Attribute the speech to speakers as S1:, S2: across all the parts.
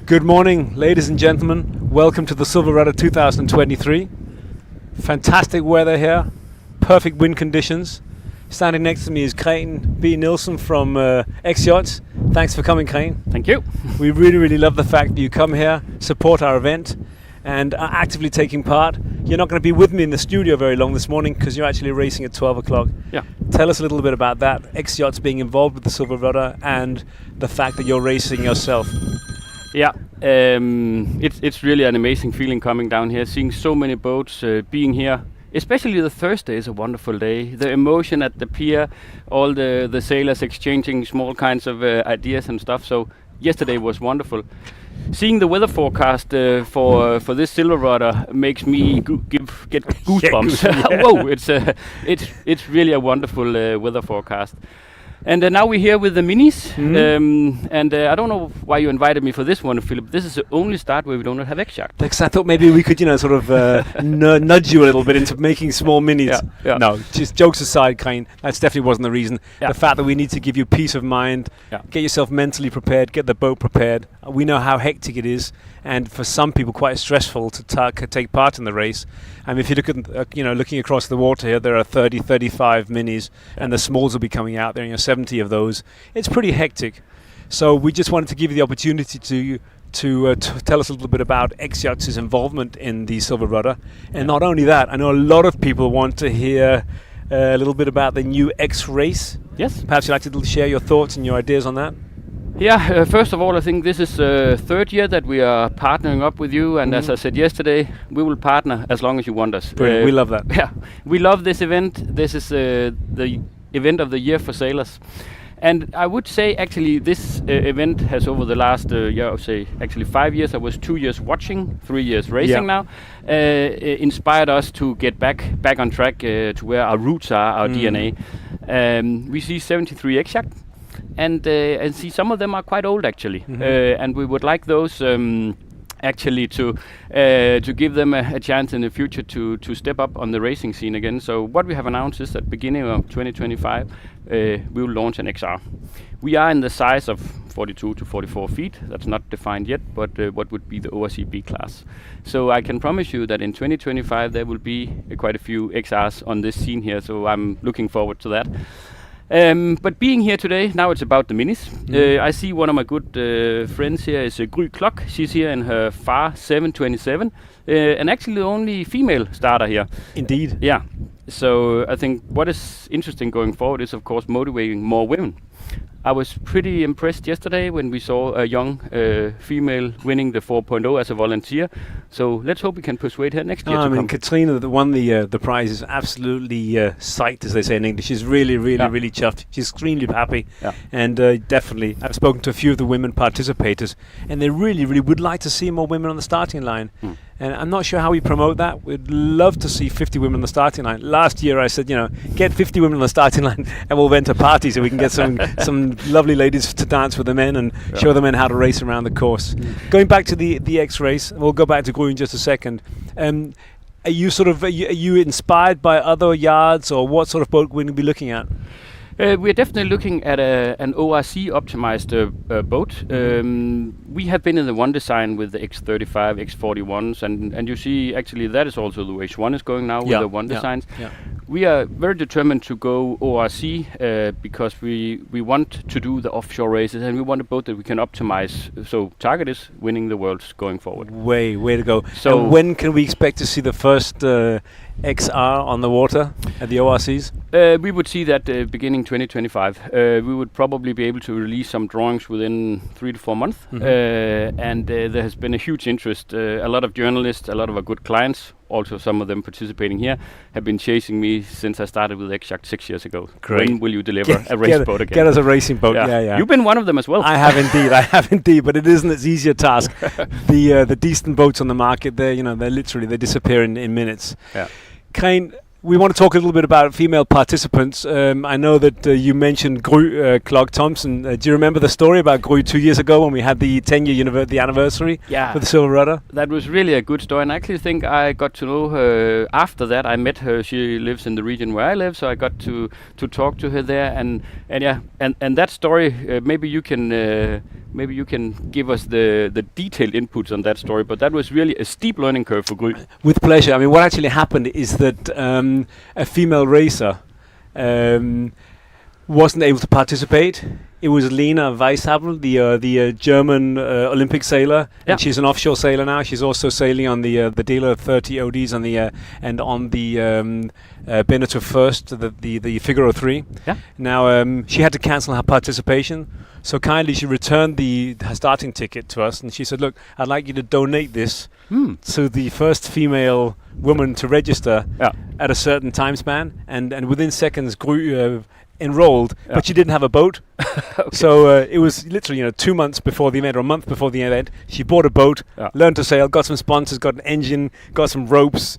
S1: Good morning, ladies and gentlemen. Welcome to the Silverrudder 2023. Fantastic weather here, perfect wind conditions. Standing next to me is Kræn B Nielsen from X-Yachts. Thanks for coming, Kræn.
S2: Thank you.
S1: We really love the fact that you come here, support our event, and are actively taking part. You're not going to be with me in the studio very long this morning because you're actually racing at 12 o'clock.
S2: Yeah.
S1: Tell us a little bit about that, X-Yachts being involved with the Silverrudder and the fact that you're racing yourself.
S2: Yeah, it's really an amazing feeling coming down here, seeing so many boats, being here. Especially the Thursday is a wonderful day. The emotion at the pier, all the sailors exchanging small kinds of ideas and stuff. So yesterday was wonderful. Seeing the weather forecast for this Silverrudder makes me get goosebumps.
S1: Yeah.
S2: Whoa! It's really a wonderful weather forecast. And now we're here with the minis, and I don't know why you invited me for this one, Philip. This is the only start where we don't have X-Yachts.
S1: Because I thought maybe we could, sort of nudge you a little bit into making small minis.
S2: Yeah.
S1: No, just jokes aside, Kræn, that definitely wasn't the reason.
S2: Yeah.
S1: The fact that we need to give you peace of mind, get yourself mentally prepared, get the boat prepared. We know how hectic it is, and for some people quite stressful to take part in the race. I mean, if you look at, looking across the water here, there are 30, 35 minis, and the smalls will be coming out there, 70 of those. It's pretty hectic. So we just wanted to give you the opportunity to tell us a little bit about X-Yachts' involvement in the Silverrudder. And not only that, I know a lot of people want to hear a little bit about the new X race.
S2: Yes.
S1: Perhaps you'd like to share your thoughts and your ideas on that?
S2: Yeah, first of all, I think this is the third year that we are partnering up with you, and as I said yesterday, we will partner as long as you want us.
S1: Brilliant. We love that.
S2: Yeah, we love this event. This is the event of the year for sailors. And I would say actually this event has over the last, I would say actually 5 years, I was 2 years watching, 3 years racing now, inspired us to get back on track to where our roots are, our DNA. We see 73 X-Yachts. And see, some of them are quite old actually, and we would like those actually to give them a chance in the future to step up on the racing scene again. So what we have announced is that beginning of 2025 we will launch an XR. We are in the size of 42 to 44 feet. That's not defined yet, but what would be the ORC B class. So I can promise you that in 2025 there will be quite a few XRs on this scene here. So I'm looking forward to that. But being here today, now it's about the minis. I see one of my good friends here is Gry Klock. She's here in her FAR 727, and actually the only female starter here.
S1: Indeed.
S2: Yeah. So I think what is interesting going forward is, of course, motivating more women. I was pretty impressed yesterday when we saw a young female winning the 4.0 as a volunteer. So let's hope we can persuade her next year to come.
S1: Katrina, that won the prize, is absolutely psyched, as they say in English. She's really chuffed. She's extremely happy. Yeah. And definitely, I've spoken to a few of the women participators, and they really would like to see more women on the starting line. And I'm not sure how we promote that. We'd love to see 50 women on the starting line. Last year I said, get 50 women on the starting line and we'll rent a party so we can get some lovely ladies to dance with the men and show the men how to race around the course. Going back to the X race, we'll go back to Gry in just a second. Are you inspired by other yards, or what sort of boat we're going to be looking at?
S2: We're definitely looking at an ORC optimized boat. We have been in the one design with the X35, X41s, and you see actually that is also the way H1 is going now with the one designs. Yeah. We are very determined to go ORC because we want to do the offshore races, and we want a boat that we can optimize. So target is winning the worlds going forward. Way
S1: to go. So and when can we expect to see the first XR on the water at the ORCs?
S2: We would see that beginning 2025. We would probably be able to release some drawings within 3 to 4 months. And there has been a huge interest. A lot of journalists, a lot of our good clients, also some of them participating here, have been chasing me since I started with X-Yachts 6 years ago. Great. When will you deliver a race boat again?
S1: Get us a racing boat, yeah.
S2: You've been one of them as well.
S1: I have indeed, but it isn't as easy a task. The decent boats on the market, they disappear in minutes. Yeah. Kræn, we want to talk a little bit about female participants. I know that you mentioned Gry Klock Thomsen. Do you remember the story about Gry 2 years ago when we had the 10-year the anniversary for the Silverrudder?
S2: That was really a good story, and I actually think I got to know her after that. I met her. She lives in the region where I live, so I got to talk to her there. And that story, maybe you can maybe you can give us the detailed inputs on that story. But that was really a steep learning curve for Gry.
S1: With pleasure. I mean, what actually happened is that a female racer wasn't able to participate. It was Lena Weishabel, the German Olympic sailor, and she's an offshore sailor now. She's also sailing on the Dealer 30 ODs on the and on the Beneteau First, the Figaro 3.
S2: Yeah.
S1: Now she had to cancel her participation, so kindly she returned her starting ticket to us, and she said, "Look, I'd like you to donate this to the first female woman to register at a certain time span," and within seconds, Gry enrolled, but she didn't have a boat.
S2: Okay.
S1: So it was literally 2 months before the event, or a month before the event. She bought a boat, learned to sail, got some sponsors, got an engine, got some ropes,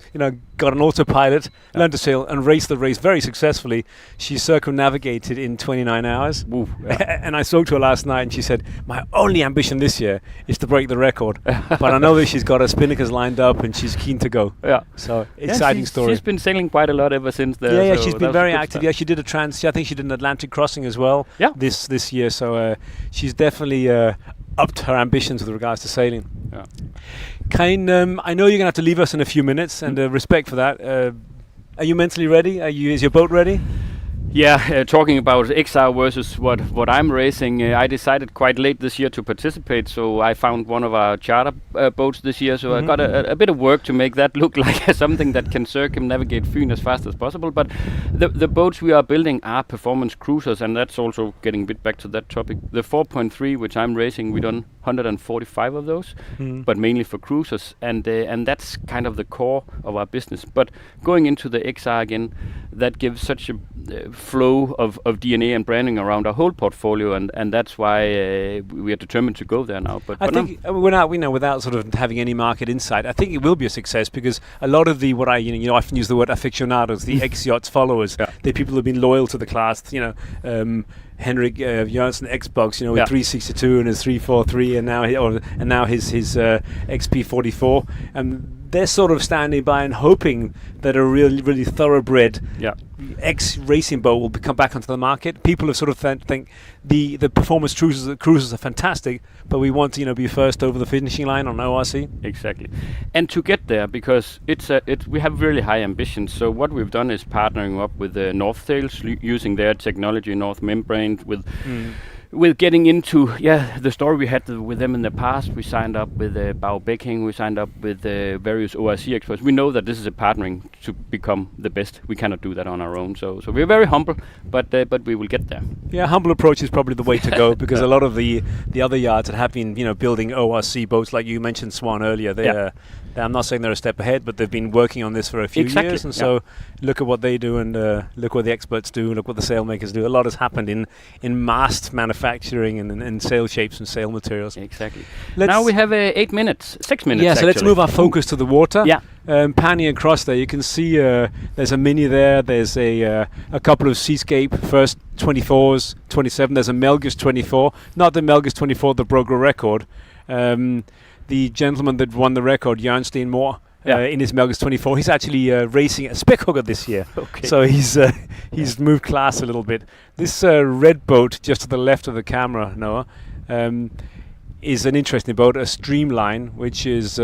S1: got an autopilot, learned to sail, and raced the race very successfully. She circumnavigated in 29 hours.
S2: Ooh,
S1: And I spoke to her last night, and she said, "My only ambition this year is to break the record." But I know that she's got her spinnakers lined up, and she's keen to go.
S2: Yeah.
S1: So exciting story.
S2: She's been sailing quite a lot ever since then.
S1: Yeah, she's been very active. Yeah, she did I think she did an Atlantic crossing as well.
S2: Yeah.
S1: This year. So she's definitely upped her ambitions with regards to sailing.
S2: Yeah.
S1: Kræn, I know you're gonna have to leave us in a few minutes, and respect for that. Are you mentally ready? Is your boat ready?
S2: Yeah, talking about XR versus what I'm racing, I decided quite late this year to participate, so I found one of our charter boats this year, so I got a bit of work to make that look like something that can circumnavigate Fyn as fast as possible. But the boats we are building are performance cruisers, and that's also getting a bit back to that topic. The 4.3, which I'm racing, we've done 145 of those, but mainly for cruisers, and that's kind of the core of our business. But going into the XR again, that gives such a flow of DNA and branding around our whole portfolio, and that's why we are determined to go there now. But
S1: I think without sort of having any market insight, I think it will be a success, because a lot of the I often use the word aficionados, the X-Yachts followers, the people who've been loyal to the class. Henrik Jørgensen Xbox, with 362 and his 343, and now his XP44, and they're sort of standing by and hoping that a really thoroughbred X-racing boat will come back onto the market. People have sort of think the performance cruisers are fantastic, but we want to be first over the finishing line on ORC.
S2: Exactly, and to get there, because we have really high ambitions. So what we've done is partnering up with North Sails, using their technology, North Membrane, with getting into the story we had with them in the past. We signed up with Baubecking, we signed up with various ORC experts. We know that this is a partnering to become the best. We cannot do that on our own, so we're very humble, but we will get there.
S1: Yeah, humble approach is probably the way to go, because a lot of the other yards that have been building ORC boats, like you mentioned Swan earlier, I'm not saying they're a step ahead, but they've been working on this for a few years, and so look at what they do, and look what the experts do, look what the sailmakers do. A lot has happened in mast manufacturing and sail shapes and sail materials.
S2: Exactly. Now we have 6 minutes.
S1: Yeah, so let's move our focus to the water.
S2: Yeah.
S1: Panning across there, you can see there's a Mini there. There's a couple of Seascape first 24s, 27. There's a Melgus 24, not the Melgus 24 that broke a record. The gentleman that won the record, Jørgen Moore, in his Melgus 24, he's actually racing a speckhooker this year.
S2: Okay.
S1: So he's moved class a little bit. This red boat just to the left of the camera, Noah, is an interesting boat, a Streamline, which is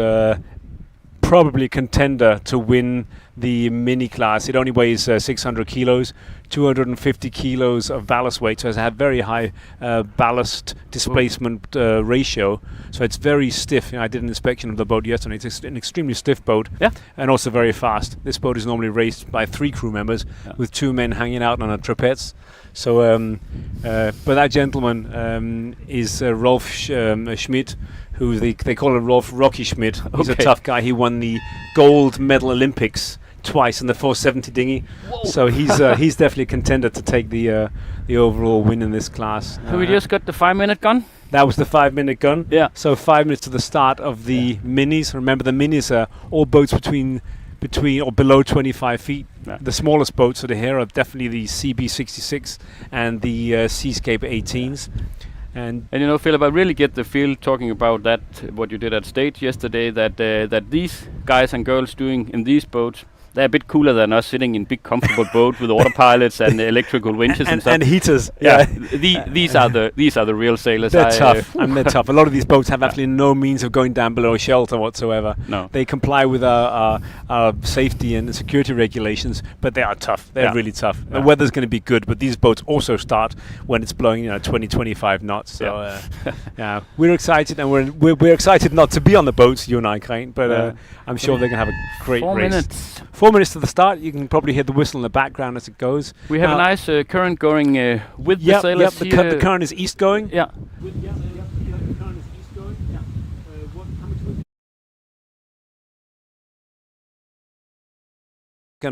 S1: probably a contender to win the Mini class. It only weighs 600 kilos, 250 kilos of ballast weight, so it has a very high ballast displacement ratio. So it's very stiff. I did an inspection of the boat yesterday. It's an extremely stiff boat, and also very fast. This boat is normally raced by 3 crew members with 2 men hanging out on a trapeze. So, but that gentleman is Rolf Schmidt, who they call him Rolf Rocky Schmidt. He's a tough guy. He won the gold medal Olympics twice in the 470 dinghy. Whoa. So he's definitely a contender to take the overall win in this class.
S2: So we just got the 5-minute gun?
S1: That was the 5-minute gun. Yeah. So 5 minutes to the start of the Minis. Remember, the Minis are all boats between or below 25 feet. Yeah. The smallest boats that are here are definitely the CB66 and the Seascape 18s. And
S2: Philip, I really get the feel talking about that, what you did at stage yesterday, that these guys and girls doing in these boats, they're a bit cooler than us sitting in big comfortable boat with autopilots and electrical winches and stuff.
S1: And heaters.
S2: Yeah, these are the real sailors.
S1: They're tough. They're tough. A lot of these boats have absolutely no means of going down below a shelter whatsoever.
S2: No.
S1: They comply with our safety and security regulations, but they are tough. They're really tough. The weather's going to be good, but these boats also start when it's blowing 20, 25 knots. So yeah, we're excited, and we're excited not to be on the boats, you and I, Kræn, but I'm sure they're going to have a great
S2: 4
S1: race.
S2: minutes.
S1: 4 minutes to the start. You can probably hear the whistle in the background as it goes.
S2: We have a nice current going with the sailors.
S1: The current is east going.
S2: Yeah.
S1: The current is east going. Yeah. How much wind?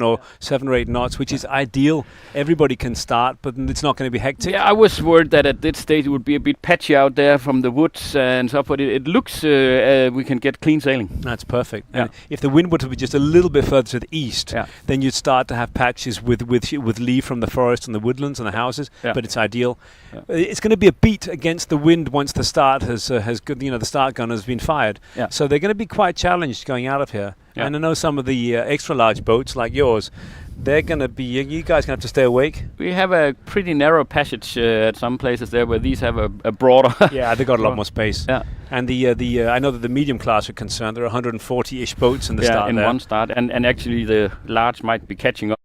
S1: Or 7 or 8 knots, which is ideal. Everybody can start, but it's not going to be hectic.
S2: Yeah, I was worried that at this stage it would be a bit patchy out there from the woods and stuff, but it looks we can get clean sailing.
S1: That's perfect.
S2: Yeah.
S1: And if the wind were to be just a little bit further to the east, then you'd start to have patches with lee from the forest and the woodlands and the houses.
S2: Yeah.
S1: But it's ideal. Yeah. It's going to be a beat against the wind once the start has the start gun has been fired.
S2: Yeah.
S1: So they're going to be quite challenged going out of here.
S2: Yeah.
S1: And I know some of the extra large boats like yours, they're going to be, you guys going to have to stay awake.
S2: We have a pretty narrow passage at some places there where these have a broader.
S1: Yeah, they've got a lot more space.
S2: Yeah.
S1: And I know that the medium class are concerned. There are 140-ish boats in the start
S2: in
S1: there.
S2: one start. And actually the large might be catching up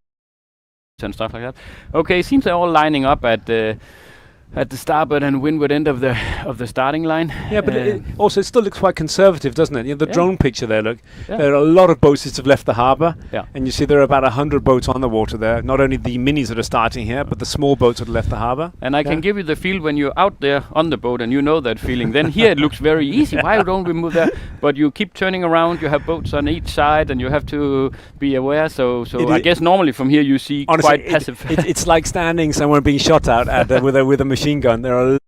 S2: and stuff like that. Okay, seems they're all lining up at the starboard and windward end of the starting line.
S1: Yeah, but it still looks quite conservative, doesn't it? The drone picture there, look.
S2: Yeah.
S1: There are a lot of boats that have left the harbour.
S2: Yeah.
S1: And you see there are about 100 boats on the water there. Not only the minis that are starting here, but the small boats that have left the harbour.
S2: And I can give you the feel when you're out there on the boat and you know that feeling. Then here it looks very easy. Why don't we move there? But you keep turning around. You have boats on each side and you have to be aware. So I guess normally from here you see honestly, quite passive.
S1: It's like standing somewhere being shot at with a machine gun. There are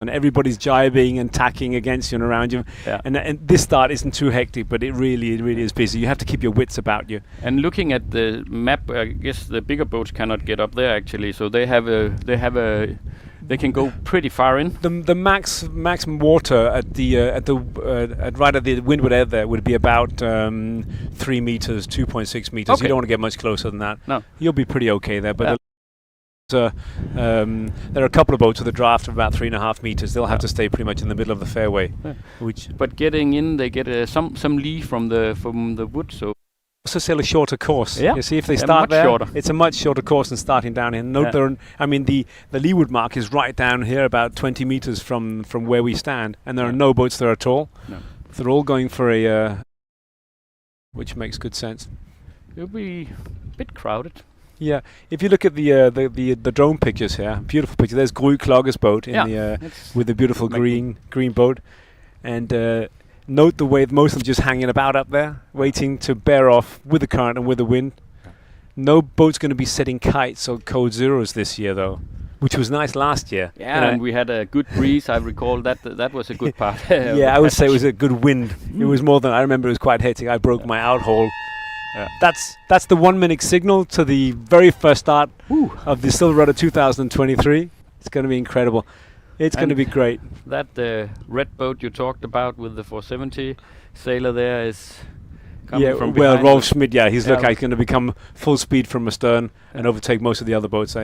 S1: and everybody's jibing and tacking against you and around you. Yeah. And this start isn't too hectic, but it really is busy. You have to keep your wits about you. And
S2: looking at the map, I guess the bigger boats cannot get up there actually. So they can go pretty far in. The
S1: maximum water at right at the windward end there would be about 3 meters, 2.6 meters.
S2: Okay.
S1: You don't want to get much closer than that.
S2: No,
S1: you'll be pretty okay there. But there are a couple of boats with a draft of about 3.5 meters. They'll have to stay pretty much in the middle of the fairway. Yeah.
S2: But getting in, they get some lee from the wood. So
S1: also sail a shorter course.
S2: Yeah.
S1: You see, if they start there,
S2: shorter.
S1: It's a much shorter course than starting down here. The leeward mark is right down here, about 20 meters from where we stand, and there are no boats there at all. No. They're all going for which makes good sense.
S2: It'll be a bit crowded.
S1: Yeah, if you look at the drone pictures here, beautiful picture. There's Gry Klokke's boat with the beautiful green boat, and note the way most of them just hanging about up there, waiting to bear off with the current and with the wind. No boat's going to be setting kites or code zeros this year, though, which was nice last year.
S2: Yeah, and we had a good breeze. I recall that was a good part.
S1: Yeah, I would say it was a good wind. It was more than I remember. It was quite hectic. I broke my outhole. Yeah. That's the 1 minute signal to the very first start of the Silverrudder 2023. It's going to be incredible. It's going to be great.
S2: That red boat you talked about with the 470 sailor there is coming from behind.
S1: Well, Rolf Schmidt, he's going to become full speed from astern and overtake most of the other boats.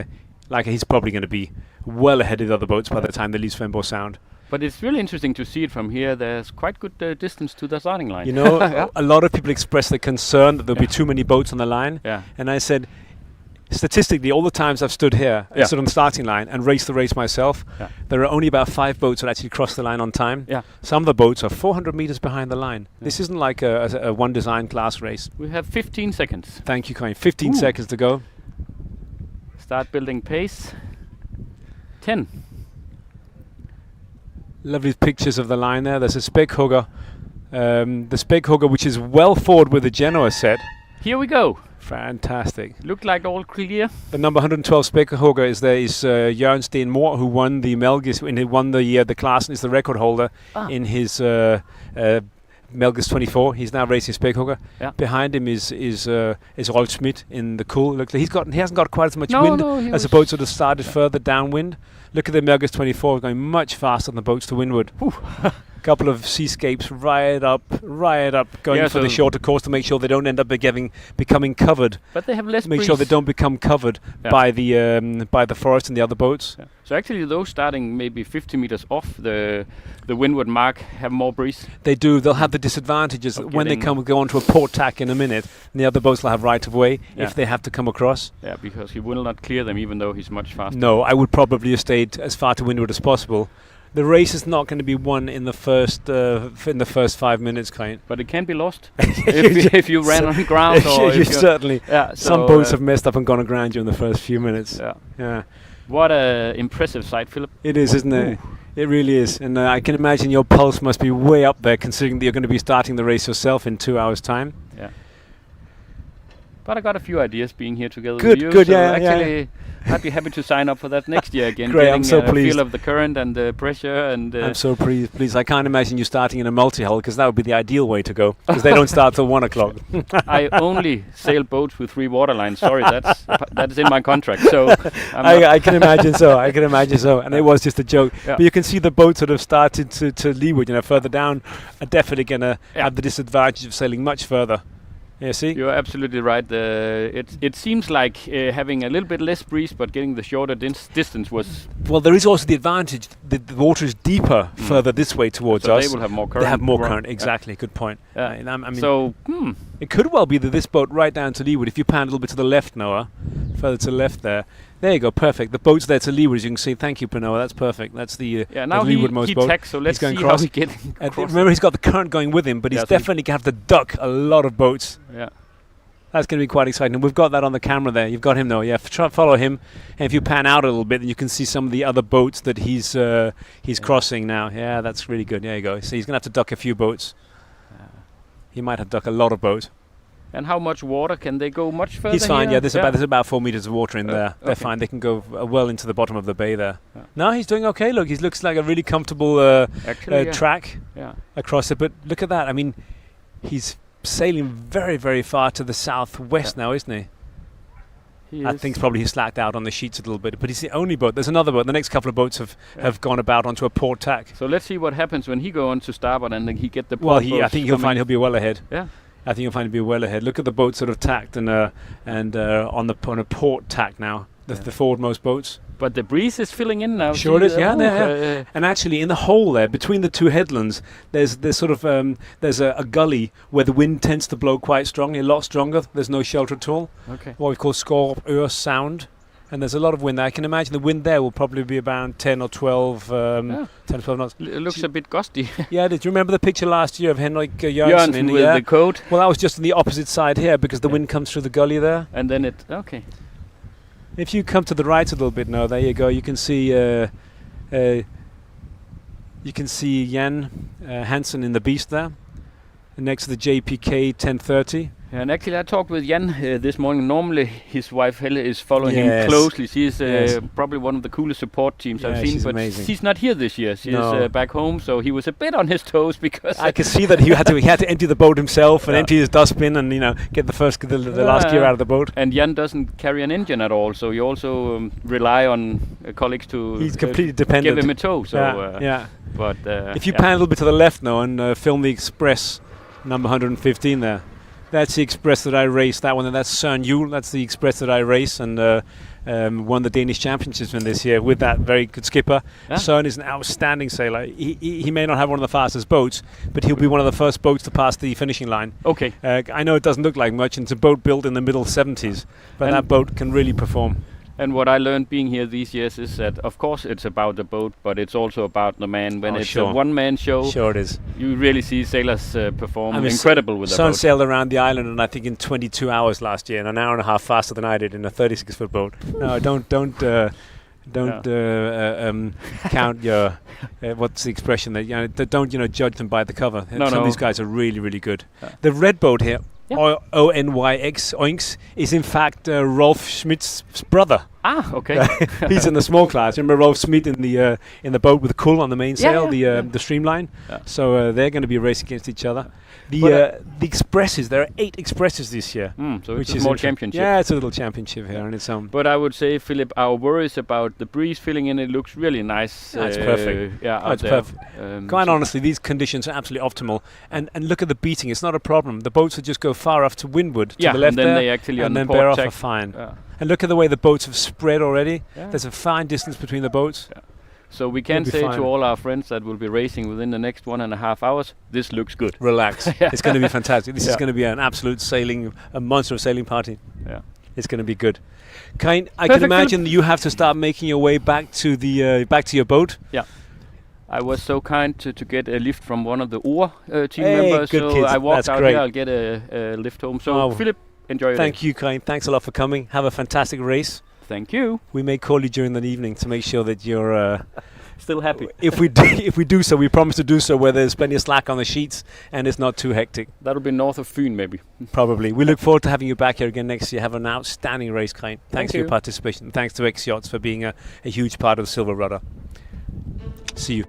S1: He's probably going to be well ahead of the other boats by the time they leave Svendborg Sound.
S2: But it's really interesting to see it from here. There's quite good distance to the starting line.
S1: You know, a lot of people express the concern that there'll be too many boats on the line. Yeah. And I said, statistically, all the times I've stood here, stood on the starting line and raced the race myself, there are only about 5 boats that actually cross the line on time. Yeah. Some of the boats are 400 meters behind the line. Yeah. This isn't like a one design class race.
S2: We have 15 seconds.
S1: Thank you, Kræn. 15 seconds to go.
S2: Start building pace. 10.
S1: Lovely pictures of the line there. There's a spec hugger. The spec hugger, which is well forward with the Genoa set.
S2: Here we go.
S1: Fantastic.
S2: Look like all clear.
S1: The number 112 spec hugger is Jørgen Steen Mohr, who won the Melgis, and he won the class and is the record holder in his Melgis 24. He's now racing spec hugger. Yeah. Behind him is Rolf Schmidt in the cool. Look, he hasn't got quite as much wind as the boats that have started further downwind. Look at the Melgis 24 going much faster than the boats to windward. couple of seascapes right up, going for the shorter course to make sure they don't end up becoming covered.
S2: But they have less
S1: Make
S2: breeze.
S1: sure they don't become covered by the forest and the other boats.
S2: Yeah. So actually, those starting maybe 50 meters off the windward mark have more breeze.
S1: They do. They'll have the disadvantages when they go onto a port tack in a minute. And the other boats will have right of way if they have to come across.
S2: Yeah, because he will not clear them, even though he's much faster.
S1: No, I would probably have stayed as far to windward as possible. The race is not going to be won in the first 5 minutes, Kræn.
S2: But it can be lost if you ran on ground. Or
S1: certainly. Yeah, some boats have messed up and gone aground during the first few minutes. Yeah.
S2: What a impressive sight, Philip.
S1: It is, isn't it? It really is. And I can imagine your pulse must be way up there, considering that you're going to be starting the race yourself in 2 hours' time.
S2: Yeah. But I got a few ideas being here together
S1: with you.
S2: Good, so actually, I'd be happy to sign up for that next year again.
S1: Great, I'm so pleased.
S2: Feel of the current and the pressure. And
S1: I'm so pleased. I can't imagine you starting in a multi-hull, because that would be the ideal way to go, because they don't start till 1 o'clock.
S2: I only sail boats with 3 waterlines. Sorry, that's in my contract. So
S1: I can imagine so. And it was just a joke. Yeah. But you can see the boats that have started to leeward, further down, are definitely going to have the disadvantage of sailing much further. Yeah, see?
S2: You're absolutely right. It seems like having a little bit less breeze, but getting the shorter distance was...
S1: Well, there is also the advantage. The water is deeper further this way towards us.
S2: They will have more current.
S1: They have more current, exactly. Good point.
S2: I mean,
S1: it could well be that this boat right down to leeward, if you pan a little bit to the left, Noah, further to the left there you go, perfect. The boat's there to leeward, as you can see. Thank you, Noah. That's perfect. That's the
S2: now
S1: leewardmost boat.
S2: Tacks, so let's see how we get
S1: remember, he's got the current going with him, but he's definitely going to have to duck a lot of boats.
S2: Yeah.
S1: That's going to be quite exciting. And we've got that on the camera there. You've got him, Noah. Yeah, try to follow him. And if you pan out a little bit, then you can see some of the other boats that he's crossing now. Yeah, that's really good. There you go. So he's going to have to duck a few boats. He might have to duck a lot of boats.
S2: And how much water? Can they go much further?
S1: He's fine, there's about 4 meters of water in there. They're fine. They can go well into the bottom of the bay there. Yeah. No, he's doing okay. Look, he looks like a really comfortable track across it. But look at that. I mean, he's sailing very, very far to the southwest now, isn't he? I think probably he's slacked out on the sheets a little bit. But he's the only boat. There's another boat. The next couple of boats have gone about onto a port tack.
S2: So let's see what happens when he go on to starboard and then he get the port.
S1: Well, I think he'll be well ahead.
S2: Yeah.
S1: I think you'll find he'll be well ahead. Look at the boats that have tacked on a port tack now. The forwardmost boats.
S2: But the breeze is filling in now.
S1: Sure it is. Yeah. And actually, in the hole there between the two headlands, there's a gully where the wind tends to blow quite strongly, a lot stronger. There's no shelter at all.
S2: Okay.
S1: What we call Skorp Sound. And there's a lot of wind there. I can imagine the wind there will probably be about 10 or 12 knots.
S2: It looks a bit gusty.
S1: Yeah, did you remember the picture last year of Henrik Jørgensen
S2: with the coat?
S1: Well, that was just on the opposite side here because the wind comes through the gully there.
S2: And then
S1: If you come to the right a little bit now, there you go. You can see Jan Hansen in the Beast there, next to the JPK 1030.
S2: And actually, I talked with Jan this morning. Normally, his wife Helle is following him closely. She's probably one of the coolest support teams I've seen. But
S1: amazing.
S2: She's not here this year. She's back home, so he was a bit on his toes because
S1: I could see that he had to empty the boat himself and empty his dustbin and get the last gear out of the boat.
S2: And Jan doesn't carry an engine at all, so you also rely on colleagues to
S1: he's completely dependent.
S2: Give him a tow. So
S1: but if you pan a little bit to the left now and film the Express number 115 there. That's the Express that I race, that one, and that's Søren Juhl. That's the Express that I race and won the Danish championships in this year with that very good skipper. Yeah. Søren is an outstanding sailor. He may not have one of the fastest boats, but he'll be one of the first boats to pass the finishing line.
S2: Okay.
S1: I know it doesn't look like much, and it's a boat built in the middle 70s, but that boat can really perform.
S2: And what I learned being here these years is that, of course, it's about the boat, but it's also about the man. When it's a one-man show,
S1: it is.
S2: You really see sailors perform incredible with the boat.
S1: Søren sailed around the island, and I think in 22 hours last year, and an hour and a half faster than I did in a 36-foot boat. No, don't count your what's the expression that don't judge them by the cover. Some of these guys are really, really good. The red boat here. Onyx is in fact Rolf Schmidt's brother.
S2: Ah, okay.
S1: He's in the small class. Remember Rolf Smith in the boat with the Kull on the mainsail, the streamline.
S2: Yeah.
S1: So they're going to be racing against each other. The expresses. There are 8 expresses this year.
S2: So it's a small championship.
S1: Yeah, it's a little championship here on its own.
S2: But I would say, Philip, our worries about the breeze filling in, it looks really nice.
S1: That's perfect.
S2: Yeah,
S1: it's perfect. Quite honestly, these conditions are absolutely optimal. And look at the beating. It's not a problem. The boats will just go far off to windward, to the left
S2: and then
S1: there,
S2: they actually
S1: and
S2: on
S1: then
S2: the
S1: bear
S2: port
S1: off
S2: tack.
S1: are fine.
S2: Yeah.
S1: And look at the way the boats have spread already.
S2: Yeah.
S1: There's a fine distance between the boats.
S2: Yeah. So we can say to all our friends that will be racing within the next 1.5 hours, this looks good.
S1: Relax. It's going to be fantastic. This is going to be an absolute a monster of sailing party.
S2: Yeah.
S1: It's going to be good. I can imagine you have to start making your way back to your boat.
S2: Yeah. I was so kind to get a lift from one of the OR team members, so
S1: kids.
S2: I walked
S1: That's
S2: out
S1: great.
S2: here. I'll get a lift home. So Philip, enjoy your
S1: Thank
S2: day.
S1: you, Kræn. Thanks a lot for coming. Have a fantastic race.
S2: Thank you.
S1: We may call you during the evening to make sure that you're
S2: still happy.
S1: If we do so, we promise to do so where there's plenty of slack on the sheets and it's not too hectic.
S2: That'll be north of Fyn, maybe.
S1: Probably. We look forward to having you back here again next year. Have an outstanding race, Kræn. Thanks for
S2: you.
S1: your participation. Thanks to X-Yachts for being a huge part of the Silverrudder. See you.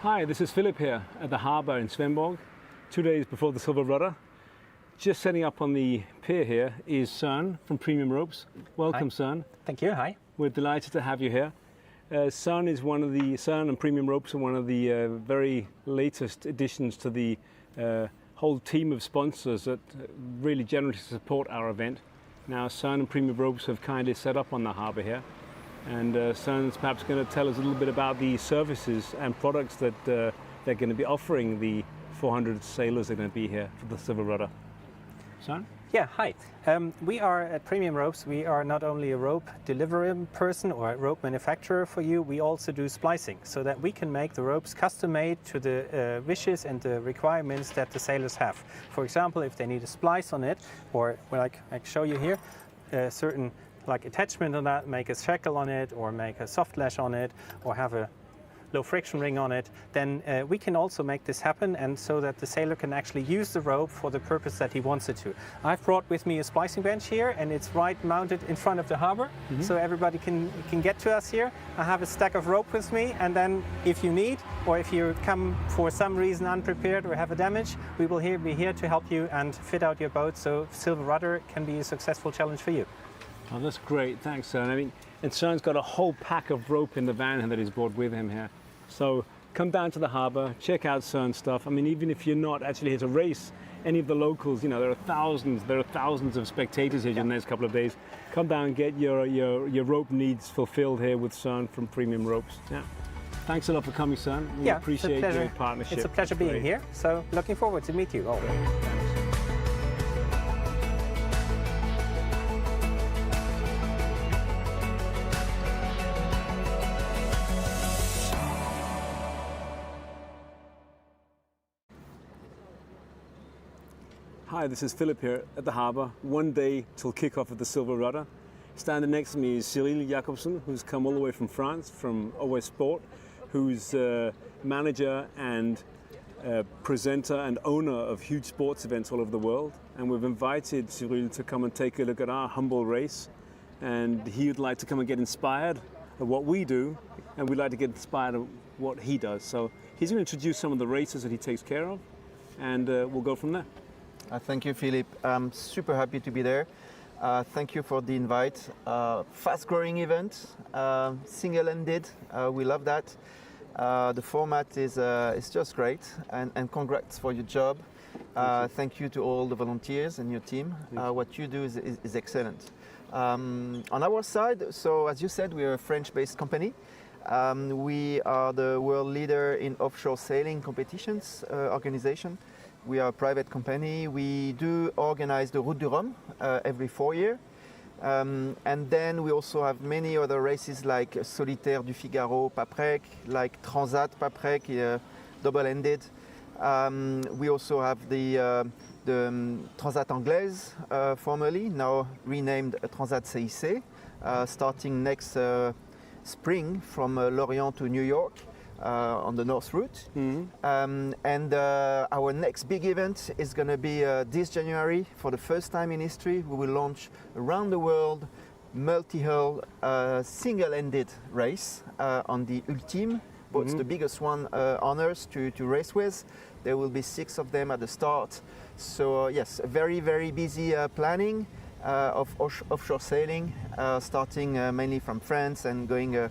S1: Hi, this is Philip here at the harbour in Svendborg, 2 days before the Silverrudder. Just setting up on the pier here is Søren from Premium Ropes. Welcome, Søren.
S3: Thank you. Hi.
S1: We're delighted to have you here. Søren and Premium Ropes are one of the very latest additions to the whole team of sponsors that really generously support our event. Now, Søren and Premium Ropes have kindly set up on the harbour here. And Søren's perhaps going to tell us a little bit about the services and products that they're going to be offering the 400 sailors that are going to be here for the Silverrudder. Søren?
S3: Yeah, hi. We are at Premium Ropes. We are not only a rope delivery person or a rope manufacturer for you, we also do splicing so that we can make the ropes custom made to the wishes and the requirements that the sailors have. For example, if they need a splice on it, or like I show you here, certain like attachment on that, make a shackle on it, or make a soft lash on it, or have a low friction ring on it, then we can also make this happen, and so that the sailor can actually use the rope for the purpose that he wants it to. I've brought with me a splicing bench here, and it's right mounted in front of the harbor, so everybody can get to us here. I have a stack of rope with me, and then if you need, or if you come for some reason unprepared or have a damage, we will be here to help you and fit out your boat so Silverrudder can be a successful challenge for you.
S1: Oh, that's great. Thanks, Søren. I mean, and Søren's got a whole pack of rope in the van that he's brought with him here. So come down to the harbour, check out Søren's stuff. I mean, even if you're not actually here to race, any of the locals, you know, there are thousands of spectators here in the next couple of days. Come down and get your rope needs fulfilled here with Søren from Premium Ropes. Yeah. Thanks a lot for coming, Søren. We appreciate your partnership.
S3: It's a pleasure being here. So looking forward to meet you all.
S1: Hi, this is Philip here at the harbour, 1 day till kick-off of the Silverrudder. Standing next to me is Syrille Jacobsen, who's come all the way from France, from OS Sport, who's manager and presenter and owner of huge sports events all over the world. And we've invited Syrille to come and take a look at our humble race. And he would like to come and get inspired of what we do, and we'd like to get inspired of what he does. So he's going to introduce some of the races that he takes care of, and we'll go from there.
S4: Thank you, Philip. I'm super happy to be there. Thank you for the invite. Fast-growing event, single-ended. We love that. The format is just great, and congrats for your job. Thank you to all the volunteers and your team. What you do is excellent. On our side, so as you said, we are a French-based company. We are the world leader in offshore sailing competitions organization. We are a private company. We do organize the Route du Rhum every 4 years. And then we also have many other races like Solitaire du Figaro, PAPREC, like Transat, PAPREC, double-ended. We also have the Transat Anglaise, formerly, now renamed Transat CIC, starting next spring from Lorient to New York. On the North Route. And our next big event is going to be this January. For the first time in history, we will launch around the world multi-hull single-ended race on the Ultim boats, the biggest one on Earth to race with. There will be 6 of them at the start. So yes, a very, very busy planning of offshore sailing, starting mainly from France and going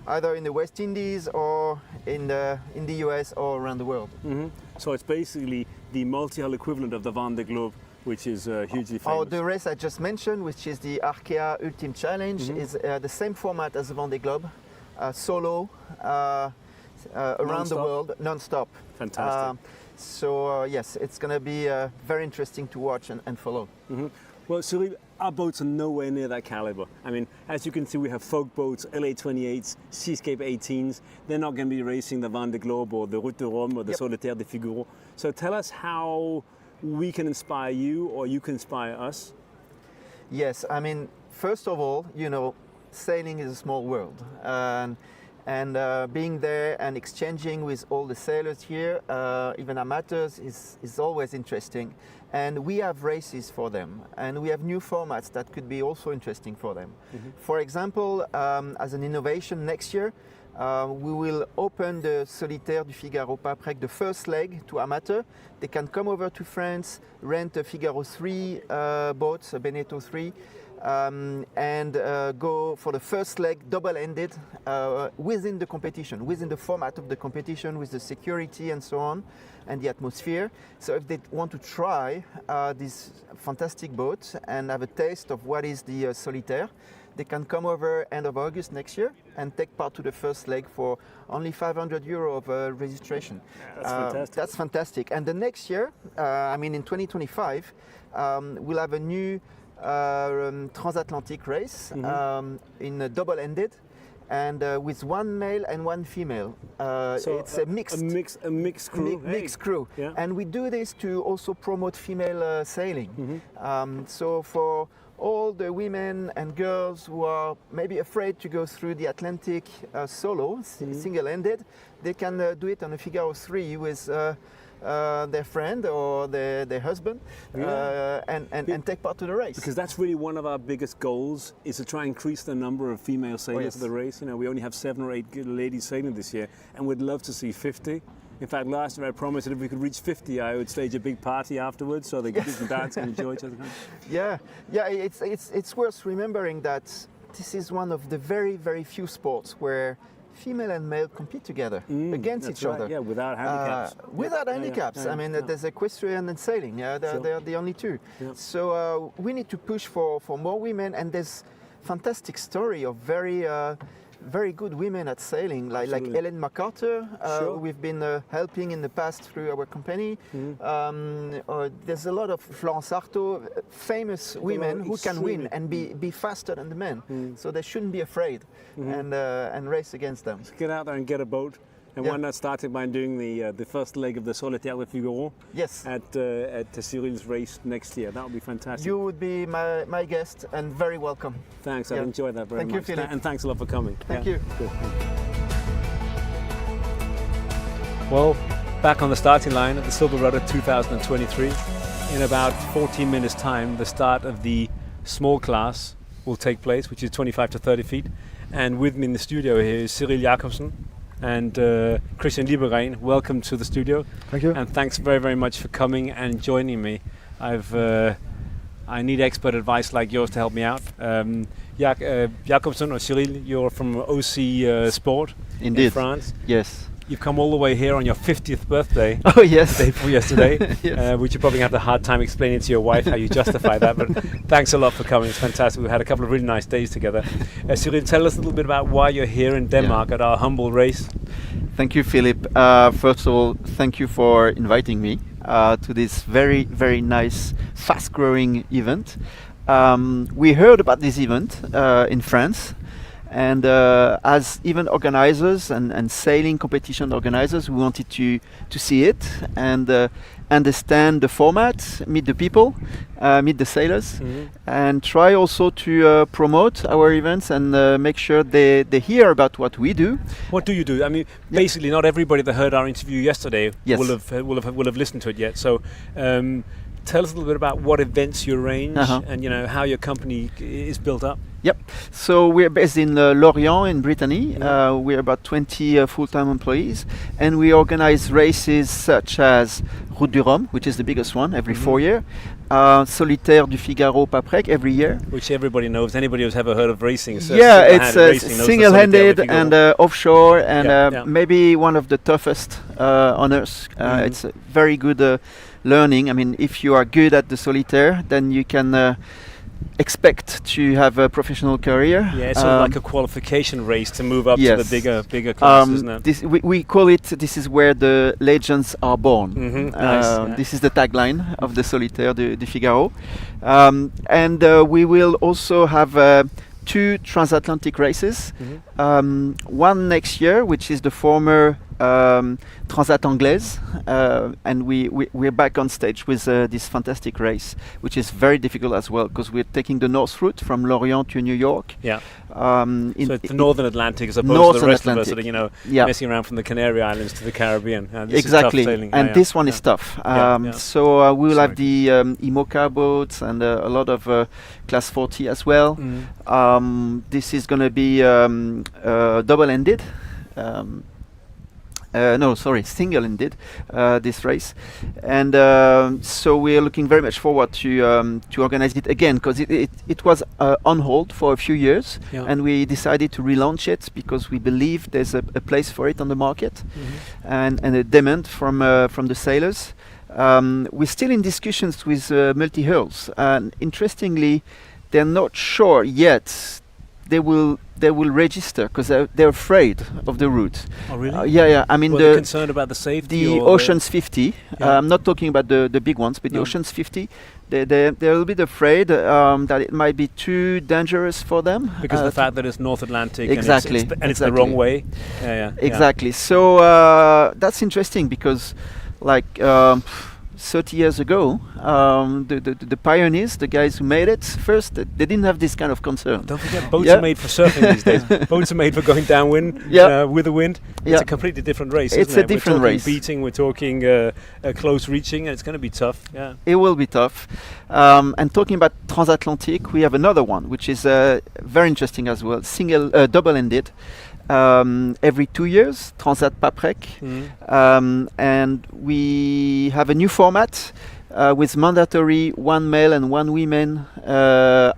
S4: either in the West Indies or in the US or around the world.
S1: So it's basically the multi-hull equivalent of the Vendée Globe, which is hugely famous.
S4: Oh, the race I just mentioned, which is the Arkea Ultim Challenge, is the same format as the Vendée Globe, solo, around the world, non-stop.
S1: Fantastic.
S4: So yes, it's going to be very interesting to watch and follow.
S1: Well, Cyril, our boats are nowhere near that caliber. I mean, as you can see, we have folk boats, LA28s, Seascape 18s. They're not going to be racing the Vendée Globe or the Route de Rhum or the Solitaire de Figaro. So tell us how we can inspire you or you can inspire us.
S4: Yes, I mean, first of all, you know, sailing is a small world. And being there and exchanging with all the sailors here, even amateurs, is always interesting. And we have races for them, and we have new formats that could be also interesting for them. For example, as an innovation next year, we will open the Solitaire du Figaro PAPREC, the first leg, to amateur. They can come over to France, rent a Figaro 3 boat, a Beneteau 3, and go for the first leg double-ended within the competition, within the format of the competition, with the security and so on, and the atmosphere. So if they want to try this fantastic boat and have a taste of what is the Solitaire, they can come over end of August next year and take part to the first leg for only €500 of registration.
S1: Yeah, that's fantastic.
S4: That's fantastic. And the next year, I mean in 2025, we'll have a new transatlantic race in a double-ended, and with one male and one female. So it's a mixed
S1: crew.
S4: Mixed crew.
S1: Yeah.
S4: And we do this to also promote female sailing. So for all the women and girls who are maybe afraid to go through the Atlantic solo, single-ended, they can do it on a Figaro 3 with their friend or their husband, and take part to the race.
S1: Because that's really one of our biggest goals, is to try and increase the number of female sailors of the race. You know, we only have 7 or 8 ladies sailing this year, and we'd love to see 50. In fact, last year I promised that if we could reach 50, I would stage a big party afterwards, so they can dance and enjoy each other.
S4: Yeah. It's worth remembering that this is one of the very, very few sports where female and male compete together against each other.
S1: Yeah, without handicaps.
S4: Without handicaps. I mean, there's equestrian and sailing. Yeah, they're the only two. Yeah. So we need to push for more women, and there's fantastic story of very good women at sailing, like Ellen MacArthur, who we've been helping in the past through our company. There's a lot of Florence Artaud, famous women who can win and be faster than the men. So they shouldn't be afraid and race against them.
S1: So get out there and get a boat. And why not starting by doing the first leg of the Solitaire with Figaro
S4: Yes.
S1: at Syrille's race next year? That would be fantastic.
S4: You would be my guest and very welcome.
S1: Thanks,
S4: Yeah.
S1: I've enjoyed that very
S4: Thank
S1: much.
S4: you, Philip.
S1: And thanks a lot for coming.
S4: Thank you.
S1: Good. Well, back on the starting line at the Silverrudder 2023. In about 14 minutes' time, the start of the small class will take place, which is 25 to 30 feet. And with me in the studio here is Syrille Jacobsen and Christian Liebergreen. Welcome to the studio.
S5: Thank you.
S1: And thanks very, very much for coming and joining me. I need expert advice like yours to help me out. Jacobsen or Syrille, you're from OC Sport
S4: Indeed.
S1: in France.
S4: Yes.
S1: You've come all the way here on your 50th birthday.
S4: Oh yes.
S1: Day before yesterday,
S4: Yes.
S1: which you probably have a hard time explaining to your wife how you justify that. But thanks a lot for coming. It's fantastic. We've had a couple of really nice days together. Cyrille, tell us a little bit about why you're here in Denmark at our humble race.
S4: Thank you, Philip. First of all, thank you for inviting me to this very, very nice, fast-growing event. We heard about this event in France. And as event organizers and sailing competition organizers, we wanted to see it and understand the format, meet the people, meet the sailors, and try also to promote our events and make sure they hear about what we do.
S1: What do you do? I mean, basically, not everybody that heard our interview yesterday
S4: Yes.
S1: will have listened to it yet. So. Tell us a little bit about what events you arrange and how your company is built up.
S4: Yep. So we're based in Lorient in Brittany. We're about 20 full-time employees, and we organize races such as Route du Rhum, which is the biggest one every 4 years. Solitaire du Figaro PAPREC every year.
S1: Which everybody knows. Anybody who's ever heard of racing. So
S4: Yeah, it's
S1: racing knows the
S4: single-handed
S1: Solitaire
S4: and
S1: Figaro.
S4: offshore, and
S1: Yeah.
S4: maybe one of the toughest on earth. It's a very good learning. I mean, if you are good at the Solitaire, then you can expect to have a professional career.
S1: Yeah, it's sort of like a qualification race to move up to the bigger class, isn't it?
S4: This we call it. This is where the legends are born.
S1: Nice, yeah.
S4: This is the tagline of the Solitaire du Figaro, and we will also have 2 transatlantic races. One next year, which is the former Transat Anglaise, and we're back on stage with this fantastic race, which is very difficult as well because we're taking the north route from Lorient to New York.
S1: Yeah. So it's the Northern Atlantic as opposed to
S4: Northern
S1: the rest of us
S4: Atlantic.
S1: that are, messing around from the Canary Islands to the Caribbean. This
S4: Exactly,
S1: is tough sailing.
S4: and this one is tough. So we will have the IMOCA boats and a lot of Class 40 as well. This is going to be double-ended. Single-ended, this race, and so we are looking very much forward to organize it again because it was on hold for a few years, and we decided to relaunch it because we believe there's a place for it on the market, and a demand from the sailors. We're still in discussions with Multihulls, and interestingly, they're not sure yet. They will register because they're afraid of the route.
S1: Oh really?
S4: Yeah. I mean,
S1: they're concerned about the safety.
S4: The Oceans 50. I'm not talking about the big ones, but the
S1: No.
S4: Oceans 50. They're a little bit afraid that it might be too dangerous for them
S1: because of the fact that it's North Atlantic.
S4: Exactly.
S1: And it's the wrong way.
S4: Exactly. So that's interesting because, like 30 years ago, the pioneers, the guys who made it first, they didn't have this kind of concern.
S1: Don't forget, boats are made for surfing these days. Boats are made for going downwind with the wind. It's a completely different race,
S4: It's
S1: isn't
S4: a
S1: it?
S4: different
S1: we're talking
S4: race.
S1: beating, we're talking close reaching, and it's going to be tough. Yeah.
S4: It will be tough. And talking about transatlantic, we have another one, which is very interesting as well, double-ended. Every 2 years, Transat PAPREC, and we have a new format with mandatory 1 male and 1 woman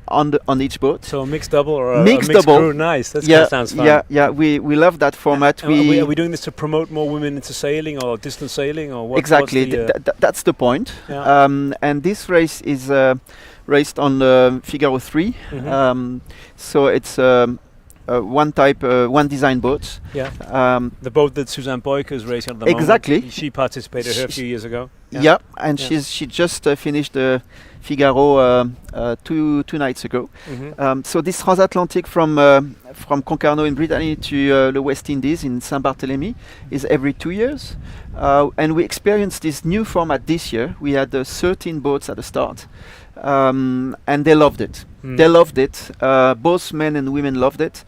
S4: on each boat.
S1: So a mixed double or a
S4: mixed
S1: mixed
S4: double.
S1: crew, nice. That sounds fun.
S4: Yeah. We love that format.
S1: Are we doing this to promote more women into sailing or distance sailing or what?
S4: Exactly. That's the point.
S1: Yeah.
S4: And this race is raced on Figaro 3. So it's one design boat.
S1: Yeah. The boat that Suzanne Boyke is racing at the moment.
S4: Exactly.
S1: She participated here a few years ago.
S4: Yeah, and she just finished the Figaro two nights ago. So this transatlantic from Concarneau in Brittany to the West Indies in Saint-Barthélemy is every 2 years. And we experienced this new format this year. We had 13 boats at the start. And they loved it. They loved it. Both men and women loved it.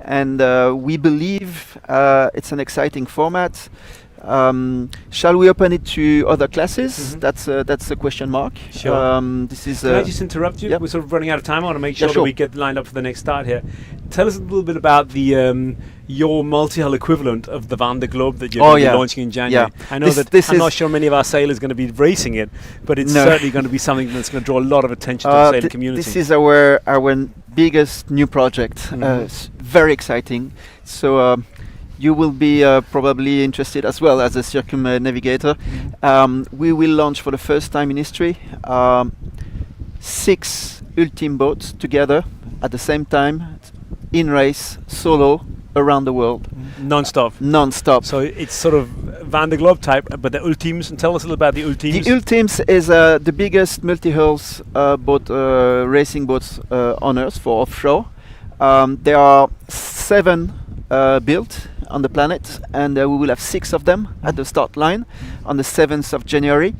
S4: And we believe it's an exciting format. Shall we open it to other classes? That's a question mark.
S1: Sure.
S4: This is.
S1: Can I just interrupt you?
S4: Yep.
S1: We're sort of running out of time. I want to make sure
S4: sure.
S1: that we get lined up for the next start here. Tell us a little bit about the your multi-hull equivalent of the Van der Globe that you're going to be launching in January.
S4: Yeah.
S1: I know I'm not sure many of our sailors are going to be racing it, but it's certainly going to be something that's going to draw a lot of attention to the sailing community.
S4: This is our biggest new project. It's very exciting. So. You will be probably interested as well as a circumnavigator. We will launch for the first time in history 6 Ultim boats together at the same time, in race, solo, around the world.
S1: Non-stop.
S4: Non-stop.
S1: So it's sort of Van der Globe type, but the Ultims. And tell us a little about the Ultims.
S4: The Ultims is the biggest multi-hulls boat, racing boats on Earth for offshore. There are 7 built on the planet, and we will have 6 of them at the start line on the 7th of January.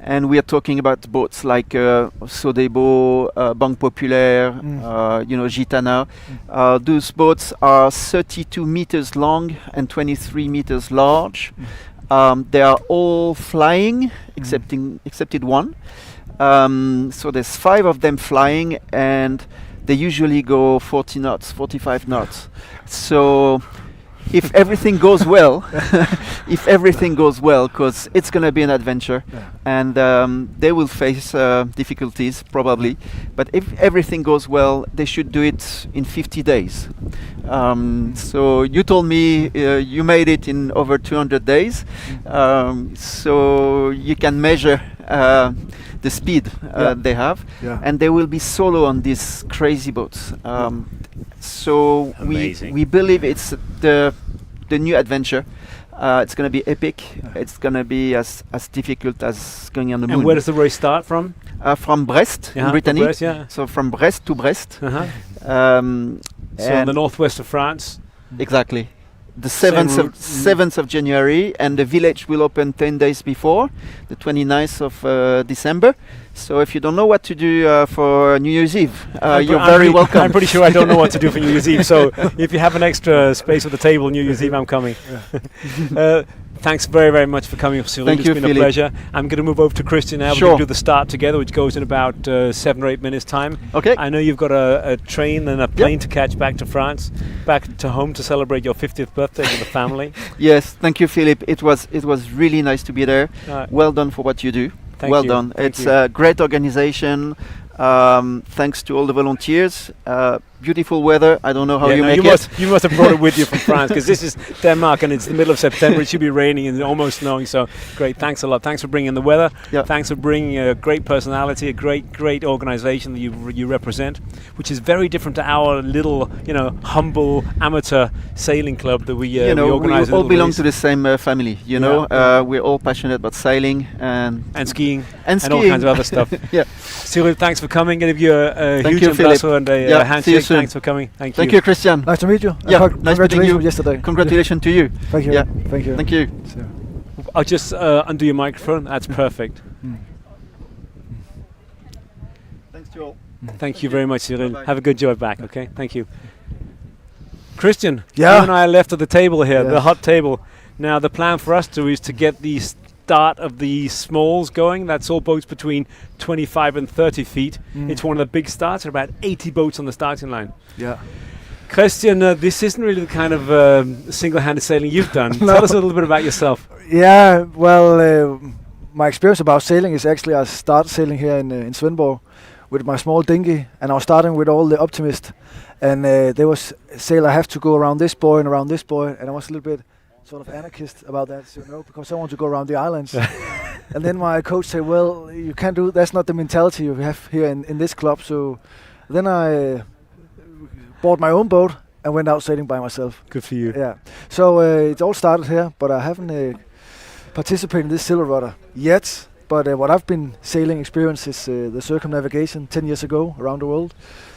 S4: And we are talking about boats like Sodebo, Banque Populaire, Gitana. Those boats are 32 meters long and 23 meters large. They are all flying, excepted one. So there's 5 of them flying, and they usually go 40 knots, 45 knots. So if everything goes well, because it's going to be an adventure, and they will face difficulties probably, but if everything goes well, they should do it in 50 days. So you told me you made it in over 200 days, so you can measure the speed they have, and they will be solo on these crazy boats. So we believe it's the new adventure. It's going to be epic. It's going to be as difficult as going on the moon.
S1: And where does the race start from?
S4: From Brest, in Brittany.
S1: Brest,
S4: So from Brest to Brest.
S1: So in the northwest of France.
S4: Exactly. The 7th of January, and the village will open 10 days before, the 29th of December. So if you don't know what to do for New Year's Eve, you're very welcome.
S1: I'm pretty sure I don't know what to do for New Year's Eve. So if you have an extra space at the table New Year's Eve, I'm coming. Thanks very, very much for coming, Cyrille.
S4: Thank you,
S1: It's been a pleasure. I'm going to move over to Christian now. We're going to do the start together, which goes in about 7 or 8 minutes' time.
S4: Okay.
S1: I know you've got a train and a plane to catch back to France, back to home to celebrate your 50th birthday with the family.
S4: Yes, thank you, Philip. It was really nice to be there. Well done for what you do. Well done. It's a great organization. Thanks to all the volunteers. Beautiful weather. I don't know how you make it.
S1: You must have brought it with you from France, because this is Denmark and it's the middle of September. It should be raining and almost snowing. So great. Thanks a lot. Thanks for bringing the weather. Thanks for bringing a great personality, a great organization that you represent, which is very different to our little, humble amateur sailing club that we organize.
S4: We all belong to the same family. We're all passionate about sailing and
S1: skiing and all kinds of other stuff. Cyrille, thanks for coming. Give you a huge abrazo and a handshake. Thanks for coming. Thank you.
S4: Thank you, Christian.
S5: Nice to meet you.
S4: Nice meeting you
S5: yesterday.
S4: Congratulations to you.
S5: Thank you. Thank you.
S4: Thank you.
S1: I'll just undo your microphone. That's perfect.
S4: Thanks to all.
S1: Thank you very much, Cyrille. Have a good drive back. Okay. Thank you. Christian, you
S5: Yeah.
S1: and I are left at the table here, the hot table. Now the plan for us is to get the start of the smalls going. That's all boats between 25 and 30 feet. It's one of the big starts. There are about 80 boats on the starting line.
S5: Yeah.
S1: Christian, this isn't really the kind of single-handed sailing you've done. Tell us a little bit about yourself.
S5: Yeah, well, my experience about sailing is actually I started sailing here in Svendborg with my small dinghy, and I was starting with all the Optimist. And there was sail, I have to go around this buoy and around this buoy, and I was a little bit sort of anarchist about that, because I want to go around the islands. And then my coach said, well, you can't do, that's not the mentality you have here in this club. So then I bought my own boat and went out sailing by myself.
S1: Good for you.
S5: Yeah. So it all started here, but I haven't participate in this Silverrudder yet, but what I've been sailing experience is the circumnavigation 10 years ago around the world,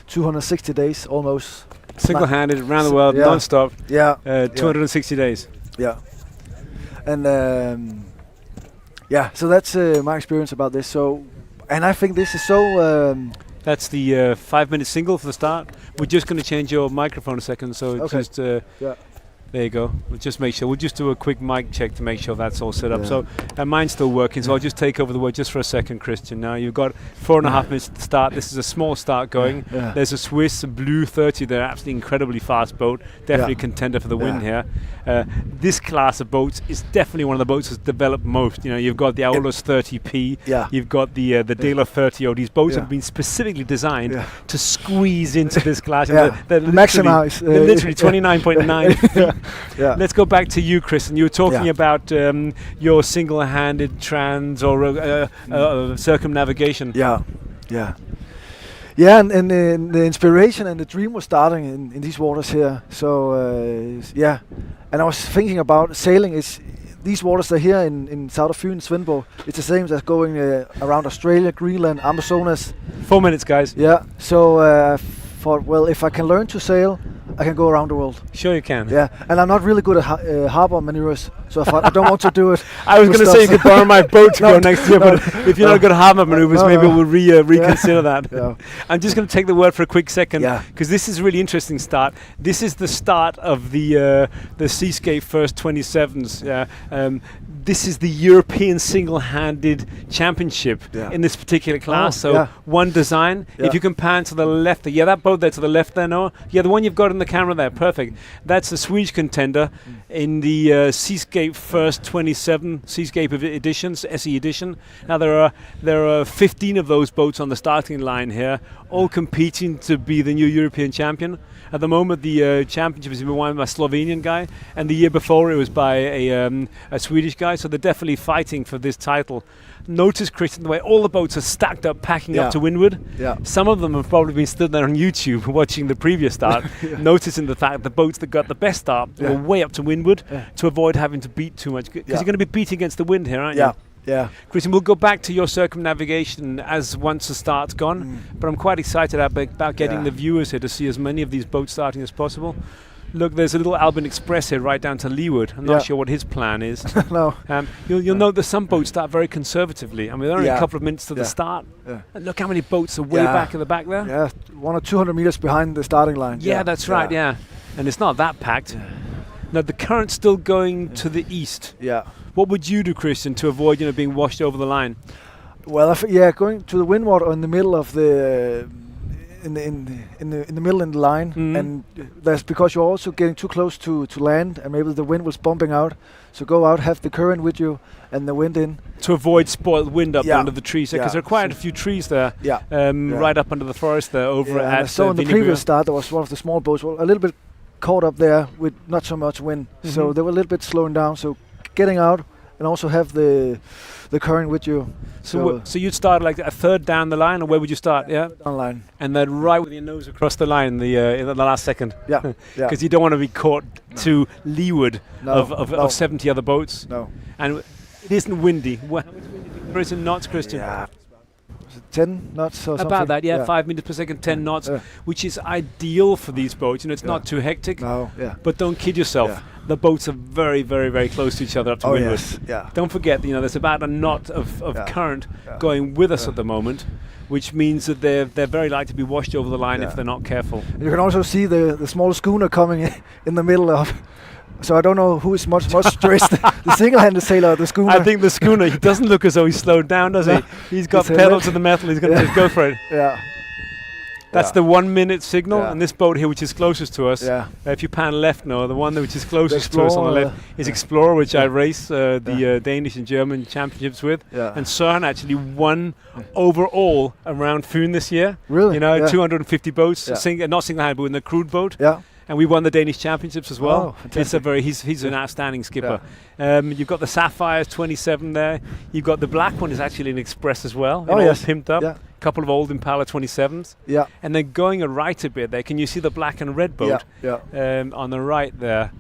S5: 260 days almost.
S1: Single-handed around the world, non-stop.
S5: Yeah.
S1: 260 days.
S5: Yeah. And so that's my experience about this. So, and I think this is so.
S1: That's the 5-minute single for the start. We're just going to change your microphone a second, so just there you go. We'll just make sure. We'll just do a quick mic check to make sure that's all set up. So mine's still working, so I'll just take over the word just for a second, Christian. Now you've got 4.5 minutes to start. This is a small start going. There's a Swiss Blue 30. They're absolutely incredibly fast boat. Definitely a contender for the win here. This class of boats is definitely one of the boats that's developed most. You know, you've got the Aulus 30P. You've got the Dela 30. These boats have been specifically designed to squeeze into this class. They're
S5: maximize.
S1: They're literally 29.9 feet.
S5: Let's
S1: go back to you, Chris. And you were talking about your single-handed trans or circumnavigation.
S5: And the inspiration and the dream was starting in these waters here. So and I was thinking about sailing. These waters are here in south of Fyn, Svendborg. It's the same as going around Australia, Greenland, Amazonas.
S1: 4 minutes, guys.
S5: Yeah. So thought, well, if I can learn to sail, I can go around the world.
S1: Sure you can.
S5: Yeah, and I'm not really good at harbor maneuvers, so I thought I don't want to do it.
S1: I was going to say you could borrow my boat to go next year, but if you're not good at harbor maneuvers, maybe we'll reconsider that. I'm just going to take the word for a quick second, because this is a really interesting start. This is the start of the Seascape First 27s. This is the European single-handed championship in this particular class. One design. If you can pan to the left, that boat there to the left there, Noah. The one you've got in the camera there, perfect. That's the Swedish contender in the Seascape First 27 Seascape editions, SE edition. Now there are 15 of those boats on the starting line here, all competing to be the new European champion. At the moment, the championship has been won by a Slovenian guy, and the year before it was by a Swedish guy. So they're definitely fighting for this title. Notice, Christian, the way all the boats are stacked up, packing up to windward. Some of them have probably been stood there on YouTube watching the previous start, noticing the fact the boats that got the best start were way up to windward to avoid having to beat too much. Because you're going to be beating against the wind here, aren't you? Christian, we'll go back to your circumnavigation as once the start's gone, but I'm quite excited about getting the viewers here to see as many of these boats starting as possible. Look, there's a little Albion Express here right down to leeward. I'm not sure what his plan is. You'll note that some boats start very conservatively. I mean, they're only a couple of minutes to the start. And look how many boats are way back in the back there.
S5: 100 or 200 meters behind the starting line.
S1: That's right, And it's not that packed. Now, the current's still going to the east. What would you do, Christian, to avoid being washed over the line?
S5: Well, going to the windward or in the middle of the in the middle in the line, and that's because you're also getting too close to land, and maybe the wind was bumping out. So go out, have the current with you, and the wind in
S1: to avoid spoiled wind up under the trees, because there are quite a few trees there, right up under the forest there over at.
S5: So in the previous start, there was one of the small boats, a little bit caught up there with not so much wind, so they were a little bit slowing down. So getting out and also have the current with you.
S1: So you'd start like a third down the line, or where would you start?
S5: Down line.
S1: And then right with your nose across the line in the last second. Because you don't want to be caught to leeward of 70 other boats. And it isn't windy. How much wind is in knots, Christian?
S5: 10 knots or something.
S1: About that, 5 meters per second, 10 knots, which is ideal for these boats. It's not too hectic. But don't kid yourself. The boats are very, very, very close to each other up to windward. Don't forget, there's about a knot of current going with us at the moment, which means that they're very likely to be washed over the line if they're not careful.
S5: You can also see the small schooner coming in the middle of. So I don't know who is much stressed, the single-handed sailor or the schooner.
S1: I think the schooner, he doesn't look as though he's slowed down, does he? He's got pedal to the metal, he's going to just go for it. That's the 1 minute signal, and this boat here, which is closest to us, if you pan left now, the one which is closest to us on the left is Explorer, which I race the Danish and German championships with. And Søren actually won overall around Fyn this year.
S5: Really?
S1: 250 boats, not single-handed, but in the crewed boat. And we won the Danish championships as well. It's he's an outstanding skipper. You've got the Sapphires 27 there. You've got the black one is actually an Express as well. All pimped up. Couple of old Impala 27s. And then going right a bit there, can you see the black and red boat on the right there?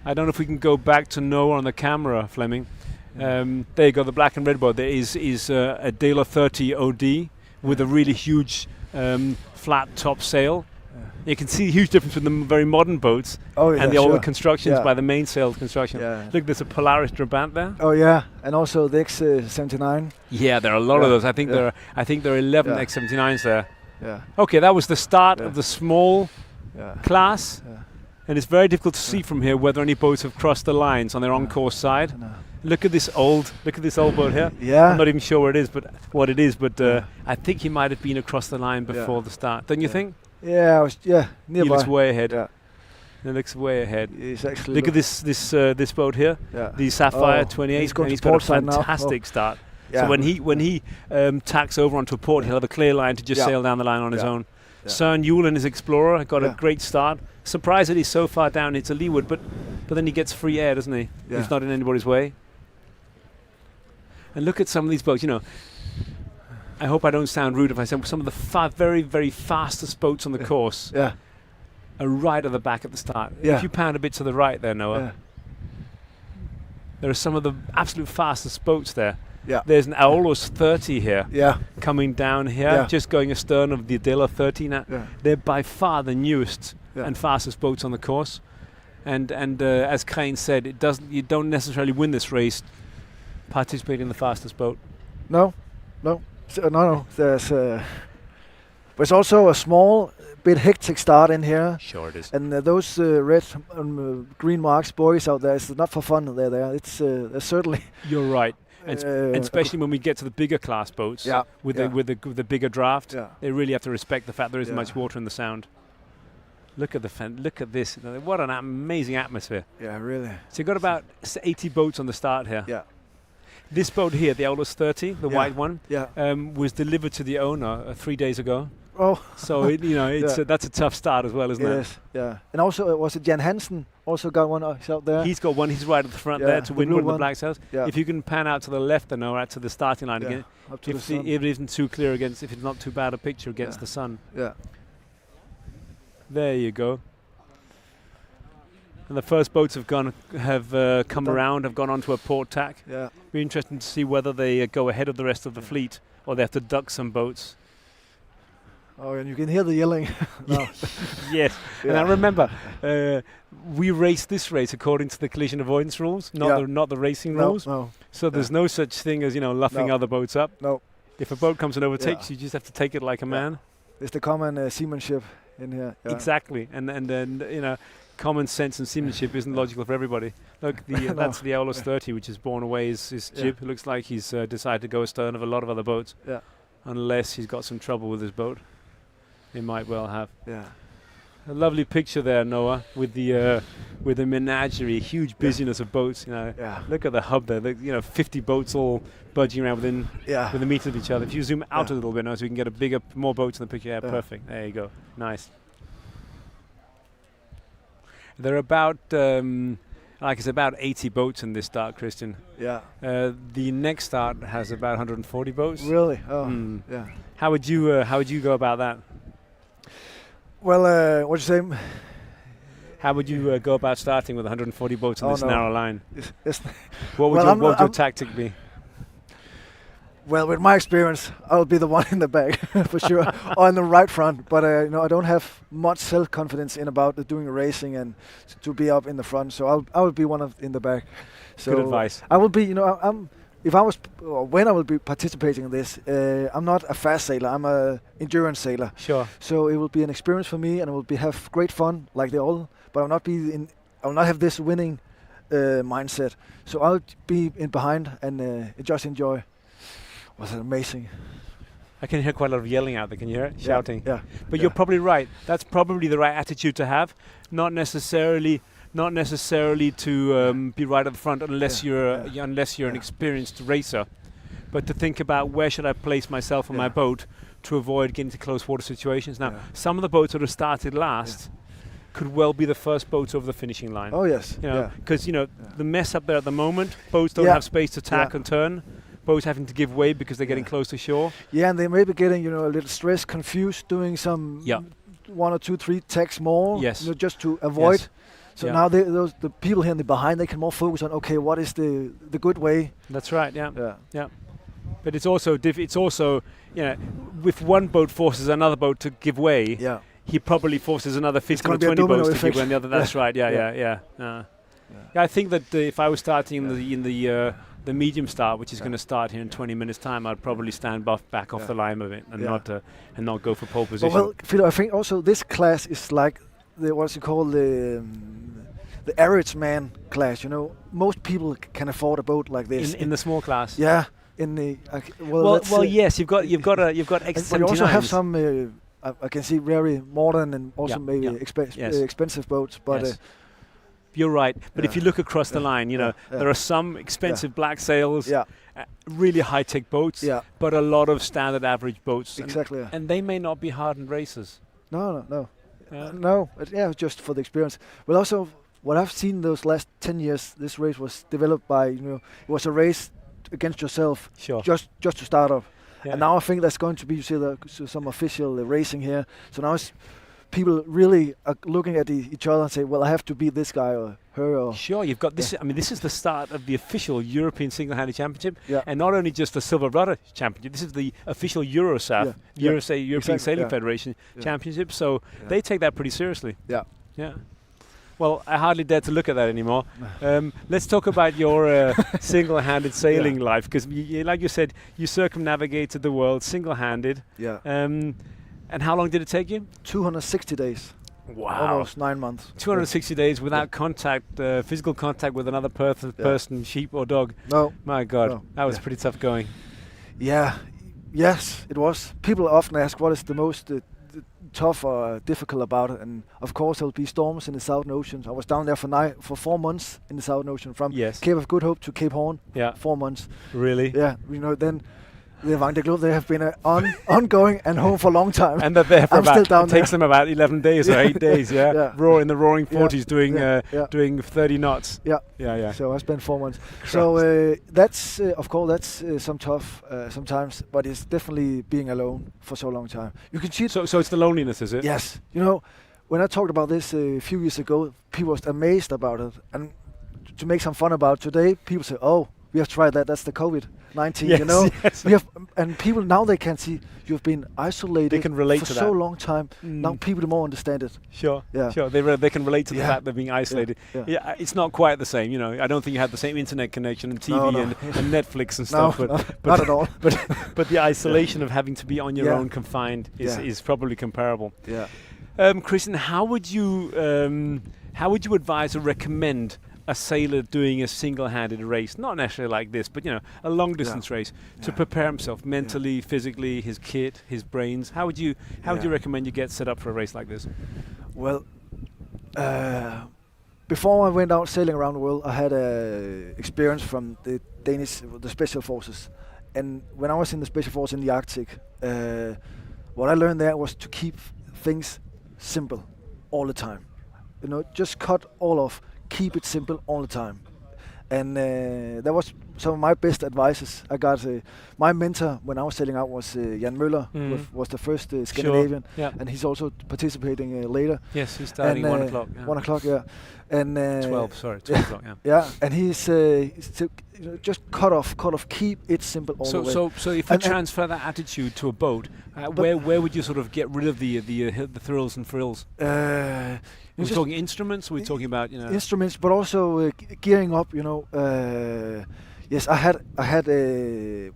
S1: I don't know if we can go back to Noah on the camera, Fleming. There you go, the black and red boat. There is a Dela 30 OD with a really huge flat top sail. You can see a huge difference with the very modern boats and the older constructions by the mainsail construction. Look, there's a Polaris Brabant there.
S5: Oh yeah, and also the X-79.
S1: Yeah, there are a lot of those. I think there are 11 X-79s there. Okay, that was the start of the small class, and it's very difficult to see from here whether any boats have crossed the lines on their on-course side. Look at this old boat here. I'm not even sure what it is, but I think he might have been across the line before the start. Don't you think?
S5: Yeah, nearby.
S1: He looks way ahead. He looks way ahead.
S5: He's actually
S1: look at this boat here, the Sapphire 28, and he's got a fantastic start. So when he tacks over onto a port, he'll have a clear line to just sail down the line on his own. Søren Juhl and his Explorer got a great start. Surprised that he's so far down into leeward, but then he gets free air, doesn't he? He's not in anybody's way. And look at some of these boats, I hope I don't sound rude if I say some of the very, very fastest boats on the course are right at the back at the start. If you pan a bit to the right there, Noah, there are some of the absolute fastest boats there. There's an Aolos 30 here coming down here, just going astern of the Dela 30 now. They're by far the newest and fastest boats on the course. And as Kræn said, you don't necessarily win this race participating in the fastest boat.
S5: No. There's but it's also a small, bit hectic start in here.
S1: Sure it is.
S5: And those red green marks boys out there, it's not for fun. They're there. It's certainly.
S1: You're right. And especially when we get to the bigger class boats with the bigger draft, they really have to respect the fact there isn't much water in the Sound. Look at look at this. What an amazing atmosphere.
S5: Yeah, really.
S1: So you've got about 80 boats on the start here. This boat here, the Aolos 30, the white one, was delivered to the owner 3 days ago. So that's a tough start as well, isn't it?
S5: Yes, And also, was it Jan Hansen also got one out there?
S1: He's got one. He's right at the front there to windward of the black sails. If you can pan out to the left, then out to the starting line again.
S5: Up to
S1: if
S5: the sun.
S1: it isn't too clear if it's not too bad a picture against the sun. There you go. And the first boats have come around, have gone onto a port tack. Be interesting to see whether they go ahead of the rest of the fleet or they have to duck some boats.
S5: Oh, and you can hear the yelling.
S1: Yes. And I remember we raced this race according to the collision avoidance rules, not the racing rules. So there's no such thing as luffing other boats up. If a boat comes and overtakes you, just have to take it like a man.
S5: It's the common seamanship in here.
S1: Exactly, and then common sense and seamanship isn't logical for everybody. Look, that's the Aolos 30, which has borne away his jib. It looks like he's decided to go astern of a lot of other boats, unless he's got some trouble with his boat. He might well have. A lovely picture there, Noah, with the menagerie, huge busyness of boats. Look at the hub there. 50 boats all budging around within a meter of each other. If you zoom out a little bit now, so we can get more boats in the picture. Perfect. There you go. Nice. There are about, about 80 boats in this start, Christian. The next start has about 140 boats.
S5: Really?
S1: How would you go about that?
S5: Well, what you say?
S1: How would you go about starting with 140 boats on this narrow line? What would your tactic be?
S5: Well, with my experience, I'll be the one in the back for sure, or in the right front. But I don't have much self-confidence about doing racing and to be up in the front. So I will be one in the back. So
S1: good advice.
S5: I will be. When I will be participating in this, I'm not a fast sailor. I'm a endurance sailor.
S1: Sure.
S5: So it will be an experience for me, and it will have great fun like they all. But I will not have this winning mindset. So I'll be in behind and just enjoy. Was it amazing?
S1: I can hear quite a lot of yelling out there. Can you hear it? Shouting. But you're probably right. That's probably the right attitude to have. Not necessarily to be right at the front unless you're an experienced racer, but to think about where should I place myself on my boat to avoid getting into close water situations. Now, some of the boats that have started last could well be the first boats over the finishing line.
S5: Oh yes.
S1: Because the mess up there at the moment, boats don't have space to tack and turn. Boats having to give way because they're getting close to shore. Yeah,
S5: and they may be getting a little stressed, confused, doing some 1 or 2, 3 tacks more.
S1: Yes.
S5: Just to avoid So now the people here in the behind, they can more focus on, okay, what is the good way?
S1: That's right. Yeah. But it's also if one boat forces another boat to give way, he probably forces another 15 or 20 boats to give way, and the other. That's right. Yeah. I think that if I was starting in the medium start, which is going to start here in 20 minutes time, I'd probably stand back off the line of it and not go for pole position.
S5: Well, Philo, I think also this class is like what's it called, the average man class. Most people can afford a boat like this
S1: in the small class.
S5: Yeah. In the
S1: yes, you've got X79s.
S5: But you also have some I can see very modern and also maybe expensive boats, but.
S1: You're right, but if you look across the line, there are some expensive black sails, really high-tech boats, but a lot of standard average boats.
S5: Exactly.
S1: And they may not be hardened racers.
S5: No. Just for the experience. But also, what I've seen those last 10 years, this race was developed by, it was a race against yourself, just to start off. Yeah. And now I think there's going to be some official racing here. So now people really are looking at each other and say, well, I have to beat this guy or her. Or
S1: sure, you've got this. I mean, this is the start of the official European Single-Handed Championship, and not only just the Silverrudder Championship. This is the official Eurosaf, European Sailing Federation Championship. So they take that pretty seriously. Yeah. Well, I hardly dare to look at that anymore. Let's talk about your single-handed sailing life, because, like you said, you circumnavigated the world single-handed.
S5: Yeah.
S1: And how long did it take you?
S5: 260 days.
S1: Wow.
S5: Almost 9 months.
S1: 260 days without contact, physical contact with another person, sheep or dog.
S5: No.
S1: My God, that was pretty tough going.
S5: Yeah. Yes, it was. People often ask what is the most tough or difficult about it, and of course there'll be storms in the Southern Ocean. I was down there for 4 months in the Southern Ocean, from Cape of Good Hope to Cape Horn. 4 months.
S1: Really?
S5: Yeah. Then the Vendée Globe, they have been ongoing and home for a long time.
S1: And they're there for it takes them about 11 days or 8 days, in the roaring 40s doing 30 knots. Yeah.
S5: So I spent 4 months. So that's, of course, that's some tough sometimes, but it's definitely being alone for so long time. You can see.
S1: So it's the loneliness, is it?
S5: Yes. When I talked about this a few years ago, people were amazed about it. And to make some fun about it, today, people say, oh, we have tried that. That's the COVID-19,
S1: Yes.
S5: We have, and people now they can see you've been isolated.
S1: They can relate
S5: for
S1: to
S5: so
S1: that.
S5: long time. Now people more understand it.
S1: Sure.
S5: Yeah.
S1: Sure. They can relate to the fact they're being isolated. Yeah. It's not quite the same. I don't think you have the same internet connection and TV and Netflix and stuff.
S5: But not at all.
S1: But the isolation of having to be on your own, confined, is probably comparable.
S5: Yeah.
S1: Christian, how would you advise or recommend a sailor doing a single-handed race, not necessarily like this, but a long-distance race, to prepare himself mentally, physically, his kit, his brains? How would you recommend you get set up for a race like this?
S5: Well, before I went out sailing around the world, I had experience from the Special Forces, and when I was in the Special Forces in the Arctic, what I learned there was to keep things simple all the time. Just cut all off. Keep it simple all the time. And that was some of my best advices. I got my mentor when I was sailing out was Jan Møller, who was the first Scandinavian, and he's also participating later.
S1: Yes, he's starting 1 o'clock.
S5: 1 o'clock, and
S1: 12 o'clock.
S5: And he's just cut off, keep it simple all the way.
S1: So if we transfer that attitude to a boat, where would you sort of get rid of the thrills and frills? We're talking instruments. We're talking about
S5: instruments, but also gearing up. Yes, I had a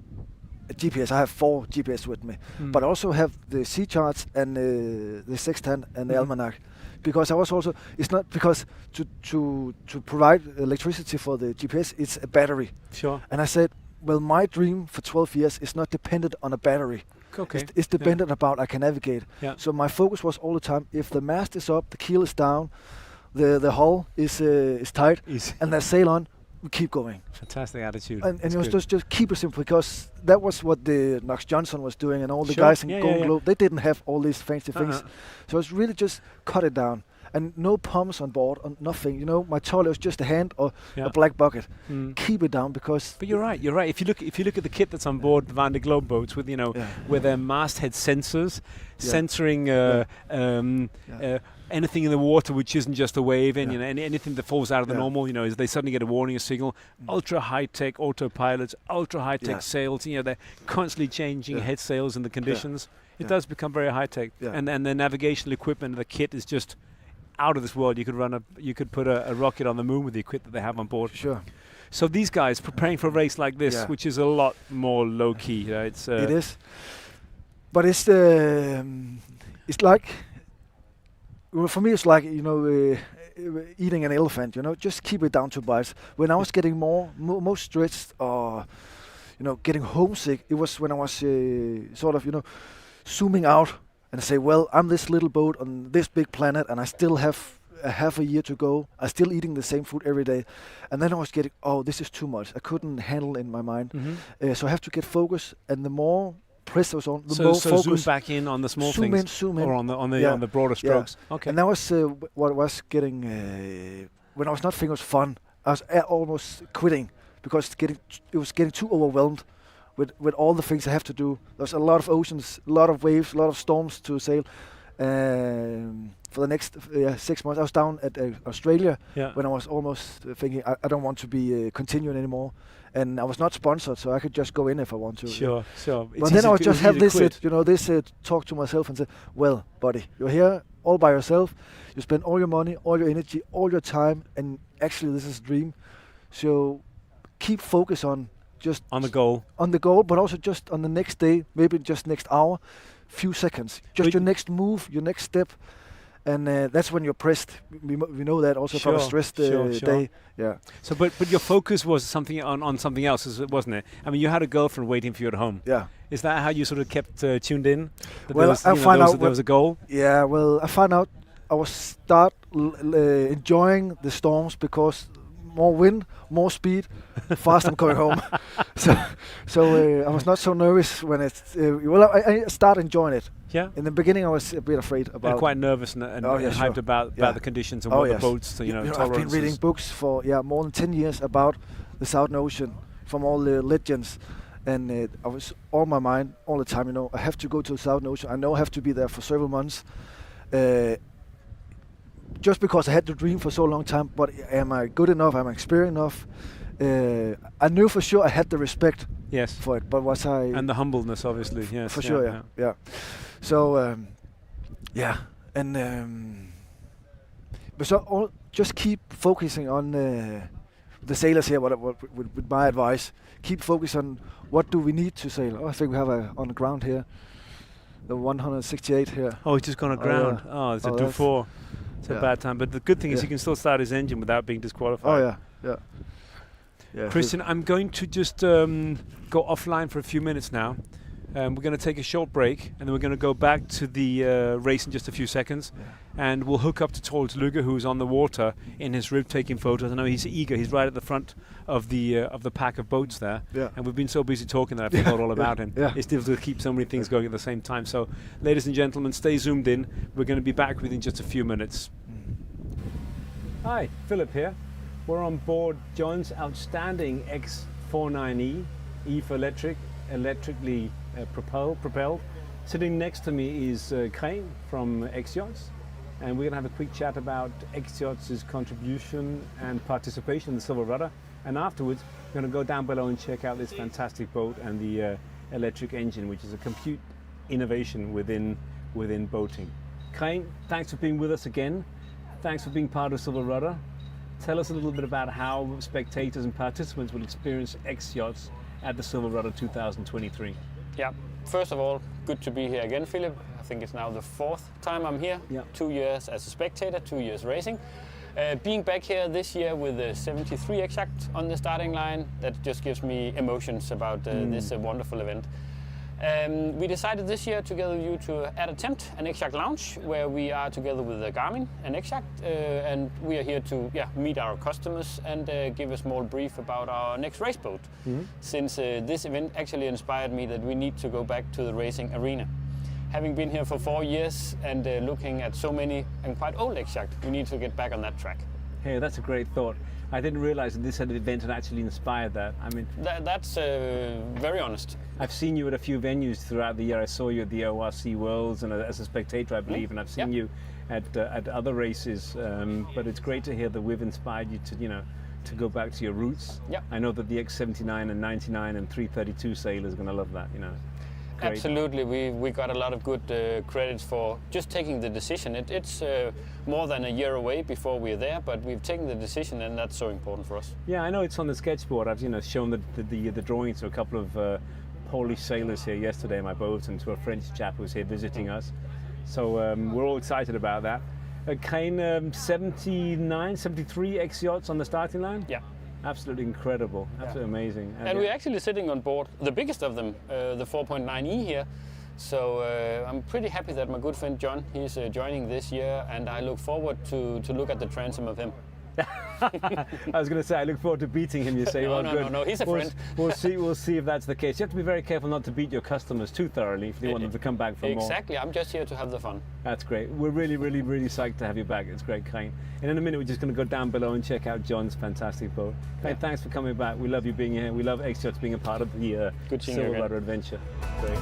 S5: GPS. I have 4 GPS with me, but I also have the sea charts and the sextant and the almanac, because I was also. It's not because to provide electricity for the GPS. It's a battery.
S1: Sure.
S5: And I said, well, my dream for 12 years is not dependent on a battery.
S1: Okay.
S5: It's dependent about I can navigate. Yeah. So my focus was all the time, if the mast is up, the keel is down, the hull is tight, and the sail on, we keep going.
S1: Fantastic attitude.
S5: And it was just keep it simple, because that was what the Knox Johnson was doing, and all the guys in Golden Globe, they didn't have all these fancy things. So it's really just cut it down. And no pumps on board, nothing. My toilet was just a hand or a black bucket. Keep it down, because.
S1: But you're right. If you look at the kit that's on board the Vendée Globe boats with with their masthead sensors, censoring anything in the water which isn't just a wave, and
S5: Yeah.
S1: you know, anything that falls out of the
S5: Yeah.
S1: normal, you know, is they suddenly get a warning, a signal. Ultra high tech autopilots, ultra high tech
S5: Yeah.
S1: sails. You know, they're constantly changing
S5: Yeah.
S1: head sails and the conditions. It
S5: Yeah.
S1: does become very high tech,
S5: Yeah.
S1: and the navigational equipment, the kit is just out of this world. You could put a rocket on the moon with the equipment that they have on board.
S5: Sure.
S1: So these guys preparing for a race like this,
S5: Yeah.
S1: which is a lot more low key. You know, it's
S5: It is. But it's like, well, for me it's like, you know, eating an elephant, you know, just keep it down to bites. When I was getting most stressed or, you know, getting homesick, it was when I was sort of, you know, zooming out and say, well, I'm this little boat on this big planet and I still have a half a year to go. I'm still eating the same food every day. And then I was getting, oh, this is too much. I couldn't handle in my mind. So I have to get focus, and the more press I was on, the more
S1: so
S5: focus.
S1: zoom back in on the small
S5: Zoom
S1: things,
S5: in, zoom in.
S1: or on the
S5: Yeah.
S1: broader strokes. Okay.
S5: And that was what was getting, when I was not thinking it was fun, I was almost quitting because it was getting too overwhelmed with all the things I have to do. There's a lot of oceans, a lot of waves, a lot of storms to sail. For the next 6 months, I was down at Australia when I was almost thinking I don't want to be continuing anymore. And I was not sponsored, so I could just go in if I want to.
S1: Sure.
S5: But then I would just have this talk to myself and say, well, buddy, you're here all by yourself. You spend all your money, all your energy, all your time, and actually this is a dream. So keep focus on just
S1: on the goal,
S5: but also just on the next day, maybe just next hour, few seconds, just your next move, your next step. And that's when you're pressed. We know that also from a stressed day. Yeah.
S1: So, but your focus was something on something else, wasn't it? I mean, you had a girlfriend waiting for you at home.
S5: Yeah.
S1: Is that how you sort of kept tuned in? That
S5: Well,
S1: there was a goal.
S5: Yeah. Well, I found out I was enjoying the storms because more wind, more speed, fast I'm coming home. So I was not so nervous when I started enjoying it.
S1: Yeah.
S5: In the beginning, I was a bit afraid about.
S1: And quite nervous and hyped about the conditions and what the boats,
S5: I've been reading books for more than 10 years about the Southern Ocean from all the legends, and I was on my mind all the time. You know, I have to go to the Southern Ocean. I know I have to be there for several months. Just because I had the dream for so long time, but am I good enough? Am I experienced enough? I knew for sure I had the respect for it, but was I...
S1: And the humbleness, obviously, yes.
S5: For sure, yeah. So, and... but so just keep focusing on the sailors here, with my advice. Keep focus on what do we need to sail. Oh, I think we have on the ground here. The 168 here.
S1: Oh, it's just gone aground. It's a Duick. It's a bad time, but the good thing is he can still start his engine without being disqualified.
S5: Oh yeah.
S1: Christian, I'm going to just go offline for a few minutes now. We're going to take a short break, and then we're going to go back to the race in just a few seconds, and we'll hook up to Troels Lykke, who's on the water in his rib taking photos. I know he's eager. He's right at the front of the pack of boats there, and we've been so busy talking that I forgot all about him. It's difficult to keep so many things going at the same time. So, ladies and gentlemen, stay zoomed in. We're going to be back within just a few minutes. Hi, Philip here. We're on board John's outstanding X49E, E for electric, electrically propelled. Sitting next to me is Kræn from X-Yachts, and we're going to have a quick chat about X-Yachts' contribution and participation in the Silverrudder. And afterwards, we're going to go down below and check out this fantastic boat and the electric engine, which is a complete innovation within boating. Kræn, thanks for being with us again. Thanks for being part of Silverrudder. Tell us a little bit about how spectators and participants will experience X-Yachts at the Silverrudder 2023.
S2: Yeah, first of all, good to be here again, Philip. I think it's now the 4th time I'm here. 2 years as a spectator, 2 years racing. Being back here this year with the 73 X-Yachts on the starting line, that just gives me emotions about this wonderful event. We decided this year together with you to attempt an X-Yacht lounge where we are together with Garmin and X-Yacht, and we are here to meet our customers and give a small brief about our next race boat. Since this event actually inspired me that we need to go back to the racing arena. Having been here for 4 years and looking at so many and quite old X-Yachts, we need to get back on that track.
S1: Hey, that's a great thought. I didn't realize that this event had actually inspired that. I mean,
S2: That's very honest.
S1: I've seen you at a few venues throughout the year. I saw you at the ORC Worlds and as a spectator, I believe, and I've seen you at other races. But it's great to hear that we've inspired you to go back to your roots.
S2: Yeah.
S1: I know that the X79 and 99 and 332 sailors are going to love that. Great.
S2: Absolutely, we got a lot of good credits for just taking the decision. It's more than a year away before we're there, but we've taken the decision, and that's so important for us.
S1: Yeah, I know it's on the sketchboard. I've shown the drawings to a couple of Polish sailors here yesterday in my boat, and to a French chap who's here visiting us. So we're all excited about that. Kræn 79, 73 X-Yachts on the starting line?
S2: Yeah.
S1: Absolutely incredible, absolutely amazing.
S2: And we're actually sitting on board the biggest of them, the 4.9E here. So I'm pretty happy that my good friend John, he's joining this year, and I look forward to look at the transom of him.
S1: I was going to say, I look forward to beating him. You say,
S2: no, he's a friend.
S1: We'll see if that's the case. You have to be very careful not to beat your customers too thoroughly if you want them to come back for more.
S2: Exactly, I'm just here to have the fun.
S1: That's great. We're really, really, really psyched to have you back. It's great, Kræn. And in a minute, we're just going to go down below and check out John's fantastic boat. Kræn, thanks for coming back. We love you being here. We love X-Yachts being a part of the Silverrudder adventure. Great.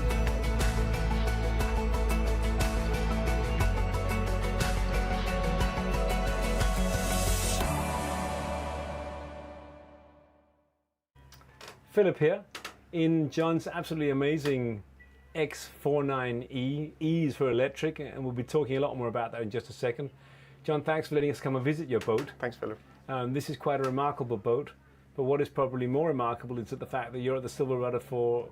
S1: Philip here in John's absolutely amazing X49E. E is for electric, and we'll be talking a lot more about that in just a second. John, thanks for letting us come and visit your boat.
S6: Thanks, Philip.
S1: This is quite a remarkable boat, but what is probably more remarkable is the fact that you're at the Silverrudder for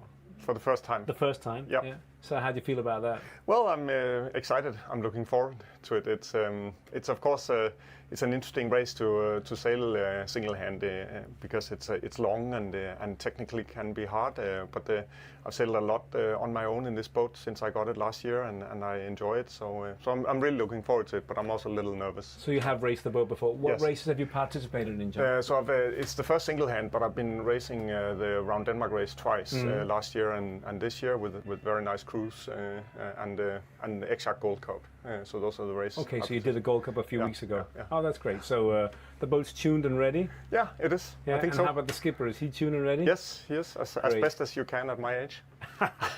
S6: the first time.
S1: The first time?
S6: Yep.
S1: Yeah. So how do you feel about that?
S6: Well, I'm excited. I'm looking forward to it. It's of course it's an interesting race to sail single-handed because it's long and technically can be hard. But I've sailed a lot on my own in this boat since I got it last year, and I enjoy it. So I'm really looking forward to it. But I'm also a little nervous.
S1: So you have raced the boat before. What
S6: Yes.
S1: races have you participated in, John?
S6: So it's the first single-hand, but I've been racing the Round Denmark race twice last year and this year with very nice crews and the X-Yacht Gold Cup. So those are the races.
S1: Okay, so you did a Gold Cup a few weeks ago.
S6: Yeah.
S1: Oh, that's great. So the boat's tuned and ready?
S6: Yeah, it is.
S1: Yeah,
S6: I think
S1: and
S6: so.
S1: how about the skipper? Is he tuned and ready?
S6: Yes, as best as you can at my age.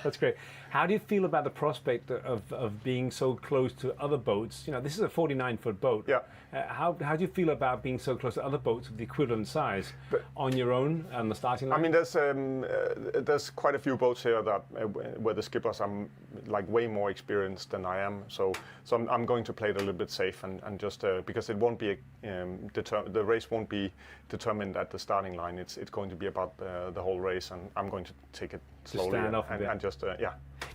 S1: That's great. How do you feel about the prospect of being so close to other boats? This is a 49-foot boat.
S6: Yeah.
S1: How do you feel about being so close to other boats of the equivalent size on your own on the starting line?
S6: I mean, there's quite a few boats here that where the skippers are like way more experienced than I am. So I'm going to play it a little bit safe and just because it won't be the race won't be determined at the starting line. It's going to be about the whole race, and I'm going to take it slowly
S1: stand off a bit.
S6: and just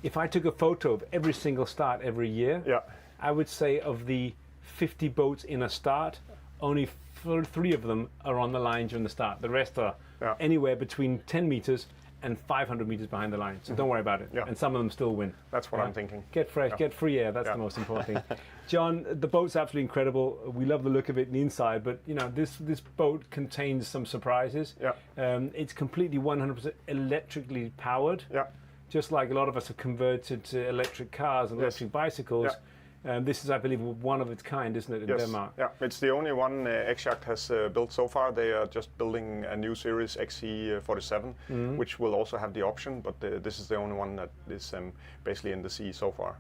S1: If I took a photo of every single start every year,
S6: Yeah.
S1: I would say of the 50 boats in a start, only 3 of them are on the line during the start. The rest are anywhere between 10 meters and 500 meters behind the line. So don't worry about it.
S6: Yeah.
S1: And some of them still win.
S6: That's what I'm thinking.
S1: Get fresh, get free air. That's the most important thing. John, the boat's absolutely incredible. We love the look of it in the inside, but this boat contains some surprises.
S6: Yeah.
S1: It's completely 100% electrically powered.
S6: Yeah.
S1: Just like a lot of us have converted to electric cars and electric bicycles.
S6: Yeah.
S1: This is, I believe, one of its kind, isn't it, in Denmark?
S6: Yeah, it's the only one X-Yacht has built so far. They are just building a new series, XC47, which will also have the option, but this is the only one that is basically in the sea so far.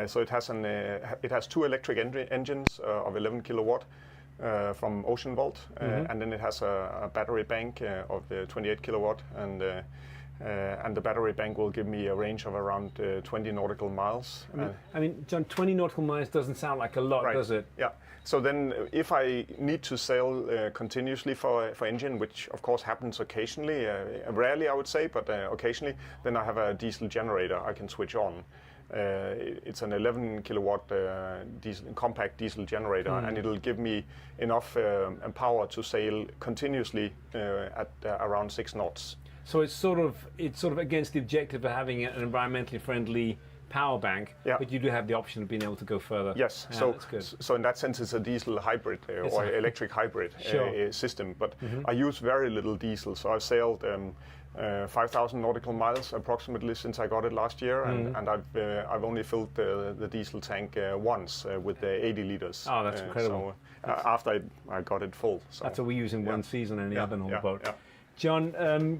S6: So it has 2 electric engines of 11 kilowatt from Ocean Vault, and then it has a battery bank of 28 kilowatt, and the battery bank will give me a range of around 20 nautical miles.
S1: I mean, John, 20 nautical miles doesn't sound like a lot,
S6: Right.
S1: does it?
S6: Yeah. So then if I need to sail continuously for engine, which of course happens occasionally, rarely I would say, but occasionally, then I have a diesel generator I can switch on. It's an 11 kilowatt compact diesel generator, and it'll give me enough power to sail continuously at around 6 knots.
S1: So it's sort of against the objective of having an environmentally friendly power bank,
S6: Yeah.
S1: but you do have the option of being able to go further.
S6: Yes,
S1: Yeah,
S6: so
S1: that's good.
S6: so in that sense, it's a diesel hybrid or electric hybrid
S1: Sure.
S6: system. But I use very little diesel, so I've sailed 5,000 nautical miles approximately since I got it last year, and I've only filled the diesel tank once with the 80 liters.
S1: Oh, that's incredible.
S6: So after I got it full. So.
S1: That's what we use in one season in the other normal boat.
S6: Yeah.
S1: John,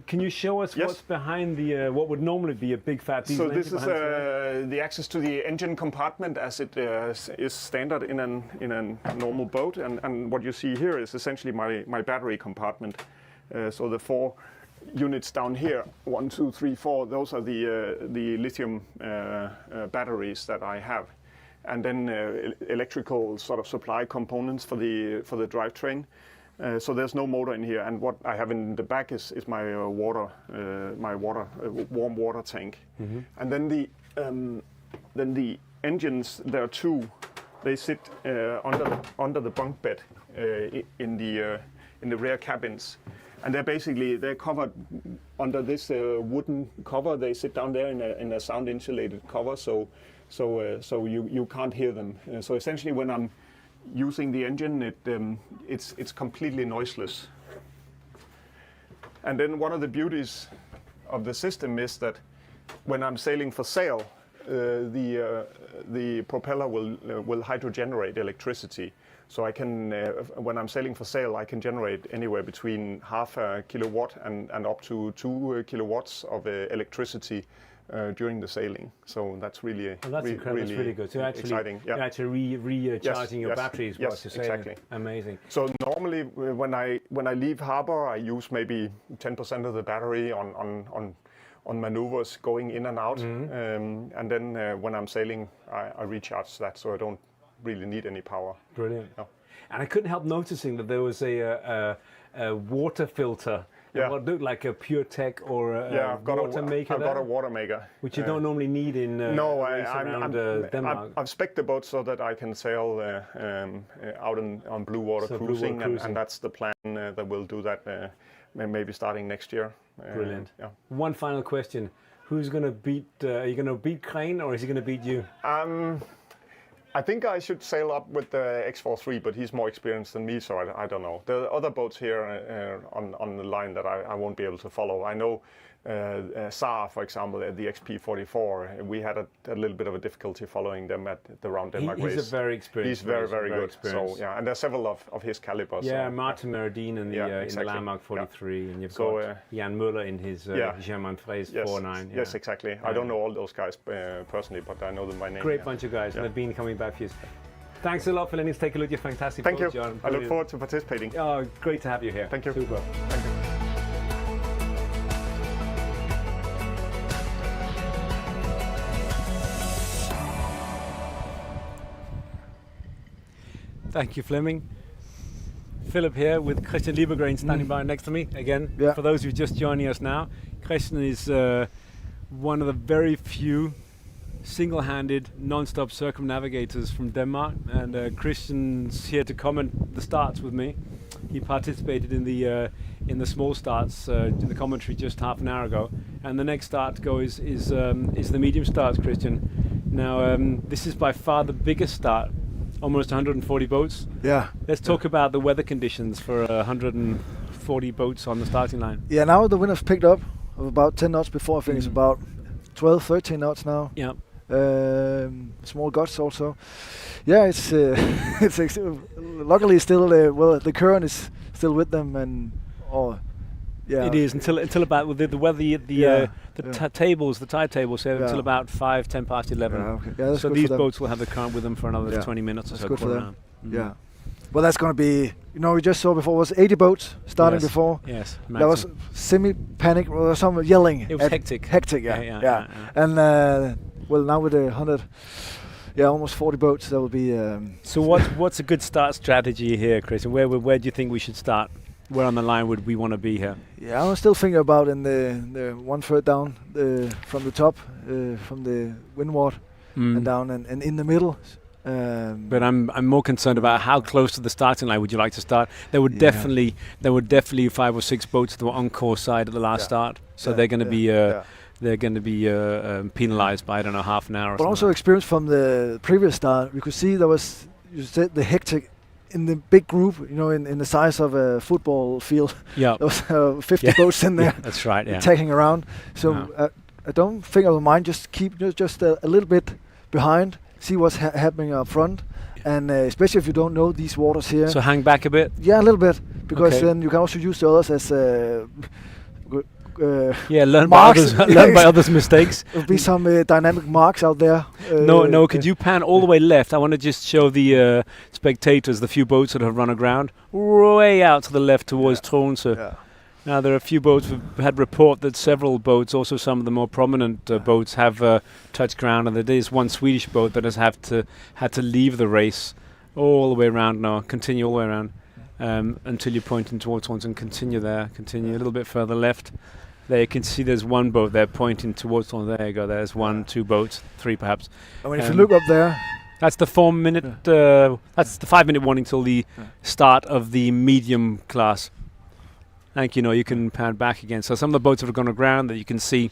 S1: can you show us what's behind the what would normally be a big fat diesel
S6: So this is the access to the engine compartment as it is standard in a normal boat, and what you see here is essentially my battery compartment. So the 4 units down here, 1, 2, 3, 4. Those are the lithium batteries that I have, and then electrical sort of supply components for the drivetrain. So there's no motor in here, and what I have in the back is my warm water tank, and then the engines. There are 2. They sit under the bunk bed in the rear cabins. And they're covered under this wooden cover. They sit down there in a sound insulated cover, so you can't hear them. So essentially, when I'm using the engine, it's completely noiseless. And then one of the beauties of the system is that when I'm sailing for sail, the propeller will hydrogenerate electricity. So I can, when I'm sailing for sail, I can generate anywhere between half a kilowatt and up to 2 kilowatts of electricity during the sailing. So that's really
S1: that's incredible. That's really good. So actually,
S6: exciting. Yeah.
S1: You're actually recharging your batteries while
S6: Yes,
S1: you're sailing.
S6: exactly.
S1: Amazing.
S6: So normally when I leave harbor, I use maybe 10% of the battery on maneuvers going in and out, and then when I'm sailing, I recharge that, so I don't really need any power.
S1: Brilliant.
S6: Yeah.
S1: And I couldn't help noticing that there was a water filter.
S6: Yeah.
S1: What looked like a Pure Tech or a water maker.
S6: I've got a water maker,
S1: which you don't normally need in Denmark.
S6: I've spec'd the boat so that I can sail out on blue water cruising, and that's the plan that we'll do that maybe starting next year.
S1: Brilliant.
S6: Yeah.
S1: One final question: who's going to beat? Are you going to beat Kræn, or is he going to beat you?
S6: I think I should sail up with the X43, but he's more experienced than me, so I don't know. There are other boats here on the line that I won't be able to follow. I know Saar, for example, the XP44, we had a little bit of a difficulty following them at the Round Denmark race.
S1: He's a very experienced.
S6: He's very good. So yeah, and there's several of his calibers.
S1: Yeah, Martin Meredin in the Landmark 43, and you've got Jan Møller in his German Fraise 49. Yeah.
S6: Yes, exactly. I don't know all those guys personally, but I know them by name.
S1: Great bunch of guys, and they've been coming back for years. Thanks a lot for letting us take a look at your fantastic
S6: boat,
S1: John.
S6: Brilliant. I look forward to participating.
S1: Oh, great to have you here.
S6: Thank you.
S1: Super.
S6: Thank you.
S1: Thank you, Flemming. Philip here with Christian Liebergreen standing by next to me again. Yeah. For those who are just joining us now, Christian is one of the very few single-handed, non-stop circumnavigators from Denmark, and Christian's here to comment the starts with me. He participated in the small starts in the commentary just half an hour ago, and the next start to go is the medium starts, Christian. Now this is by far the biggest start. Almost 140 boats.
S5: Yeah.
S1: Let's talk about the weather conditions for 140 boats on the starting line.
S5: Yeah, now the wind's picked up of about 10 knots before. I think it's about 12, 13 knots now.
S1: Yeah.
S5: Small gusts also. Yeah, it's luckily still the current is still with them, and yeah.
S1: It is until about with the weather tables, the tide tables say until about 10 past 11.
S5: Yeah, okay. Yeah,
S1: so these boats will have the current with them for another 20 minutes or so.
S5: Good for them. Yeah. Well, that's going to be, we just saw before was 80 boats starting before.
S1: Yes.
S5: There was semi-panic or some yelling.
S1: It was hectic.
S5: Hectic, yeah. And well, now with 100. Yeah, almost 40 boats. That will be.
S1: So what's a good start strategy here, Chris? And where do you think we should start? Where on the line would we want to be here?
S5: Yeah, I'm still thinking about in the 1/3 down from the top, from the windward and down and in the middle.
S1: But I'm more concerned about how close to the starting line would you like to start. There were definitely 5 or 6 boats that were on course side at the last start, so they're going to be they're going to be penalized by, I don't know, half an hour or
S5: But also experience from the previous start, we could see there was, you said, the hectic in the big group, you know, in the size of a football field.
S1: Yeah.
S5: There was 50 boats in there.
S1: That's right, yeah.
S5: Tagging around. So I don't think I will mind, just keep just a little bit behind, see what's happening up front. And especially if you don't know these waters here.
S1: So hang back a bit?
S5: Yeah, a little bit, because then you can also use the others as
S1: learn by others' mistakes.
S5: There'll be some dynamic marks out there.
S1: No, could you pan all the way left? I want to just show the spectators the few boats that have run aground way out to the left towards Troels. Now there are a few boats. We've had report that several boats, also some of the more prominent boats, have touched ground, and there is one Swedish boat that has had to leave the race all the way around now, continue all the way around until you're pointing towards Troels and continue there, continue a little bit further left. There you can see there's one boat there pointing towards Troels. There you go. There's one, two boats, three perhaps.
S5: I mean, if you look up there,
S1: that's the 4 minute. That's the 5 minute warning till the start of the medium class. Thank you. You can pan back again. So some of the boats have gone aground that you can see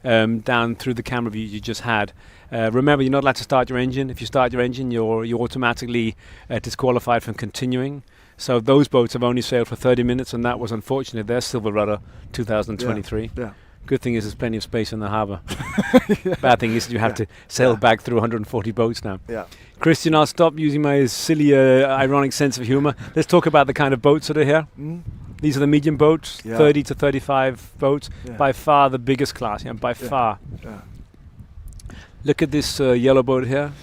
S1: down through the camera view you just had. Remember, you're not allowed to start your engine. If you start your engine, you're automatically disqualified from continuing. So those boats have only sailed for 30 minutes, and that was unfortunately their Silverrudder 2023.
S5: Yeah.
S1: Good thing is there's plenty of space in the harbour. Bad thing is you have to sail back through 140 boats now.
S5: Yeah.
S1: Christian, I'll stop using my silly, ironic sense of humour. Let's talk about the kind of boats that are here. These are the medium boats, 30 to 35 boats, by far the biggest class, by far.
S5: Yeah.
S1: Look at this yellow boat here.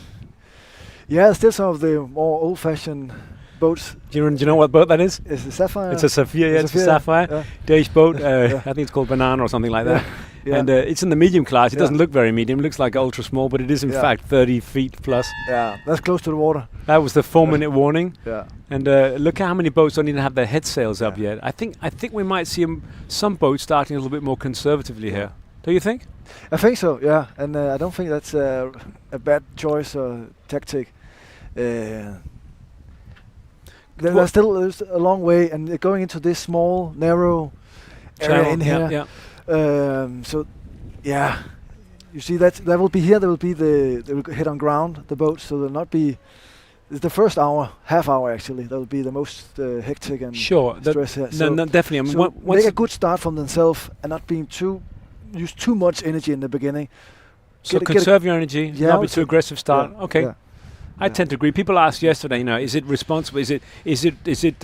S5: Yeah, still some of the more old-fashioned boats.
S1: Do you know what boat that is?
S5: It's a Sapphire.
S1: It's a Sapphire, it's a Sapphire. Yeah. Danish boat, I think it's called Banana or something like that. Yeah. And it's in the medium class. It doesn't look very medium, it looks like ultra small, but it is in fact 30 feet plus.
S5: Yeah, that's close to the water.
S1: That was the 4 minute warning.
S5: Yeah.
S1: And look how many boats don't even have their head sails up yet. I think we might see some boats starting a little bit more conservatively here. Do you think?
S5: I think so, yeah. And I don't think that's a bad choice or tactic. There's still a long way, and going into this small, narrow area in here. So, you see that will be here. There will be they will hit on ground, the boats. So there'll not be. It's the first hour, half hour actually. That will be the most hectic and stress here.
S1: No, definitely. I mean,
S5: so make a good start from themselves and not being use too much energy in the beginning.
S1: So conserve your energy. Not be too aggressive start.
S5: Yeah,
S1: okay.
S5: Yeah.
S1: I tend to agree. People asked yesterday, is it responsible? Is it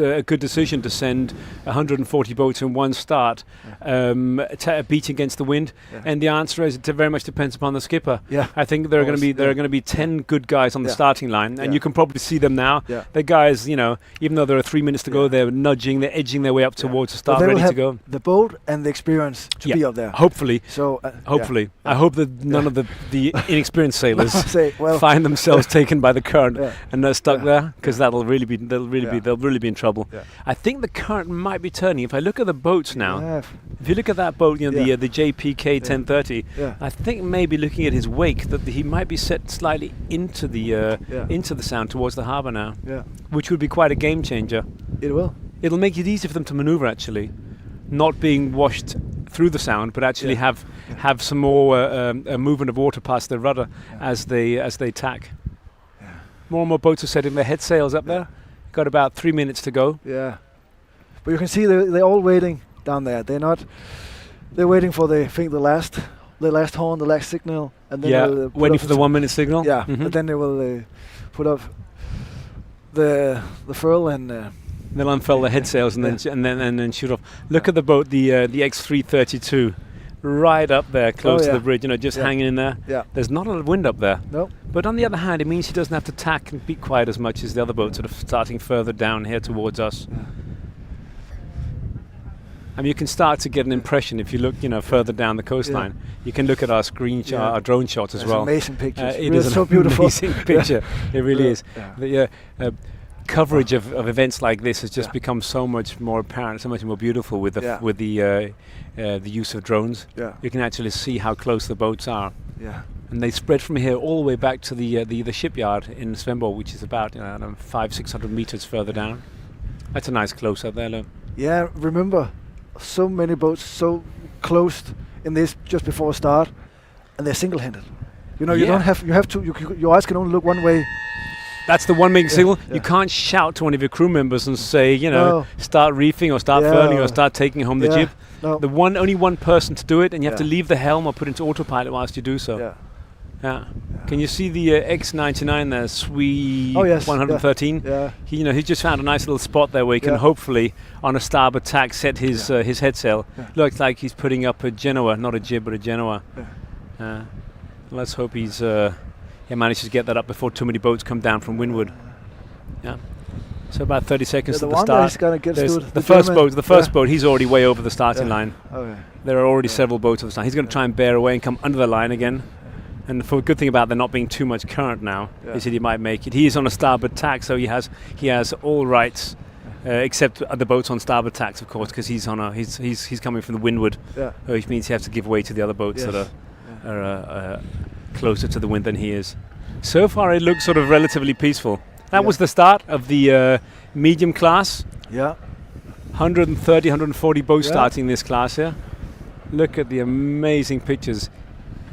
S1: a good decision to send 140 boats in one start, beat against the wind?
S5: Yeah.
S1: And the answer is it very much depends upon the skipper.
S5: Yeah.
S1: I think there are going to be 10 good guys on the starting line, and you can probably see them now. Yeah. The guys, even though there are 3 minutes to go, they're nudging, they're edging their way up towards the start, ready to go.
S5: The boat and the experience to be up there.
S1: Hopefully.
S5: So
S1: hopefully, I hope that none of the inexperienced sailors find themselves taken by the current and they're stuck there, because they'll really be in trouble. Yeah. I think the current might be turning. If I look at the boats now, if you look at that boat, the JPK 1030, I think maybe looking at his wake that he might be set slightly into the sound towards the harbour now, which would be quite a game changer.
S5: It will.
S1: It'll make it easy for them to manoeuvre actually, not being washed through the sound, but actually have some more a movement of water past the rudder as they tack. More and more boats are setting their head sails up there. Got about 3 minutes to go.
S5: Yeah, but you can see they're all waiting down there. They're waiting for the last horn, the last signal, and then
S1: waiting for the 1 minute signal.
S5: Yeah, and then they will put up the furl and.
S1: They'll unfurl the head sails and then shoot off. Look at the boat, the X332. Right up there, close to the bridge, just hanging in there. Yeah. There's not a lot of wind up there.
S5: No.
S1: But on the other hand, it means he doesn't have to tack and beat quite as much as the other boats that are starting further down here towards us. Yeah. I mean, you can start to get an impression if you look, further down the coastline. Yeah. You can look at our screen shot, our drone shots as well.
S5: Amazing pictures.
S1: It is so beautiful. Amazing picture. It really is. Yeah. Coverage of events like this has just become so much more apparent, so much more beautiful with the use of drones. Yeah. You can actually see how close the boats are. Yeah. And they spread from here all the way back to the shipyard in Svendborg, which is about 500-600 meters further down. That's a nice close up there, look.
S5: Yeah, remember, so many boats so close in this just before start, and they're single-handed. You know, you don't have. You have to. Your eyes can only look one way.
S1: That's the one making signal. You can't shout to one of your crew members and say, you know, start reefing or start furling or start taking home the jib.
S5: No.
S1: Only one person to do it, and you have to leave the helm or put into autopilot whilst you do so. Yeah. Can you see the X99 there, Sui 113?
S5: Yeah.
S1: He's just found a nice little spot there where he can hopefully, on a starboard tack, set his head sail. Looks like he's putting up a Genoa, not a jib, but a Genoa. Let's hope he manages to get that up before too many boats come down from windward. Yeah. So about 30 seconds to the start. The first boat, he's already way over the starting line.
S5: Okay.
S1: There are already several boats over the line. He's going to try and bear away and come under the line again. And the good thing about there not being too much current now is that he might make it. He is on a starboard tack, so he has all rights, except the boats on starboard tacks, of course, because he's coming from the windward, which means he has to give way to the other boats that are closer to the wind than he is. So far, it looks sort of relatively peaceful. That was the start of the medium class.
S5: Yeah.
S1: 130, 140 boats starting this class here. Look at the amazing pictures.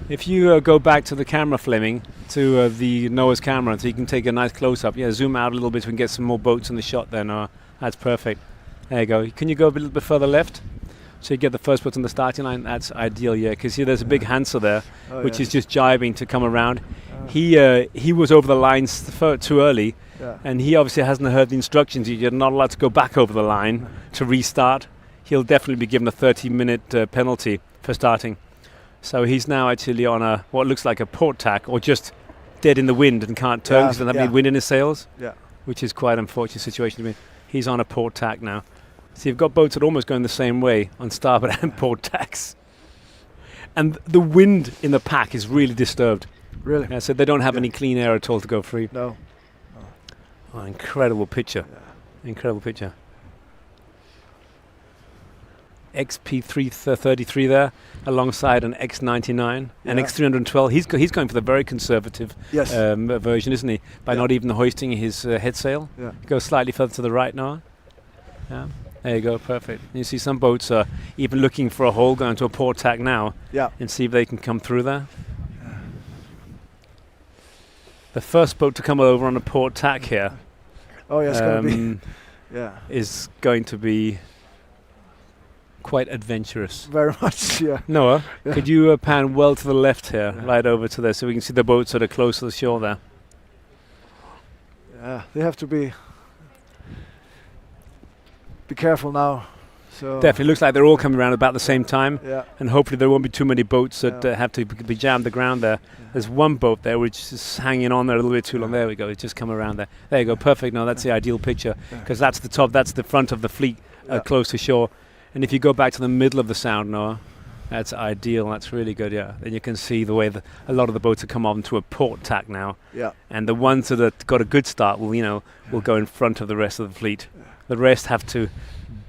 S1: If you go back to the camera, Fleming, to the Noah's camera, so you can take a nice close-up. Yeah, zoom out a little bit so we can get some more boats in the shot there, Noah. That's perfect. There you go. Can you go a little bit further left? So you get the first boat on the starting line. That's ideal, because see there's a big Hanser there, which is just jibing to come around. He was over the lines too early, and he obviously hasn't heard the instructions. You're not allowed to go back over the line to restart. He'll definitely be given a 30-minute penalty for starting. So he's now actually on what looks like a port tack, or just dead in the wind and can't turn because he doesn't have any wind in his sails, which is quite an unfortunate situation to be in. He's on a port tack now. So you've got boats that are almost going the same way on starboard and port tacks. And the wind in the pack is really disturbed.
S5: Really?
S1: Yeah, so they don't have any clean air at all to go free.
S5: No.
S1: Oh, incredible picture. Incredible picture. XP333 there, alongside an X99, an X312. He's going for the very conservative version, isn't he? By not even hoisting his head sail. Yeah. Go slightly further to the right now. Yeah. There you go, perfect. You see some boats are even looking for a hole, going to a port tack now, and see if they can come through there. The first boat to come over on a port tack here is going to be quite adventurous.
S5: Very much,
S1: Noah, could you pan well to the left here, right over to there, so we can see the boats that are close to the shore there?
S5: Yeah, they have to be careful now. So
S1: definitely looks like they're all coming around about the same time, and hopefully there won't be too many boats that have to be jammed the ground there. There's one boat there which is hanging on there a little bit too long. There we go, it's just come around there. There you go, perfect. No, that's the ideal picture, because that's the top, that's the front of the fleet close to shore. And if you go back to the middle of the sound, Noah, that's ideal. That's really good, Then you can see the way a lot of the boats have come on to a port tack now. And the ones that have got a good start will go in front of the rest of the fleet. The rest have to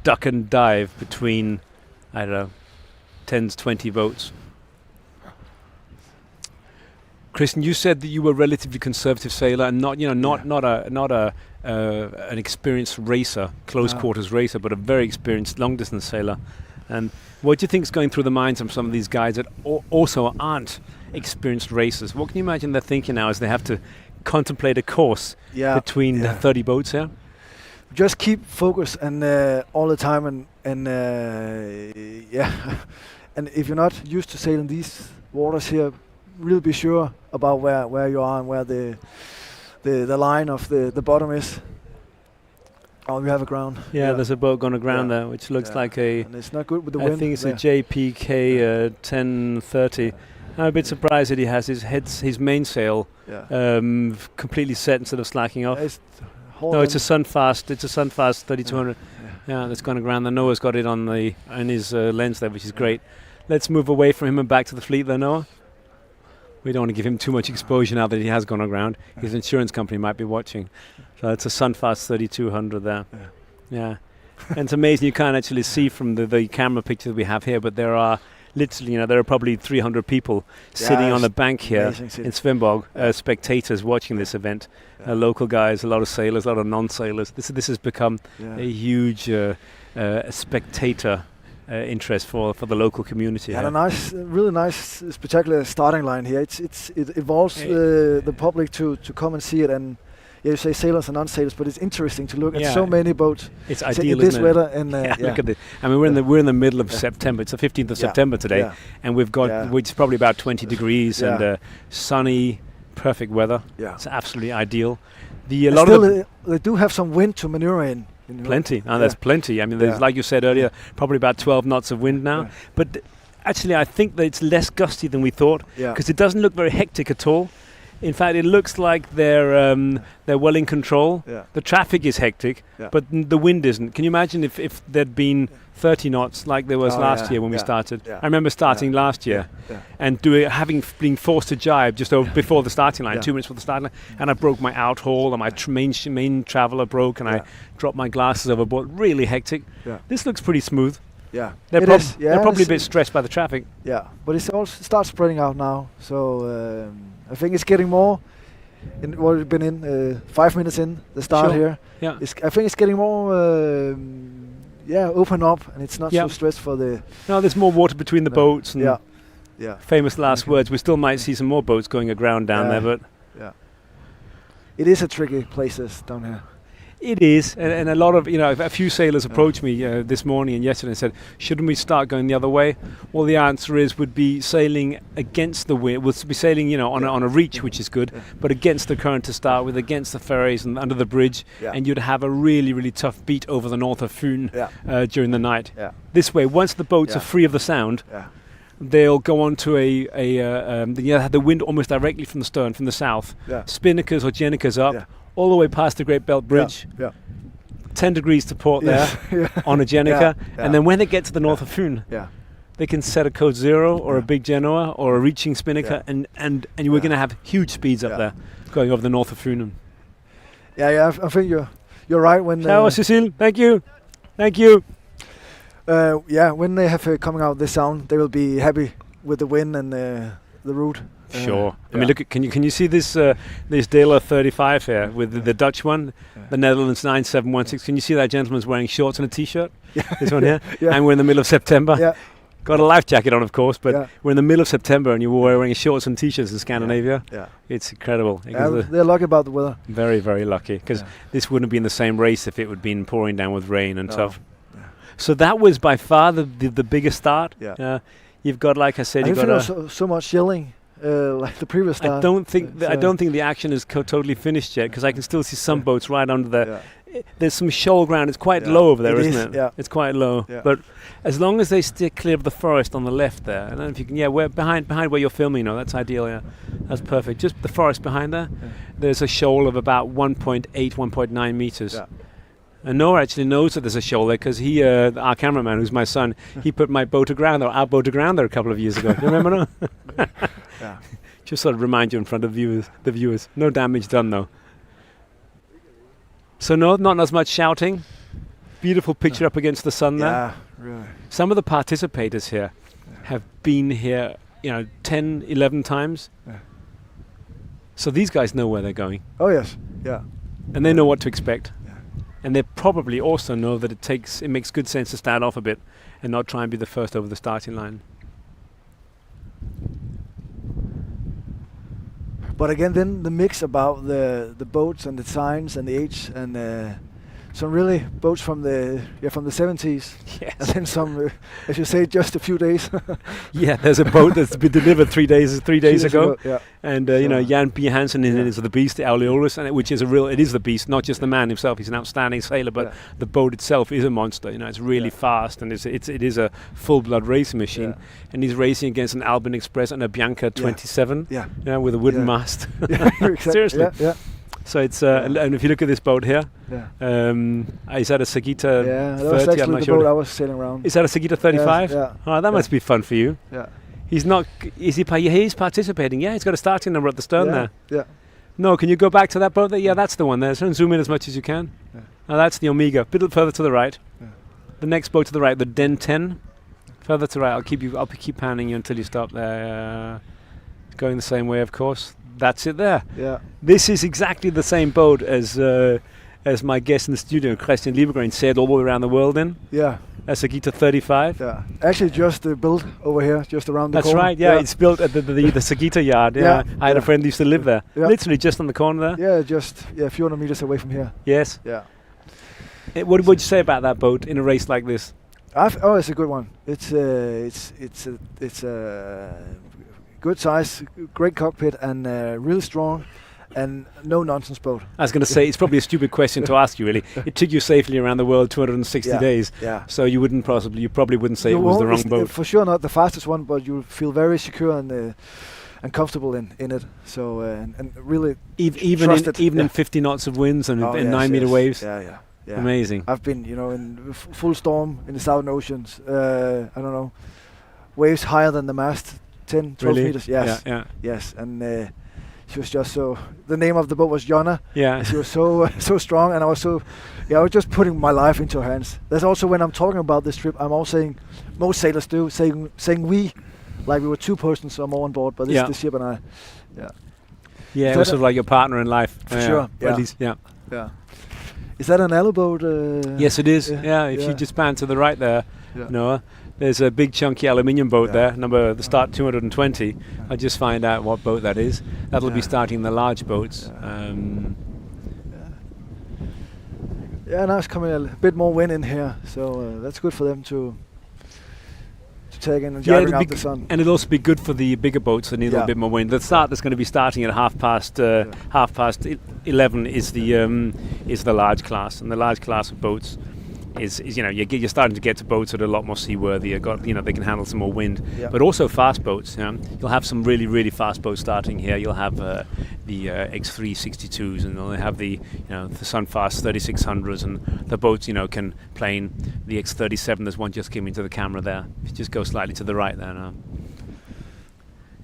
S1: duck and dive between, I don't know, 10 to 20 boats. Christian, you said that you were a relatively conservative sailor and not an experienced racer, close quarters racer, but a very experienced long distance sailor. And what do you think is going through the minds of some of these guys that also aren't experienced racers? What can you imagine they're thinking now as they have to contemplate a course between 30 boats here?
S5: Just keep focus and all the time, and and if you're not used to sailing these waters here, really be sure about where you are and where the line of the bottom is. Oh, we have a ground.
S1: There's a boat going aground there, which looks like
S5: and it's not good with the wind.
S1: I think it's a JPK 1030. I'm a bit surprised that he has his mainsail completely set instead of slacking off. No, it's a Sunfast. It's a Sunfast 3200. That's gone aground. The Noah's got it on his lens there, which is great. Let's move away from him and back to the fleet there, Noah. We don't want to give him too much exposure now that he has gone aground. His insurance company might be watching. So it's a Sunfast 3200 there. And it's amazing. You can't actually see from the camera picture that we have here, but there are literally, there are probably 300 people sitting on the bank here in Svendborg, spectators watching this event. Local guys, a lot of sailors, a lot of non-sailors. This has become a huge spectator interest for the local community.
S5: And a really nice, spectacular starting line here. It involves the public to come and see it, and you say sailors and non-sailors, but it's interesting to look at so many boats.
S1: It's ideal,
S5: in this
S1: isn't
S5: weather.
S1: it?
S5: And
S1: look at this. I mean, we're in the middle of September. It's the 15th of September today, and we've got which is probably about 20 degrees and sunny, perfect weather. Yeah. It's absolutely ideal.
S5: They do have some wind to maneuver in.
S1: Plenty. There's plenty. I mean, there's, like you said earlier, probably about 12 knots of wind now. Yeah. But actually, I think that it's less gusty than we thought, because it doesn't look very hectic at all. In fact, it looks like they're well in control. Yeah. The traffic is hectic, but the wind isn't. Can you imagine if there'd been 30 knots like there was last year when we started? Yeah. I remember starting last year and having been forced to jibe just before the starting line, 2 minutes before the starting line, and I broke my out haul, and my main traveller broke, and I dropped my glasses overboard. Really hectic. Yeah. This looks pretty smooth. Yeah, they're probably a bit stressed by the traffic. Yeah,
S5: but it starts spreading out now, so I think it's getting more. We've been in 5 minutes in the start here. Yeah, I think it's getting more. Open up, and it's not so stressed for the.
S1: No, there's more water between the boats. And famous last words. We still might see some more boats going aground down there, but
S5: it is a tricky place down here.
S1: It is, and a lot of, a few sailors approached me this morning and yesterday and said, shouldn't we start going the other way? Well, the answer would be sailing against the wind. We'll be sailing, on a reach, which is good, but against the current to start with, against the ferries and under the bridge, and you'd have a really, really tough beat over the north of Fyn during the night. Yeah. This way, once the boats are free of the sound, they'll go on to have the wind almost directly from the stern, from the south, spinnakers or jennikers up, all the way past the Great Belt Bridge, 10 degrees to port there on a Jennica, and then when they get to the north of Fyn, they can set a code 0 or a big Genoa or a reaching spinnaker, and you were going to have huge speeds up there going over the north of Fyn.
S5: I think you're right when.
S1: Ciao, Cecile. Thank you.
S5: When they have coming out this sound, they will be happy with the wind and the route.
S1: Sure. I mean, look. Can you see this Daler 35 here with the Dutch one, the Netherlands 9716? Can you see that gentleman's wearing shorts and a t-shirt? This one here, and we're in the middle of September. Got a life jacket on, of course, but we're in the middle of September, and you're wearing shorts and t-shirts in Scandinavia. It's incredible.
S5: They're lucky about the weather.
S1: Very, very lucky, because this wouldn't have been the same race if it would have been pouring down with rain and stuff. So that was by far the biggest start. You've got, like I said, you've got
S5: so much yelling. Like the previous start.
S1: I don't think the action is totally finished yet, because I can still see some boats right under there. There's some shoal ground. It's quite low over there, isn't it? Yeah. It's quite low. Yeah. But as long as they stay clear of the forest on the left there, I don't know if you can. We're behind where you're filming. That's ideal. Yeah, that's perfect. Just the forest behind there. Yeah. There's a shoal of about 1.8, 1.9 meters. Yeah. And Noah actually knows that there's a shoal there, because our cameraman, who's my son, he put our boat aground there a couple of years ago. Do you remember? No? Just sort of remind you in front of the viewers. No damage done though. So not as much shouting. Beautiful picture up against the sun there.
S5: Yeah, really.
S1: Some of the participators here have been here, 10, 11 times. Yeah. So these guys know where they're going.
S5: Oh yes, yeah.
S1: And they know what to expect. And they probably also know that it makes good sense to start off a bit and not try and be the first over the starting line.
S5: But again, then the mix about the boats and the signs and the age and some really boats from the 70s. Yes. And then some, as you say, just a few days.
S1: There's a boat that's been delivered 3 days ago. Yeah. And Jan B. Hansen is the beast, the Aureolus, and which is it is the beast, not just the man himself. He's an outstanding sailor, but the boat itself is a monster. It's really fast, and it is a full-blood racing machine. Yeah. And he's racing against an Albin Express and a Bianca 27. Yeah. With a wooden mast. Seriously. Yeah. So it's and if you look at this boat here, is that a Sagita 30?
S5: That's actually the boat I was sailing around.
S1: Is that a Sagita 35?
S5: Yeah.
S1: Oh, that must be fun for you.
S5: Yeah.
S1: He's not. He's participating. Yeah, he's got a starting number at the stern there.
S5: Yeah.
S1: No, can you go back to that boat there? Yeah, that's the one there. So zoom in as much as you can. Yeah. Now that's the Omega. A bit further to the right. Yeah. The next boat to the right, the Den 10. Further to the right. I'll keep panning you until you stop there. Going the same way, of course. That's it there. Yeah. This is exactly the same boat as as my guest in the studio, Christian Liebergreen, said, all the way around the world in.
S5: Yeah.
S1: A Sagita 35.
S5: Yeah. Actually, just built over here, just around the corner.
S1: That's right. Yeah, it's built at the Sagita yard. Yeah. I had a friend who used to live there. Yeah. Literally just on the corner there.
S5: Yeah, just a few hundred meters away from here.
S1: Yes.
S5: Yeah.
S1: What would you say about that boat in a race like this?
S5: It's a good one. It's a good size, great cockpit, and really strong, and no nonsense boat.
S1: I was going to say, it's probably a stupid question to ask you, really. It took you safely around the world 260 days.
S5: Yeah.
S1: So you probably wouldn't say it was the wrong boat.
S5: For sure, not the fastest one, but you feel very secure and comfortable in it. So and really
S1: even in 50 knots of winds and 9 meter waves.
S5: Yeah.
S1: Amazing.
S5: I've been, in full storm in the Southern Oceans. I don't know, waves higher than the mast, 10, 12 meters. Yes.
S1: Yeah.
S5: Yes, and she was just so. The name of the boat was Jonna.
S1: Yeah.
S5: She was so strong, and I was just putting my life into her hands. That's also when I'm talking about this trip. I'm also saying, most sailors do, saying we, like we were two persons or more on board, but this is the ship and I. Yeah.
S1: Yeah, it was sort of like your partner in life.
S5: For sure. Yeah.
S1: At least, yeah.
S5: Is that an alu boat?
S1: Yes, it is. Yeah, if you just pan to the right there, Noah, there's a big chunky aluminium boat there, the start 220. I just find out what boat that is. That'll be starting the large boats.
S5: Now it's coming a bit more wind in here, so that's good for them to take in and driving out the sun.
S1: And it'll also be good for the bigger boats that need a little bit more wind. The start that's going to be starting at half past 11 is the large class, and the large class of boats is you're starting to get to boats that are a lot more seaworthy. They can handle some more wind, but also fast boats. You'll have some really, really fast boats starting here. You'll have the X362s, and they'll have the Sunfast 3600s, and the boats can plane the X37. There's one just came into the camera there. If you just go slightly to the right there now.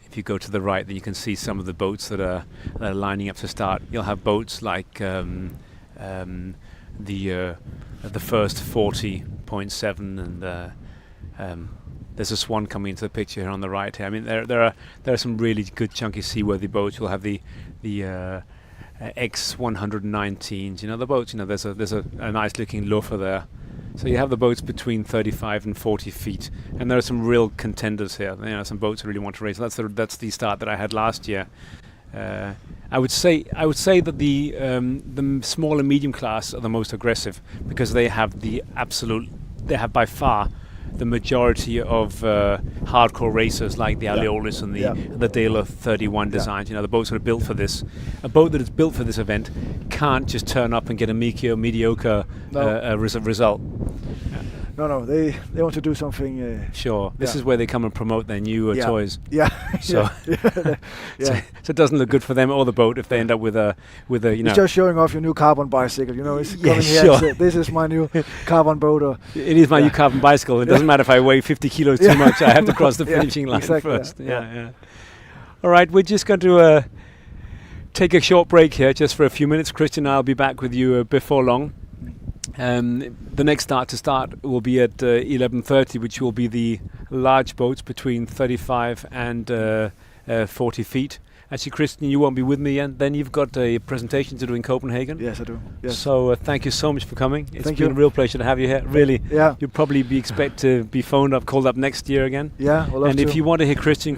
S1: If you go to the right, then you can see some of the boats that are lining up to start. You'll have boats like the first 40.7, and there's a Swan coming into the picture here on the right here. I mean, there are some really good chunky seaworthy boats. You'll have the X119s. The boats. There's a nice looking loafer there. So you have the boats between 35 and 40 feet, and there are some real contenders here. Some boats that really want to race. That's the start that I had last year. I would say that the small and medium class are the most aggressive, because they have by far the majority of hardcore racers, like the Aliolis and the Dale 31 designs. The boats that are built for this. A boat that is built for this event can't just turn up and get a mediocre result.
S5: No, they want to do something.
S1: Sure, this is where they come and promote their new toys.
S5: Yeah.
S1: So, so it doesn't look good for them or the boat if they end up with a.
S5: It's just showing off your new carbon bicycle. It's coming here. And this is my new carbon boat.
S1: It is my new carbon bicycle. It doesn't matter if I weigh 50 kilos too much. I have to cross the finishing line first. Yeah. All right, we're just going to take a short break here, just for a few minutes. Christian and I'll be back with you before long. The next start will be at 11:30, which will be the large boats between 35 and 40 feet. Actually, Christian, you won't be with me, and then you've got a presentation to do in Copenhagen.
S5: Yes, I do. Yes.
S1: So thank you so much for coming. It's been a real pleasure to have you here. Really.
S5: Yeah.
S1: You'll probably be to be called up next year again.
S5: Yeah, we'll love
S1: and
S5: to.
S1: If you want to hear Christian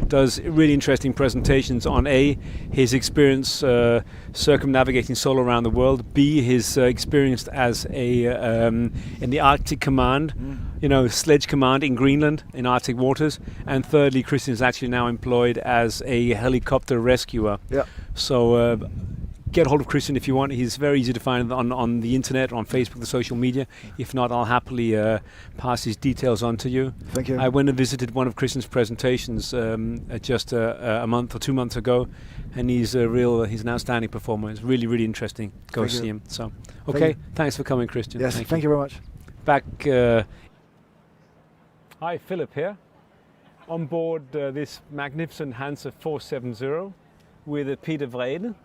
S1: does really interesting presentations on his experience circumnavigating solo around the world, B, his experience as in the Arctic Command. Sledge command in Greenland, in Arctic waters, and thirdly, Christian is actually now employed as a helicopter rescuer.
S5: Yeah.
S1: So get hold of Christian if you want. He's very easy to find on the internet, on Facebook, the social media. If not, I'll happily pass his details on to you.
S5: Thank you.
S1: I went and visited one of Christian's presentations just a month or 2 months ago, and he's an outstanding performer. It's really, really interesting. Go see him. So, okay, thanks for coming, Christian.
S5: Yes, thank you very much.
S1: Back. Hi, Philip here, on board this magnificent Hansa 470 with Peter Vrede,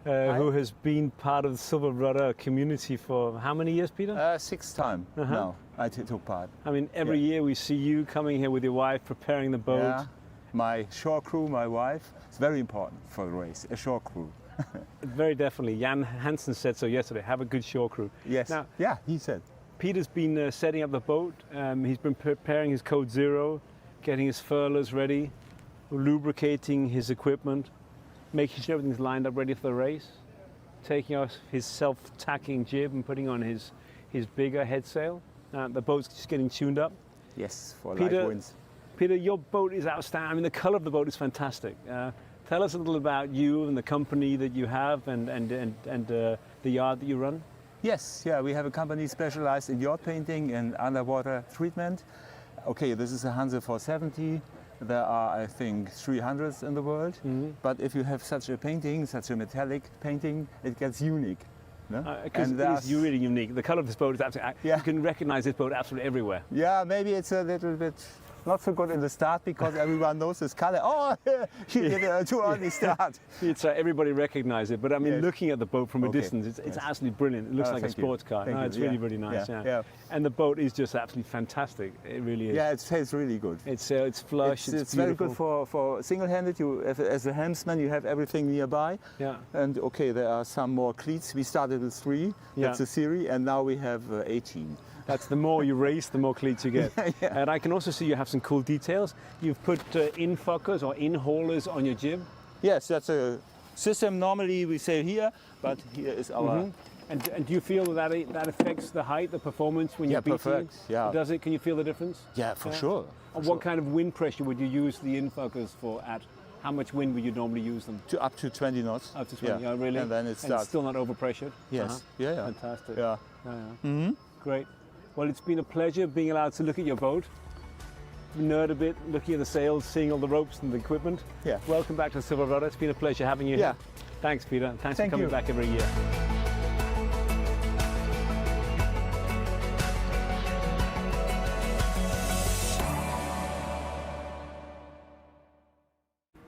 S1: who has been part of the Silverrudder community for how many years, Peter?
S7: 6th time now I took part.
S1: I mean, every year we see you coming here with your wife, preparing the boat.
S7: Yeah. My shore crew, my wife, it's very important for the race, a shore crew.
S1: Very definitely. Jan Hansen said so yesterday. Have a good shore crew.
S7: Yes.
S1: Now,
S7: Yeah, he said.
S1: Peter's been setting up the boat. He's been preparing his code zero, getting his furlers ready, lubricating his equipment, making sure everything's lined up ready for the race, taking off his self-tacking jib and putting on his bigger head sail. The boat's just getting tuned up.
S7: Yes, for
S1: Peter,
S7: light winds.
S1: Peter, your boat is outstanding. I mean, the colour of the boat is fantastic. Tell us a little about you and the company that you have and the yard that you run.
S7: Yes, yeah, we have a company specialized in yacht painting and underwater treatment. Okay, this is a Hanse 470. There are, I think, 300s in the world. Mm-hmm. But if you have such a painting, such a metallic painting, it gets unique. No?
S1: Because it is really unique. The colour of this boat is absolutely...
S7: Yeah.
S1: You can recognise this boat absolutely everywhere.
S7: Yeah, maybe it's a little bit not so good in the start because everyone knows this color. Oh, he did a too early start.
S1: It's everybody recognises it, but I mean,
S7: yes.
S1: Looking at the boat from a distance, it's
S7: yes.
S1: absolutely brilliant. It looks like a sports car. No, it's really, really nice. Yeah. And the boat is just absolutely fantastic. It really is.
S7: Yeah, it tastes really good.
S1: It's flush.
S7: It's very good for single-handed. You, as a helmsman, you have everything nearby.
S1: Yeah.
S7: And okay, there are some more cleats. We started with 3. That's a series, and now we have 18.
S1: That's the more you race, the more cleats you get.
S7: Yeah.
S1: And I can also see you have some cool details. You've put in-fuckers or in-haulers on your jib.
S7: Yes, that's a system normally we say here, but here is our...
S1: Mm-hmm. And do you feel that affects the height, the performance when you're beating?
S7: Perfect. Yeah.
S1: Does it? Can you feel the difference?
S7: Yeah, for sure.
S1: And what kind of wind pressure would you use the in-fuckers for at? How much wind would you normally use them?
S7: Up to 20 knots.
S1: Up to 20, yeah. Really?
S7: And then it starts.
S1: It's still not overpressured?
S7: Yes. Yeah.
S1: Fantastic.
S7: Yeah.
S1: Mm-hmm. Great. Well, it's been a pleasure being allowed to look at your boat, nerd a bit, looking at the sails, seeing all the ropes and the equipment.
S7: Yeah.
S1: Welcome back to Silverrudder. It's been a pleasure having you here. Thanks, Peter. And thanks for coming back every year.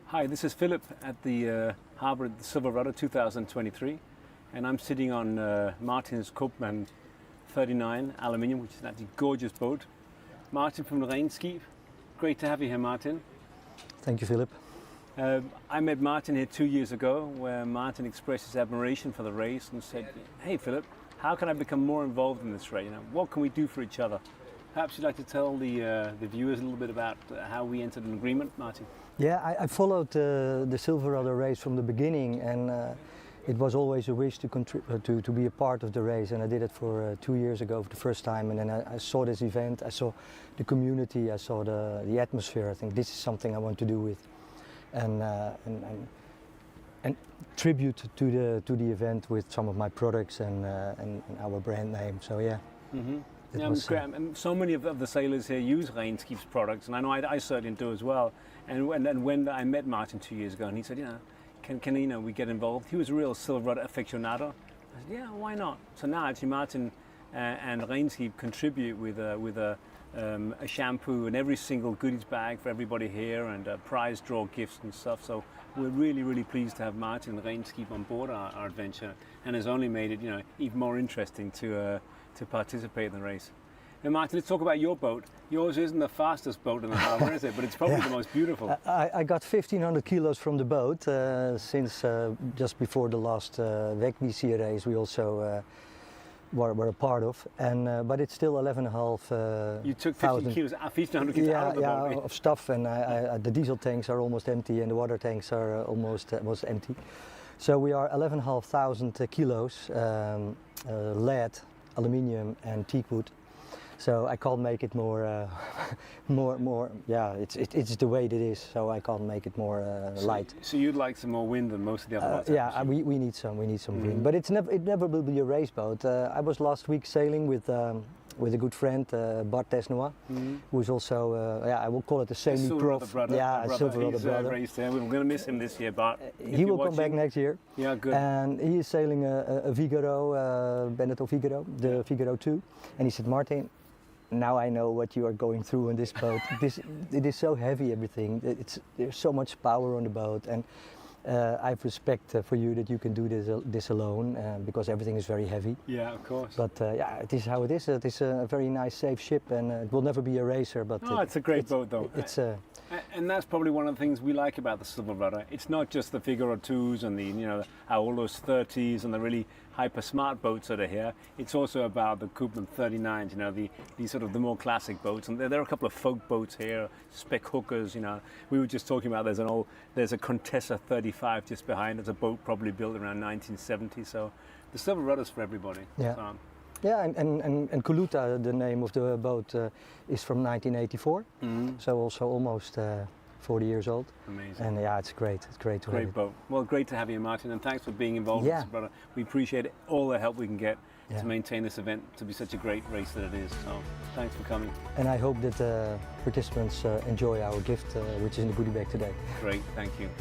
S1: Hi, this is Philip at the harbour at the Silverrudder 2023, and I'm sitting on Martin's Koopman 39 aluminium, which is an absolutely gorgeous boat. Martin from the Rhum. Great to have you here, Martin.
S8: Thank you, Philip.
S1: I met Martin here 2 years ago, where Martin expressed his admiration for the race and said, "Hey, Philip, how can I become more involved in this race? You know, what can we do for each other?" Perhaps you'd like to tell the viewers a little bit about how we entered an agreement, Martin.
S8: Yeah, I followed the Silverrudder race from the beginning, and it was always a wish to be a part of the race, and I did it for 2 years ago for the first time. And then I saw this event, I saw the community, I saw the atmosphere. I think this is something I want to do with, and tribute to the event with some of my products and our brand name. So yeah.
S1: Mm-hmm. And so many of the sailors here use Rhum's products, and I know I certainly do as well. And when I met Martin 2 years ago, and he said, can we get involved? He was a real Silverrudder aficionado. I said, yeah, why not? So now actually Martin and Rhum's contribute with a shampoo and every single goodies bag for everybody here, and prize draw gifts and stuff. So we're really, really pleased to have Martin and Rhum's on board our adventure, and has only made it even more interesting to participate in the race. Now, Martin, let's talk about your boat. Yours isn't the fastest boat in the harbour, is it? But it's probably the most beautiful.
S8: I got 1,500 kilos from the boat since just before the last WEC race we also were a part of. But it's still 11.5
S1: You took 1,500 kilos out of the boat.
S8: Yeah, of stuff, and the diesel tanks are almost empty and the water tanks are almost empty. So we are 11,500 kilos lead, aluminium and teak wood. So I can't make it more. Yeah, it's the way it is. So I can't make it more light.
S1: So you'd like some more wind than most of the other boats?
S8: Yeah, we need some wind. But it never will be a race boat. I was last week sailing with a good friend, Bart Tesnois, who's also I will call it a semi-prof.
S1: A Silverrudder brother. We're going to miss him this year, Bart.
S8: He will come back next year.
S1: Yeah, good.
S8: And he is sailing a Figaro, Benetton Figaro, the Figaro 2, and he said, Martin, now I know what you are going through on this boat. It is so heavy, everything. There's so much power on the boat, and I have respect for you that you can do this alone because everything is very heavy.
S1: Yeah, of course.
S8: But it is how it is. It is a very nice, safe ship, and it will never be a racer. But
S1: it's a great boat, though. And that's probably one of the things we like about the Silverrudder. It's not just the Figaro 2s and the, all those 30s and the really hyper smart boats that are here. It's also about the Koopman 39s, these sort of the more classic boats. And there are a couple of folk boats here, spec hookers, We were just talking about there's a Contessa 35 just behind. It's a boat probably built around 1970. So the Silverrudder's for everybody.
S8: Yeah.
S1: So,
S8: yeah, and Kuluta, the name of the boat, is from 1984, so also almost 40 years old.
S1: Amazing.
S8: And yeah, it's great. It's great to have
S1: Great
S8: it.
S1: boat. Well, great to have you, Martin, and thanks for being involved with this, brother. We appreciate all the help we can get to maintain this event to be such a great race that it is. So thanks for coming.
S8: And I hope that participants enjoy our gift, which is in the goodie bag today.
S1: Great, thank you.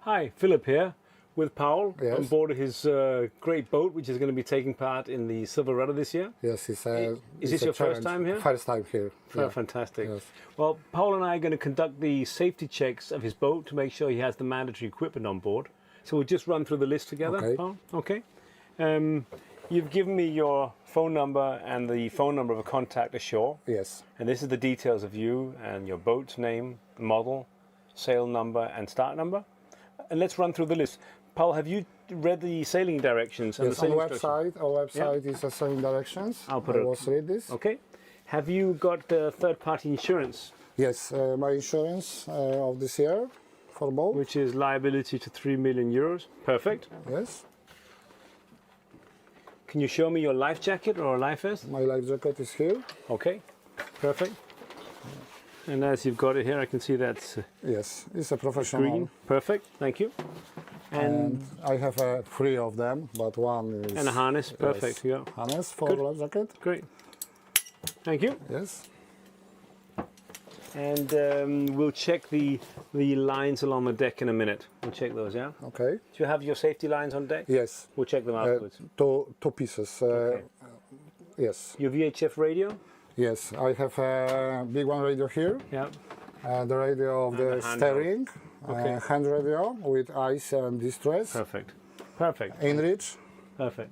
S1: Hi, Philip here with Paul on board his great boat, which is going to be taking part in the Silverrudder this year.
S9: Yes,
S1: is this your first time here?
S9: First time here.
S1: Oh, fantastic.
S9: Yes.
S1: Well, Paul and I are going to conduct the safety checks of his boat to make sure he has the mandatory equipment on board. So we'll just run through the list together,
S9: okay.
S1: Paul. Okay. You've given me your phone number and the phone number of a contact ashore.
S9: Yes.
S1: And this is the details of you and your boat's name, model, sail number and start number. And let's run through the list. Paul, have you read the sailing directions? And
S9: yes, on the website is the sailing directions.
S1: I'll read
S9: this.
S1: Okay. Have you got third-party insurance?
S9: Yes, my insurance of this year for boat.
S1: Which is liability to 3 million euros. Perfect.
S9: Yes.
S1: Can you show me your life jacket or a life vest?
S9: My life jacket is here.
S1: Okay. Perfect. And as you've got it here, I can see that's
S9: yes, it's a professional.
S1: Green. Perfect, thank you.
S9: And I have 3 of them, but one is...
S1: And a harness, perfect,
S9: yes, harness for life jacket.
S1: Great. Thank you.
S9: Yes.
S1: And we'll check the lines along the deck in a minute. We'll check those, yeah?
S9: Okay.
S1: Do you have your safety lines on deck?
S9: Yes.
S1: We'll check them afterwards.
S9: 2 pieces.
S1: Okay.
S9: Yes.
S1: Your VHF radio?
S9: Yes, I have a big one radio here.
S1: Yeah.
S9: The radio of the steering, hand radio with ice and distress.
S1: Perfect. Perfect.
S9: Inreach.
S1: Perfect.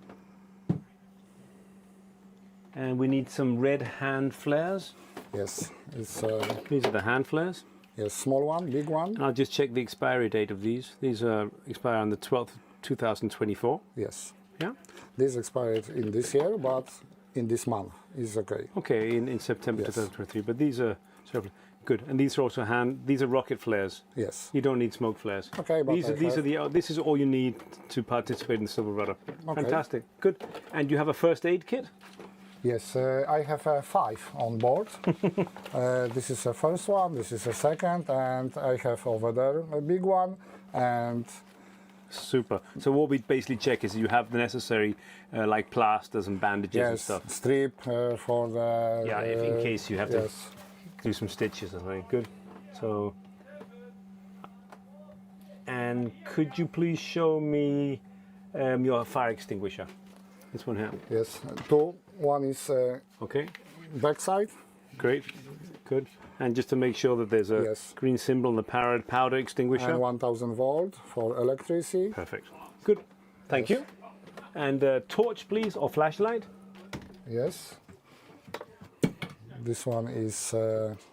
S1: And we need some red hand flares.
S9: Yes, it's.
S1: These are the hand flares.
S9: Yes, small one, big one.
S1: And I'll just check the expiry date of these. These expire on the 12th, 2024.
S9: Yes.
S1: Yeah.
S9: These expired in this year, but in this month is okay.
S1: Okay, in September 2023. But these are good, and these are also these are rocket flares.
S9: Yes.
S1: You don't need smoke flares.
S9: Okay, but
S1: this is all you need to participate in the Silverrudder.
S9: Okay.
S1: Fantastic. Good. And you have a first aid kit?
S9: Yes, I have 5 on board. This is the first one. This is the second, and I have over there a big one and.
S1: Super. So what we basically check is you have the necessary like plasters and bandages and stuff.
S9: Strip for the...
S1: Yeah, if in case you have to do some stitches or something. Good. So, and could you please show me your fire extinguisher? This one here.
S9: Yes, 2. One is
S1: okay.
S9: Backside.
S1: Great. Good. And just to make sure that there's a green symbol on the powder extinguisher.
S9: And 1000 volt for electricity.
S1: Perfect. Good. Thank you. And torch, please, or flashlight.
S9: Yes. This one is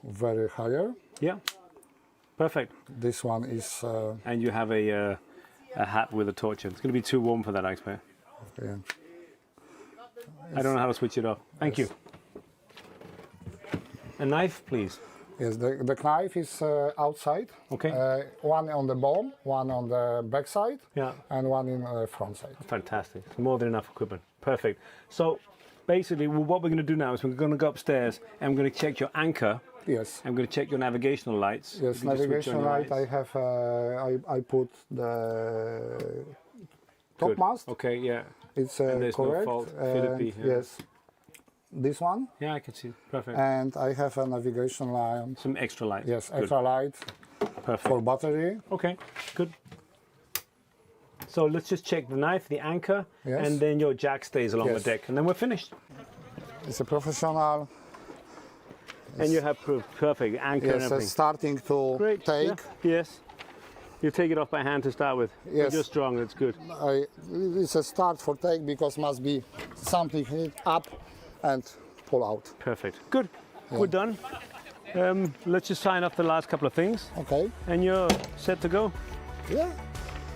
S9: very higher.
S1: Yeah. Perfect.
S9: This one is...
S1: and you have a hat with a torch. It's going to be too warm for that, I expect.
S9: Yeah.
S1: I don't know how to switch it off. Thank you. A knife, please.
S9: Yes, the knife is outside.
S1: Okay.
S9: One on the bottom, one on the back side, and one in the front side.
S1: Fantastic. More than enough equipment. Perfect. So basically, what we're going to do now is we're going to go upstairs and we're going to check your anchor.
S9: Yes.
S1: I'm going to check your navigational lights.
S9: Yes, navigation light. I have. I put the topmast.
S1: Okay. Yeah.
S9: It's
S1: there's
S9: correct.
S1: No fault. Philippi,
S9: yes. This one.
S1: Yeah, I can see. Perfect.
S9: And I have a navigation light.
S1: Some extra light.
S9: Yes, extra light.
S1: Perfect.
S9: For battery.
S1: Okay, good. So let's just check the knife, the anchor, and then your jack stays along the deck, and then we're finished.
S9: It's a professional.
S1: And you have perfect anchor and everything.
S9: Starting to take.
S1: Yeah. Yes. You take it off by hand to start with.
S9: Yes.
S1: You're strong. That's good.
S9: It's a start for take because must be something up and pull out.
S1: Perfect. Good. We're done. Let's just sign off the last couple of things.
S9: Okay.
S1: And you're set to go.
S9: Yeah.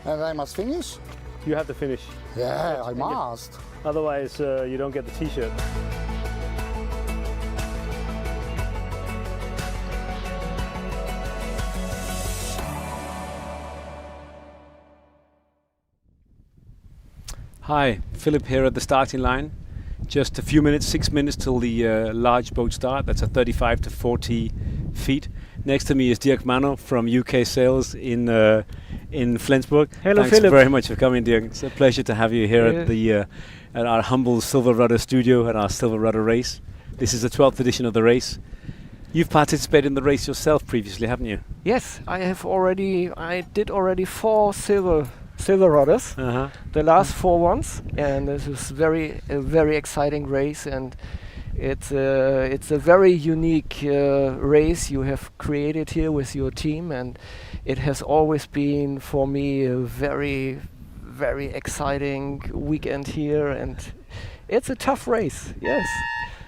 S9: And I must finish.
S1: You have to finish.
S9: Yeah, I must.
S1: Otherwise, you don't get the T-shirt. Hi, Philip here at the starting line. Just a few minutes, 6 minutes till the large boat start. That's a 35 to 40 feet. Next to me is Dirk Mano from UK Sales in Flensburg.
S10: Hello,
S1: Thanks
S10: Philip.
S1: very much for coming, Dirk. It's a pleasure to have you here at our humble Silverrudder Studio at our Silverrudder race. This is the 12th edition of the race. You've participated in the race yourself previously, haven't you?
S10: Yes, I did already 4 Silverrudders, the last 4 ones, and this is a very exciting race, and it's a very unique race you have created here with your team, and it has always been for me a very, very exciting weekend here, and it's a tough race. Yes.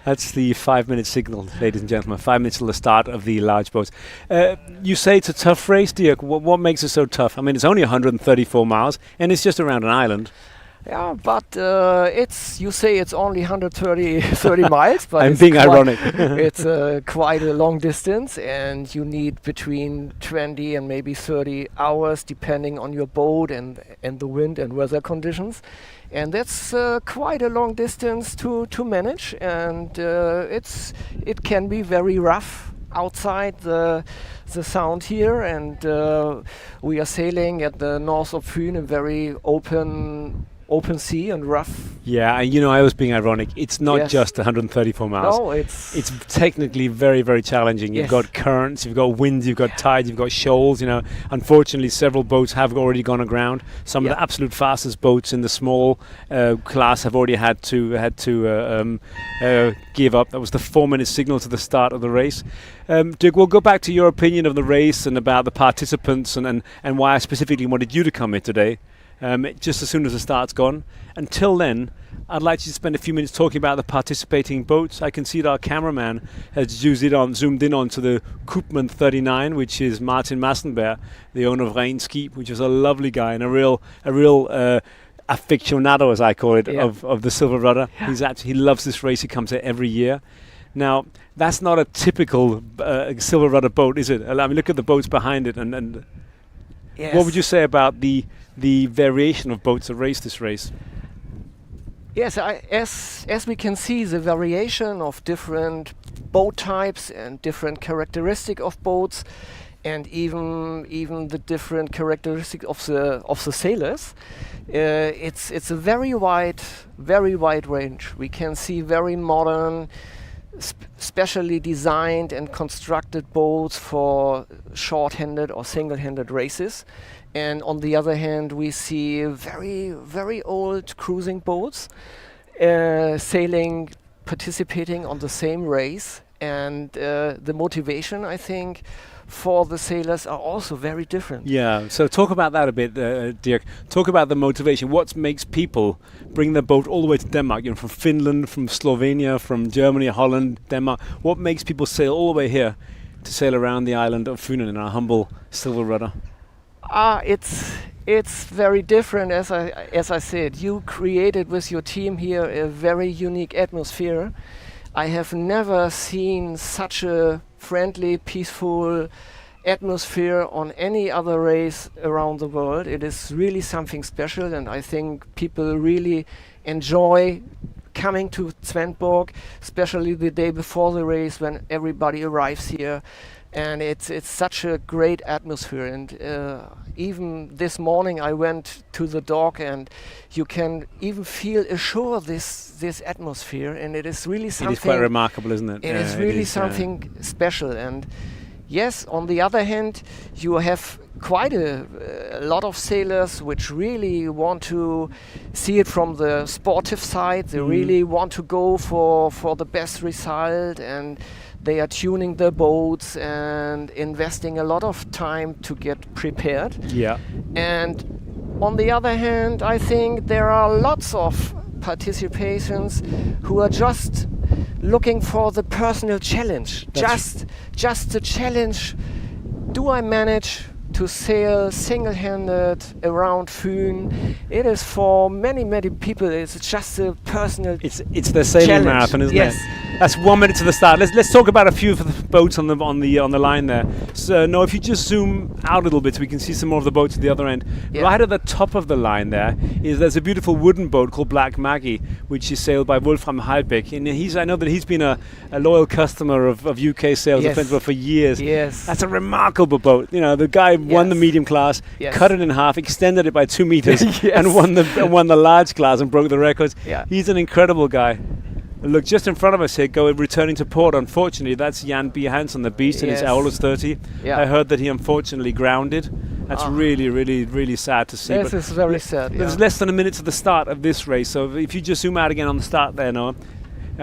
S1: That's the 5-minute signal, ladies and gentlemen. 5 minutes till the start of the large boats. You say it's a tough race, Dirk. What makes it so tough? I mean, it's only 134 miles, and it's just around an island.
S10: Yeah, but you say it's only 130 miles, but
S1: I'm being ironic.
S10: It's quite a long distance, and you need between 20 and maybe 30 hours, depending on your boat and the wind and weather conditions. And that's quite a long distance to manage, and it can be very rough outside the sound here, and we are sailing at the north of Fyn, a very open sea and rough.
S1: Yeah, and I was being ironic. It's not just 134 miles.
S10: No, it's
S1: technically very, very challenging. You've got currents, you've got winds, you've got tides, you've got shoals. Unfortunately, several boats have already gone aground. Some of the absolute fastest boats in the small class have already had to give up. That was the 4-minute signal to the start of the race. Dirk, we'll go back to your opinion of the race and about the participants and why I specifically wanted you to come here today. Just as soon as the start's gone. Until then, I'd like you to spend a few minutes talking about the participating boats. I can see that our cameraman has zoomed in onto the Koopman 39, which is Martin Massenberg, the owner of Rhum, which is a lovely guy and a real aficionado, as I call it, of the Silverrudder. Yeah. He loves this race. He comes here every year. Now, that's not a typical Silverrudder boat, is it? I mean, look at the boats behind it. And
S10: yes.
S1: What would you say about the variation of boats that race this race?
S10: Yes, as we can see, the variation of different boat types and different characteristic of boats, and even the different characteristic of the sailors. It's a very wide range. We can see very modern, specially designed and constructed boats for short-handed or single-handed races. And on the other hand, we see very, very old cruising boats participating on the same race. And the motivation, I think, for the sailors are also very different.
S1: Yeah, so talk about that a bit, Dirk. Talk about the motivation. What makes people bring their boat all the way to Denmark? From Finland, from Slovenia, from Germany, Holland, Denmark. What makes people sail all the way here to sail around the island of Fyn in our humble Silverrudder?
S10: It's very different. As I said, you created with your team here a very unique atmosphere. I have never seen such a friendly, peaceful atmosphere on any other race around the world. It is really something special, and I think people really enjoy coming to Svendborg, especially the day before the race when everybody arrives here. And it's such a great atmosphere, and even this morning I went to the dock, and you can even feel ashore this atmosphere, and it is really something.
S1: It is quite remarkable, isn't it?
S10: It is really something special. And yes, on the other hand, you have quite a lot of sailors which really want to see it from the sportive side. They really want to go for the best result, and They are tuning their boats and investing a lot of time to get prepared.
S1: Yeah.
S10: And on the other hand, I think there are lots of participations who are just looking for the personal challenge. Just the challenge. Do I manage to sail single-handed around Fyn? It is for many people. It's just a personal.
S1: It's the sailing
S10: challenge.
S1: marathon, isn't
S10: yes.
S1: it? That's 1 minute to the start. Let's talk about a few of the boats on the line there. So no, if you just zoom out a little bit, so we can see some more of the boats at the other end.
S10: Yeah.
S1: Right at the top of the line there's a beautiful wooden boat called Black Maggie, which is sailed by Wolfram Heidbeck. And I know that he's been a loyal customer of UK Sails
S10: Yes.
S1: of Flensburg for years.
S10: Yes.
S1: That's a remarkable boat. You know, the guy won the medium class,
S10: Yes.
S1: cut it in half, extended it by 2 meters,
S10: Yes.
S1: and won the large class and broke the records.
S10: Yeah.
S1: He's an incredible guy. Look, just in front of us here, returning to port. Unfortunately, that's Jan B. Hansen, the beast, in his
S10: Yes.
S1: Aulus 30.
S10: Yeah.
S1: I heard that he unfortunately grounded. That's really sad to see.
S10: This
S1: but
S10: is very sad.
S1: There's
S10: Yeah.
S1: less than a minute to the start of this race, so if you just zoom out again on the start there, Noah,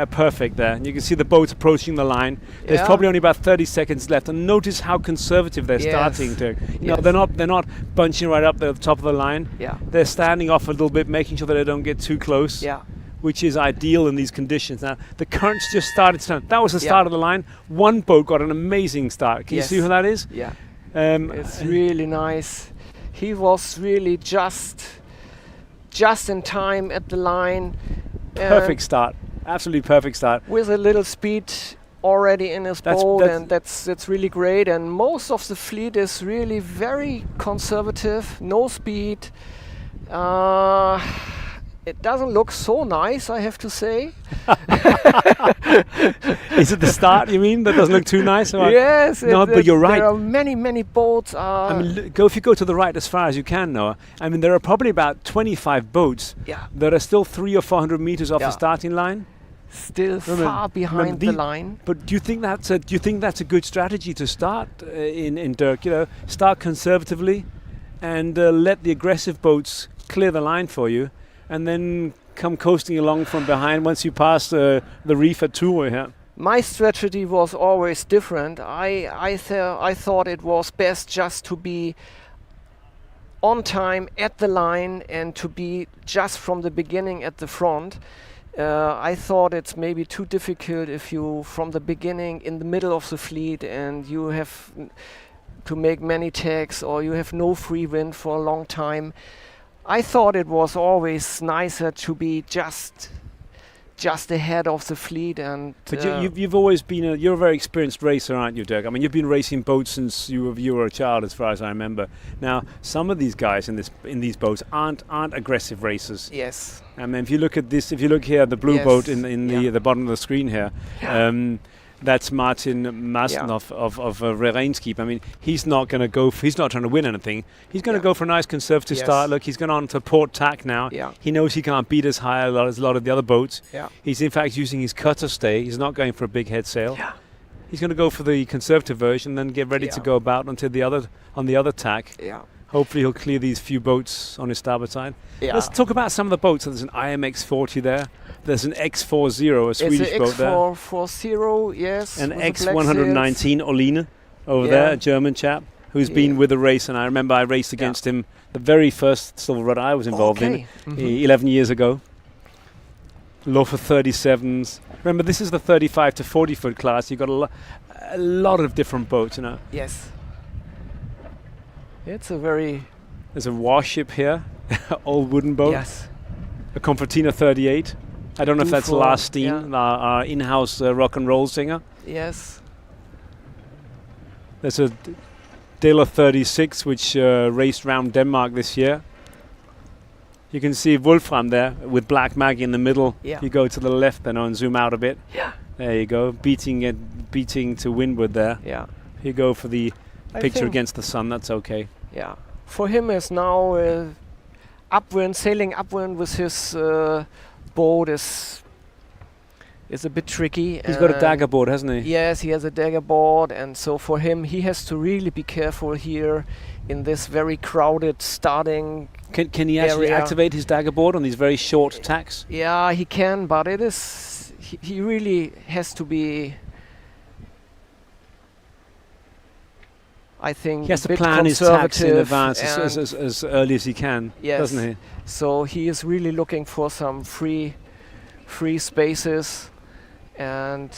S1: perfect there. And you can see the boats approaching the line. There's
S10: Yeah.
S1: probably only about 30 seconds left, and notice how conservative they're
S10: Yes.
S1: starting to. You know,
S10: Yes.
S1: they're not bunching right up at the top of the line.
S10: Yeah.
S1: They're standing off a little bit, making sure that they don't get too close.
S10: Yeah.
S1: Which is ideal in these conditions. Now, the currents just started to turn. That was the
S10: Yeah.
S1: start of the line. One boat got an amazing start. Can
S10: Yes.
S1: you see who that is?
S10: Yeah. It's really nice. He was really just in time at the line.
S1: Perfect start. Absolutely perfect start.
S10: With a little speed already in his boat,
S1: that's-
S10: and that's really great. And most of the fleet is really very conservative, no speed. It doesn't look so nice, I have to say.
S1: Is it the start, you mean? That doesn't look too nice? Or
S10: Yes.
S1: No, but you're right.
S10: There are many boats.
S1: I mean, if you go to the right as far as you can, Noah, I mean, there are probably about 25 boats
S10: Yeah.
S1: that are still 300 or 400 meters off
S10: Yeah.
S1: the starting line.
S10: Still
S1: Remember-
S10: far behind the line.
S1: But do you think that's a good strategy to start in Dirk? You know, start conservatively and let the aggressive boats clear the line for you, and then come coasting along from behind once you pass the reef at Tour here.
S10: My strategy was always different. I thought it was best just to be on time at the line and to be just from the beginning at the front. I thought it's maybe too difficult if you from the beginning in the middle of the fleet and you have to make many tags or you have no free wind for a long time. I thought it was always nicer to be just ahead of the fleet. And
S1: But you've always been you're a very experienced racer, aren't you, Dirk? I mean, you've been racing boats since you were a child, as far as I remember. Now, some of these guys in these boats aren't aggressive racers.
S10: Yes.
S1: I mean, if you look at this, if you look here, the blue
S10: Yes.
S1: boat in
S10: Yeah.
S1: the bottom of the screen here. That's Martin Masnov of Vereinskeep. I mean, he's not going to go. He's not trying to win anything. He's going to go for a nice conservative
S10: Yes.
S1: start. Look, he's gone on to port tack now.
S10: Yeah.
S1: He knows he can't beat as high as a lot of the other boats.
S10: Yeah.
S1: He's in fact using his cutter stay. He's not going for a big head sail.
S10: Yeah.
S1: He's going to go for the conservative version, then get ready to
S10: Yeah.
S1: go about on the other tack.
S10: Yeah.
S1: Hopefully he'll clear these few boats on his starboard side.
S10: Yeah.
S1: Let's talk about some of the boats. So there's an IMX 40 there. There's an X40, a Swedish
S10: it's
S1: boat there.
S10: X440, yes.
S1: An
S10: with the black
S1: X119 Oline over
S10: Yeah.
S1: there, a German chap who's been with the race. And I remember I raced against him the very first Silverrudder I was involved in, 11 years ago. Low for 37s. Remember, this is the 35 to 40 foot class. You've got a lot of different boats, you know.
S10: Yes. It's a very...
S1: There's a warship here, old wooden boat.
S10: Yes.
S1: A Confertina 38. I don't know if that's
S10: Dufour,
S1: Lars Steen, our in-house rock and roll singer.
S10: Yes.
S1: There's a Dela 36, which raced round Denmark this year. You can see Wolfram there with Black Maggie in the middle.
S10: Yeah.
S1: If you go to the left then and zoom out a bit.
S10: Yeah.
S1: There you go, beating to windward there.
S10: Yeah.
S1: If you go for the
S10: I
S1: picture
S10: think-
S1: against the sun, that's okay.
S10: Yeah. For him is now upwind, sailing upwind with his boat is a bit tricky.
S1: He's got a dagger board, hasn't he?
S10: Yes, he has a dagger board, and so for him, he has to really be careful here in this very crowded starting.
S1: Can he actually
S10: area.
S1: activate his dagger board on these very short tacks?
S10: Yeah, he can, but it is he really has to be I think
S1: He has to
S10: bit
S1: plan his tax in
S10: conservative
S1: advance
S10: and
S1: as early as he can,
S10: yes.
S1: doesn't he?
S10: So he is really looking for some free spaces, and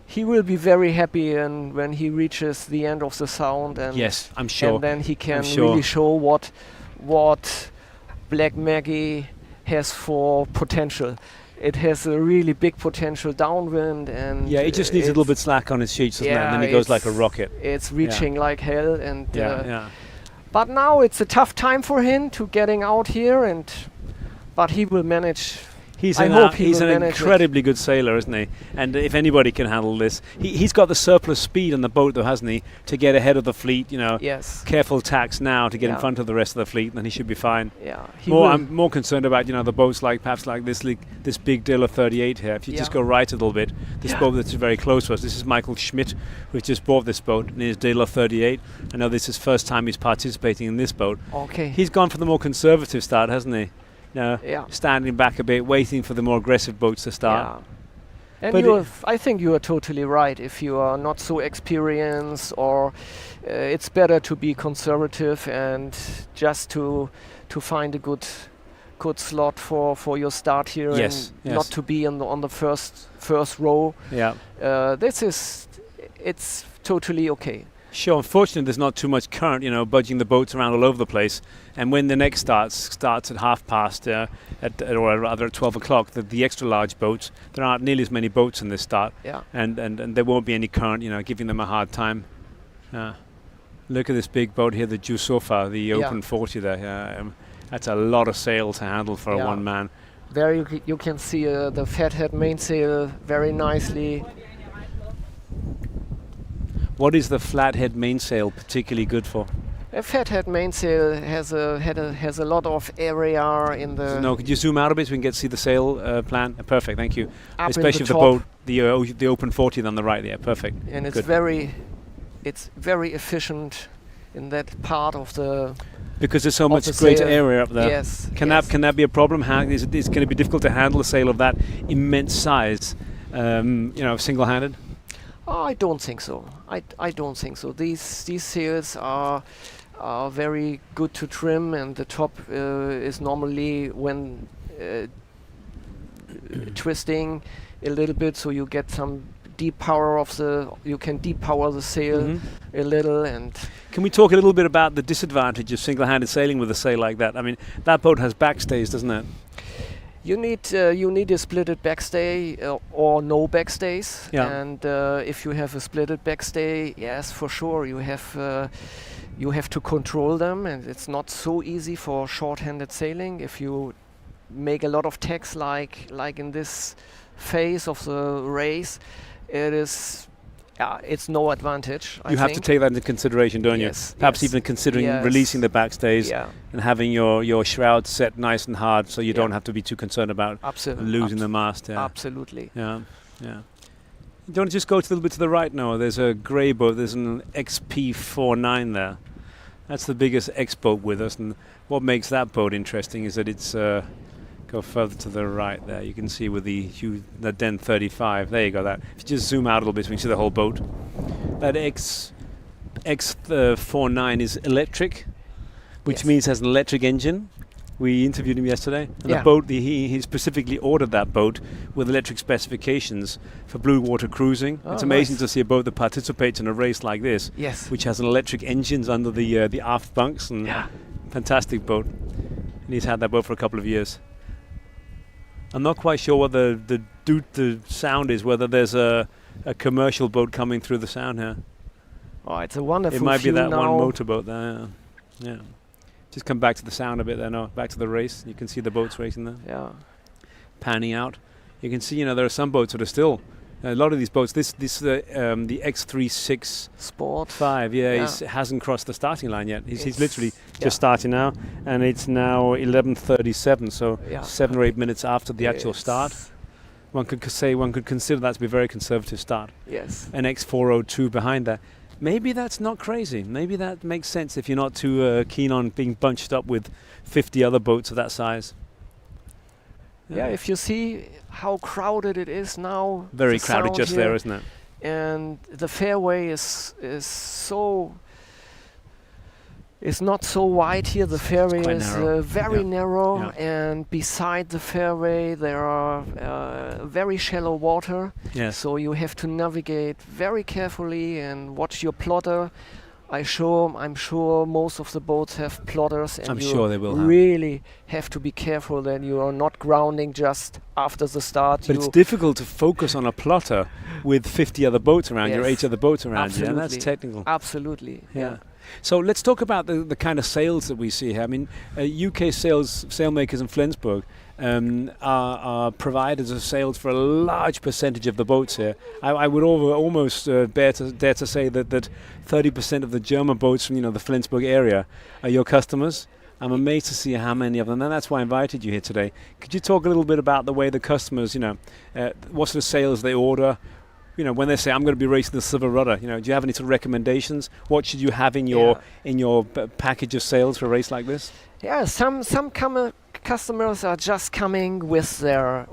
S10: he will be very happy when he reaches the end of the sound, and
S1: Yes, I'm sure.
S10: and then he can
S1: sure.
S10: really show what Black Maggie has for potential. It has a really big potential downwind, and
S1: Yeah, he just needs a little bit slack on his sheets, doesn't it? And then he goes like a rocket.
S10: It's reaching like hell, and
S1: Yeah.
S10: but now it's a tough time for him to getting out here, but he will manage.
S1: He's
S10: I
S1: an,
S10: hope he
S1: he's
S10: will
S1: an
S10: manage it.
S1: incredibly good sailor, isn't he? And if anybody can handle this, he's got the surplus speed on the boat, though, hasn't he, to get ahead of the fleet. You know,
S10: Yes.
S1: careful tacks now to get in
S10: Yeah.
S1: front of the rest of the fleet, and then he should be fine.
S10: Yeah.
S1: I'm more concerned about the boats like this big deal of 38 here. If you just
S10: Yeah.
S1: go right a little bit, this
S10: Yeah.
S1: boat that's very close to us. This is Michael Schmidt, who's just bought this boat, and his deal of 38. I know this is his first time he's participating in this boat.
S10: Okay.
S1: He's gone for the more conservative start, hasn't he?
S10: Yeah.
S1: Standing back a bit, waiting for the more aggressive boats to start.
S10: Yeah. And
S1: But
S10: I think you are totally right. If you are not so experienced, or it's better to be conservative and just to find a good slot for your start here,
S1: Yes,
S10: and
S1: yes.
S10: not to be on the first row.
S1: Yeah.
S10: It's totally okay.
S1: Sure, unfortunately there's not too much current, budging the boats around all over the place. And when the next starts at 1:30, or rather at 12 o'clock, the extra large boats, there aren't nearly as many boats in this start.
S10: Yeah.
S1: And there won't be any current, giving them a hard time. Look at this big boat here, the Jusofa, the
S10: Yeah.
S1: Open 40 there. That's a lot of sail to handle for
S10: Yeah.
S1: one man.
S10: There you can see the fathead mainsail very nicely.
S1: What is the flathead mainsail particularly good for?
S10: A fathead mainsail has a lot of area in the
S1: No, could you zoom out a bit so we can see the sail plan? Perfect, thank you.
S10: Up in
S1: Especially
S10: the
S1: the
S10: top.
S1: boat, the Open 40 on the right there. Perfect.
S10: and it's
S1: Good.
S10: very efficient in that part of the
S1: Because there's so
S10: of
S1: much
S10: the
S1: greater
S10: sail.
S1: area up there.
S10: Yes.
S1: Can
S10: yes.
S1: that be a problem? Is it going to be difficult to handle a sail of that immense size, single-handed?
S10: Oh, I don't think so. I don't think so. These sails are very good to trim, and the top is normally when twisting a little bit, so you get some deep power you can depower the sail a little. And
S1: Can we talk a little bit about the disadvantage of single-handed sailing with a sail like that? I mean, that boat has backstays, doesn't it?
S10: you need a splitted backstay or no backstays.
S1: Yeah.
S10: And if you have a splitted backstay, yes, for sure you have to control them, and it's not so easy for short-handed sailing. If you make a lot of tacks like in this phase of the race, it's no advantage.
S1: You have to take that into consideration, don't
S10: Yes,
S1: you? Perhaps
S10: yes,
S1: even considering
S10: yes.
S1: releasing the backstays
S10: Yeah,
S1: and having your shroud set nice and hard, so you
S10: Yeah.
S1: don't have to be too concerned about
S10: absolutely.
S1: losing the mast. Yeah.
S10: Absolutely.
S1: Yeah. Do you want to just go a little bit to the right now? There's a grey boat. There's an XP49 there. That's the biggest X boat with us, and what makes that boat interesting is that it's go further to the right there. You can see with the Den 35. There you go. That if you just zoom out a little bit, so you can see the whole boat. That X49 is electric, which
S10: Yes.
S1: means it has an electric engine. We interviewed him yesterday, and
S10: Yeah.
S1: the boat he specifically ordered that boat with electric specifications for blue water cruising.
S10: Oh,
S1: it's amazing
S10: nice.
S1: to see a boat that participates in a race like this,
S10: Yes.
S1: which has an electric engines under the aft bunks, and
S10: Yeah.
S1: fantastic boat. And he's had that boat for a couple of years. I'm not quite sure what the sound is, whether there's a commercial boat coming through the sound here.
S10: Oh, it's a wonderful
S1: It might be
S10: view
S1: that
S10: now.
S1: one motorboat there. Yeah. Just come back to the sound a bit there. No, back to the race. You can see the boats racing there,
S10: Yeah.
S1: panning out. You can see, there are some boats that are still. A lot of these boats. The X36
S10: Sport.
S1: 5. Yeah,
S10: Yeah.
S1: he hasn't crossed the starting line yet. He's
S10: It's-
S1: literally
S10: yeah.
S1: just starting now, and it's now 11:37. So
S10: Yeah.
S1: 7 or 8 minutes after the actual start.
S10: It's-
S1: One could consider that to be a very conservative start.
S10: Yes.
S1: An X402 behind that. Maybe that's not crazy. Maybe that makes sense if you're not too keen on being bunched up with 50 other boats of that size.
S10: Yeah, if you see how crowded it is now.
S1: Very
S10: the
S1: crowded
S10: sound
S1: just
S10: here,
S1: there, isn't it?
S10: and the fairway is so is not so wide here. The fairway is very
S1: Yeah.
S10: narrow,
S1: Yeah.
S10: and beside the fairway there are very shallow water.
S1: Yes.
S10: So you have to navigate very carefully and watch your plotter. I'm sure most of the boats have plotters, and
S1: I'm
S10: you
S1: sure they will have.
S10: really have to be careful that you are not grounding just after the start.
S1: But it's difficult to focus on a plotter with 50 other boats around you, or
S10: Yes.
S1: 8 other boats around you, and that's
S10: Absolutely.
S1: technical.
S10: Absolutely.
S1: Yeah. So let's talk about the kind of sails that we see here. I mean, UK sailmakers in Flensburg are providers of sails for a large percentage of the boats here. I would almost dare to say that 30% of the German boats from the Flensburg area are your customers. I'm amazed to see how many of them, and that's why I invited you here today. Could you talk a little bit about the way the customers, what sort of sails they order? When they say I'm going to be racing the Silverrudder, do you have any sort of recommendations? What should you have in your package of sails for a race like this?
S10: Yeah, some customers are just coming with their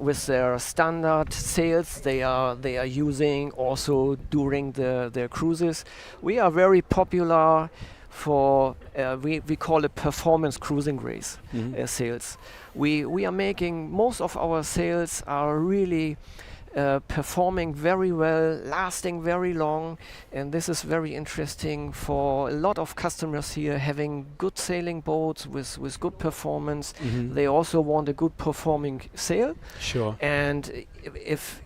S10: standard sails they are using also during their cruises. We are very popular for we call it performance cruising race sails. We are making most of our sails are really performing very well, lasting very long, and this is very interesting for a lot of customers here having good sailing boats with good performance. They also want a good performing sail.
S1: Sure.
S10: And if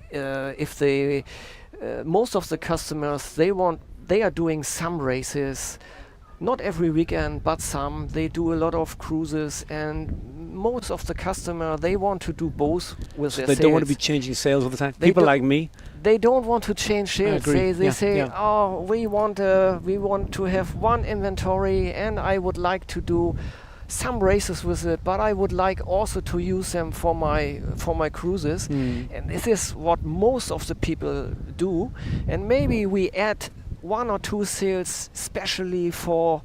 S10: they most of the customers they are doing some races, not every weekend, but some. They do a lot of cruises, and most of the customer they want to do both with their
S1: They
S10: sails.
S1: don't want to be changing sails all the time.
S10: They
S1: People
S10: don't-
S1: like me.
S10: They don't want to change sails.
S1: agree.
S10: They
S1: Yeah,
S10: say,
S1: yeah.
S10: "Oh, we want to have one inventory, and I would like to do some races with it, but I would like also to use them for my cruises." And this is what most of the people do. And maybe we add 1 or 2 sails specially for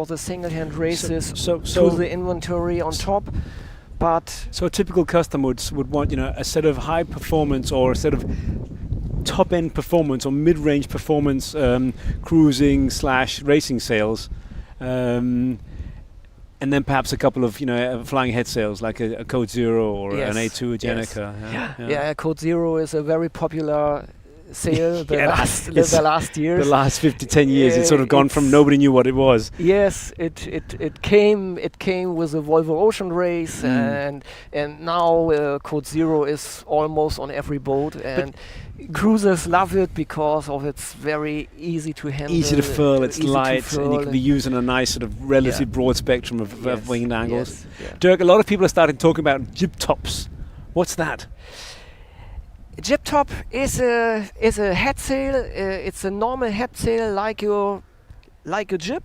S10: the single-hand races
S1: so
S10: to the inventory on top. But
S1: So a typical customer would want, a set of high performance or a set of top-end performance or mid-range performance cruising / racing sails, and then perhaps a couple of, flying head sails like a Code Zero or
S10: Yes,
S1: an A2
S10: yes.
S1: Jenica.
S10: yeah, Code Zero is a very popular sail the
S1: it's
S10: last years.
S1: The last 10 years, it's sort of gone from
S10: it's-
S1: nobody knew what it was.
S10: Yes, it came with the Volvo Ocean Race, and now Code Zero is almost on every boat, and cruisers love it because of it's very easy to handle,
S1: Easy to furl, it's
S10: easy to
S1: light, and
S10: furl,
S1: you can be used in a nice sort of relatively broad spectrum of
S10: Yes,
S1: winged angles.
S10: yes, yeah.
S1: Dirk, a lot of people are starting talking about jib tops. What's that?
S10: Jib top is a head sail. It's a normal head sail like a jib,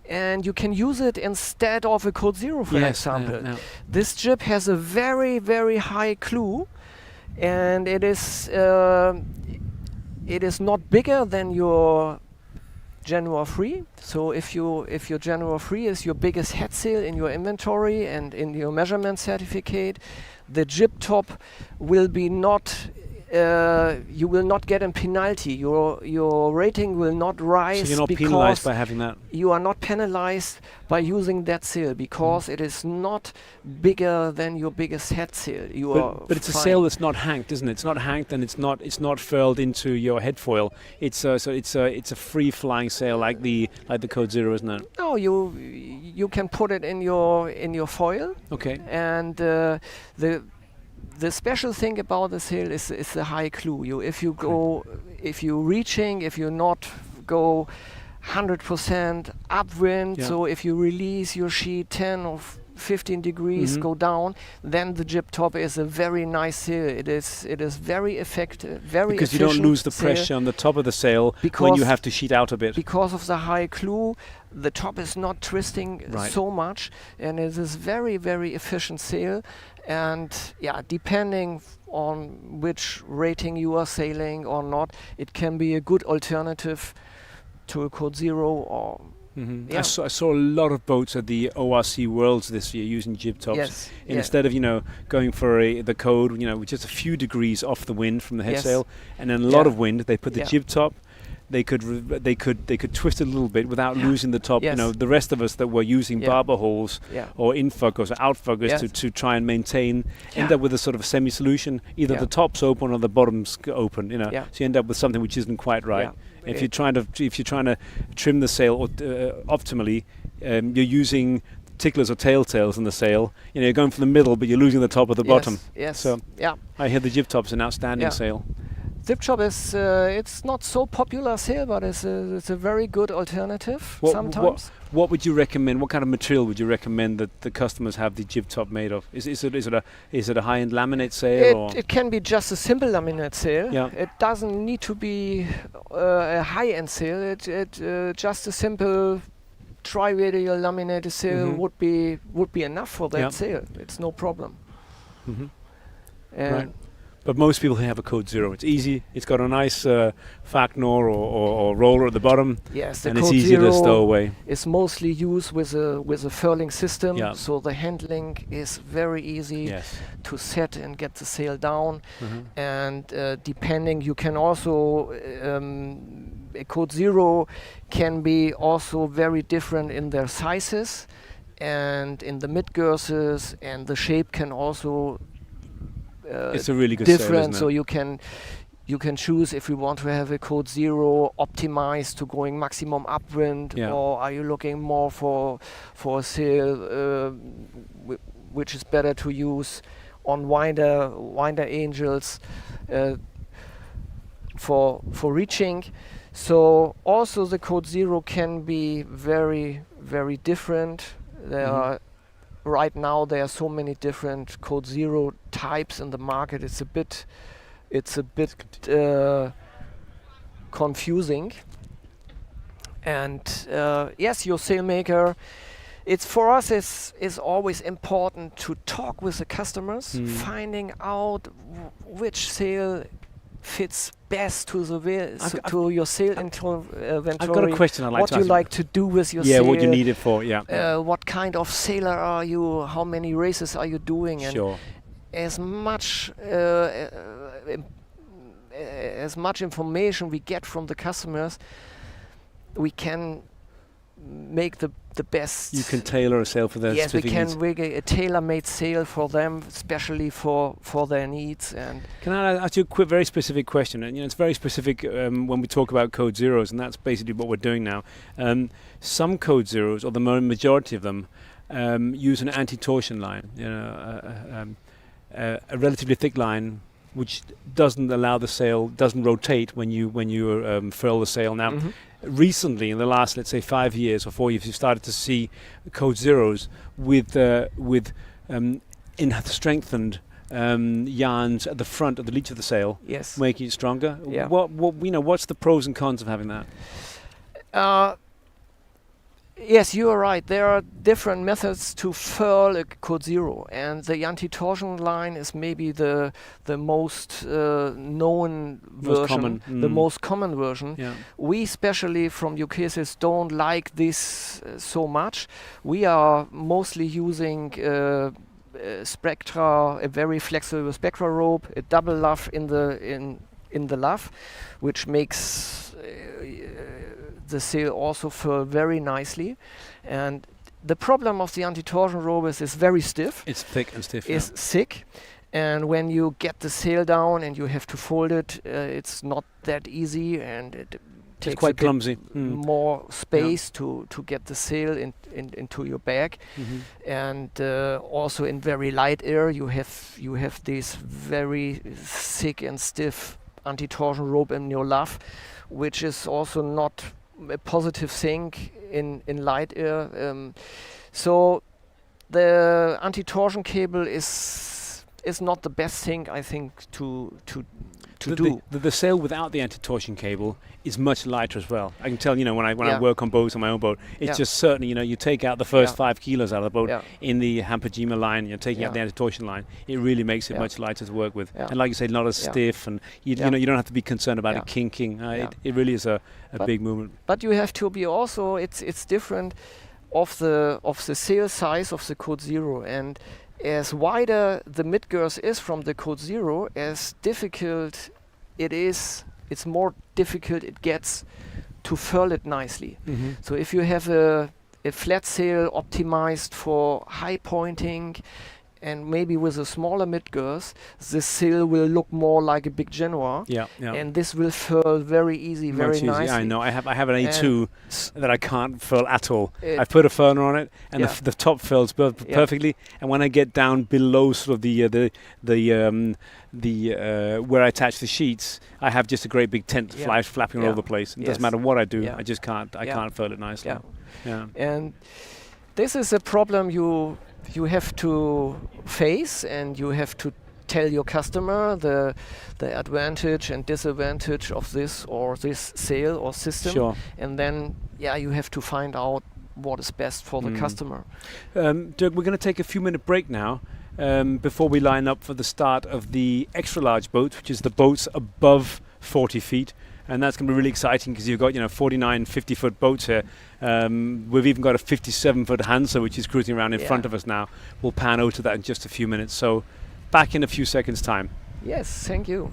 S10: and you can use it instead of a Code Zero, for example.
S1: yeah.
S10: This jib has a very, very high clew, and it is not bigger than your January 3. So if your January 3 is your biggest head sail in your inventory and in your measurement certificate, the jib top will be not. You will not get a penalty. Your rating will not rise.
S1: So you're not
S10: because
S1: penalized by having that.
S10: you are not penalized by using that sail because it is not bigger than your biggest head sail.
S1: But it's a sail that's not hanked, isn't it? It's not hanked, and it's not furled into your head foil. It's a free flying sail like the Code Zero, isn't it?
S10: No, you can put it in your foil,
S1: Okay.
S10: and the special thing about the sail is the high clew. If you not go 100% upwind,
S1: Yeah.
S10: so if you release your sheet 10 or 15 degrees, go down, then the jib top is a very nice sail. It is very effective, very
S1: Because you don't
S10: efficient
S1: lose the
S10: sail.
S1: pressure on the top of the sail when
S10: Because-
S1: you have to sheet out a bit.
S10: Because of the high clew, the top is not twisting
S1: Right.
S10: so much, and it is very, very efficient sail. And yeah, depending on which rating you are sailing or not, it can be a good alternative to a Code Zero or
S1: I saw a lot of boats at the ORC Worlds this year using jib tops.
S10: Yes,
S1: And
S10: yeah.
S1: instead of going for the Code, with just a few degrees off the wind from the head
S10: Yes.
S1: sail, and then a lot
S10: Yeah.
S1: of wind, they put the
S10: Yeah.
S1: jib top. they could twist it a little bit without losing the top.
S10: Yes.
S1: You know, the rest of us that were using barber holes or infuckers or outfuckers to try and maintain, end up with a sort of semi-solution. Either the top's open or the bottom's open. You know, so you end up with something which isn't quite right. If you're trying to trim the sail optimally, you're using ticklers or tails in the sail. You know, you're going from the middle, but you're losing the top of the bottom.
S10: Yes.
S1: So I hear the jib top's an outstanding sail.
S10: Zip top is it's not so popular sail, but it's a very good alternative sometimes.
S1: What would you recommend? What kind of material would you recommend that the customers have the jib top made of? Is it a high-end laminate sail?
S10: It can be just a simple laminate sail.
S1: Yeah.
S10: It doesn't need to be a high-end sail. It just a simple tri-radial laminated sail would be enough for that sail. It's no problem.
S1: Right. But most people have a Code Zero. It's easy. It's got a nice Fachner or roller at the bottom.
S10: Yes, the
S1: and
S10: Code
S1: it's easy
S10: Zero
S1: to stow away.
S10: Is mostly used with a furling system,
S1: Yeah.
S10: so the handling is very easy to set and get the sail down. And depending, you can also a Code Zero can be also very different in their sizes and in the mid-girths, and the shape can also
S1: it's a really good
S10: different.
S1: sail, isn't it?
S10: So you can choose if you want to have a Code Zero optimized to going maximum upwind, or are you looking more for a sail which is better to use on wider angles for reaching. So also the Code Zero can be very, very different. There are right now there are so many different Code Zero types in the market. It's a bit confusing. And yes, your sailmaker. It's for us. It's always important to talk with the customers, finding out which sail fits best to the to your sail inventory.
S1: I've got a question I'd like to ask
S10: you like to do with your sail.
S1: Yeah, what you need it for.
S10: What kind of sailor are you? How many races are you doing? And as much information we get from the customers, we can make the best.
S1: You can tailor a sail for their specific needs.
S10: Yes, we can rig a tailor-made sail for them, especially for their needs. And
S1: can I ask you a very specific question? And it's very specific when we talk about Code Zeros, and that's basically what we're doing now. Some Code Zeros, or the majority of them, use an anti-torsion line. A relatively thick line, which doesn't allow the sail, doesn't rotate when you furl the sail. Now, recently, in the last, let's say, 5 years or 4 years, you've started to see Code Zeros with strengthened yarns at the front of the leech of the sail, making it stronger.
S10: Yeah.
S1: What's the pros and cons of having that?
S10: Yes, you are right. There are different methods to furl a Code Zero, and the anti-torsion line is maybe the most known version, the most common version.
S1: Yeah.
S10: We, especially from UKSS, don't like this so much. We are mostly using Spectra, a very flexible Spectra rope, a double luff in the luff, which makes the sail also furl very nicely. And the problem of the anti-torsion rope is it's very stiff.
S1: It's thick and stiff.
S10: It's thick, and when you get the sail down and you have to fold it, it's not that easy, and it takes
S1: quite clumsy.
S10: More space to get the sail into your bag. And also in very light air, you have this very thick and stiff anti-torsion rope in your luff, which is also not a positive thing in light air. So the anti-torsion cable is not the best thing, I think, to do.
S1: The sail without the anti-torsion cable is much lighter as well. I can tell, when I work on boats on my own boat, it's just certainly, you take out the first 5 kilos out of the boat in the Hampajima line, you're taking out the anti-torsion line. It really makes it much lighter to work with. And like you say, not as stiff, and you don't have to be concerned about it kinking. It really is a big movement.
S10: But you have to be also, it's different of the sail size of the Code Zero, and as wider the mid-girth is from the Code Zero, as difficult it is it's more difficult it gets to furl it nicely. So if you have a flat sail optimized for high pointing, and maybe with a smaller mid-girth, this sail will look more like a big Genoa. And this will furl very easy, very nicely.
S1: I know. I have an A2 that I can't furl at all. I put a furler on it, and the top furls perfectly. And when I get down below sort of the where I attach the sheets, I have just a great big tent flapping all over the place. It doesn't matter what I do. I just can't. I can't furl it nicely.
S10: And this is a problem you have to face, and you have to tell your customer the advantage and disadvantage of this or this sail or system, and then you have to find out what is best for the customer.
S1: Dirk, we're going to take a few minute break now before we line up for the start of the extra large boat, which is the boats above 40 feet. And that's going to be really exciting because you've got 49, 50-foot boats here. We've even got a 57-foot Hansa which is cruising around in front of us now. We'll pan over to that in just a few minutes. So back in a few seconds' time.
S10: Yes, thank you.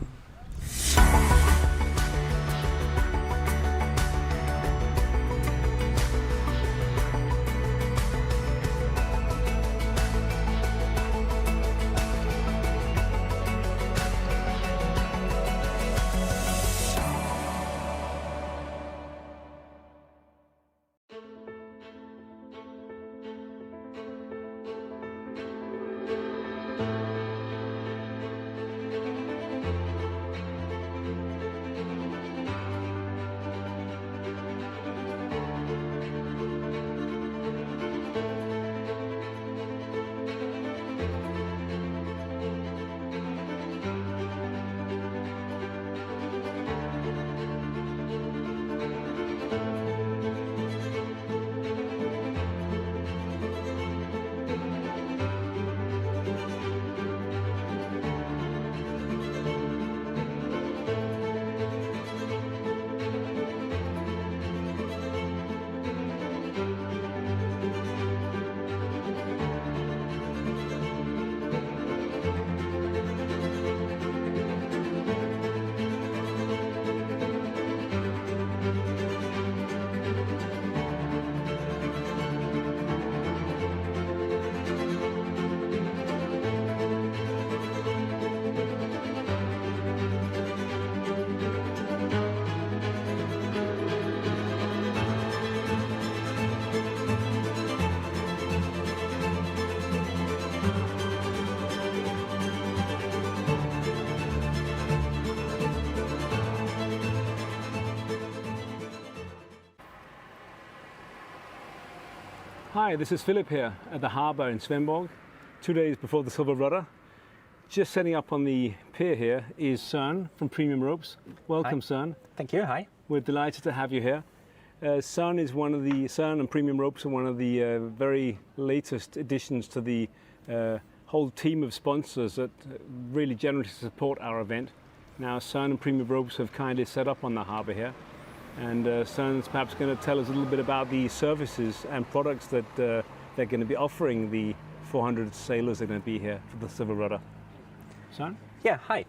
S1: Hi, this is Philip here at the harbour in Svendborg, 2 days before the Silverrudder. Just setting up on the pier here is Søren from Premium Ropes. Welcome, Søren.
S3: Thank you. Hi.
S1: We're delighted to have you here. Søren and Premium Ropes are one of the very latest additions to the whole team of sponsors that really generously support our event. Now, Søren and Premium Ropes have kindly set up on the harbour here. And Søren's perhaps going to tell us a little bit about the services and products that they're going to be offering the 400 sailors that are going to be here for the Silverrudder. Søren?
S3: Yeah, hi.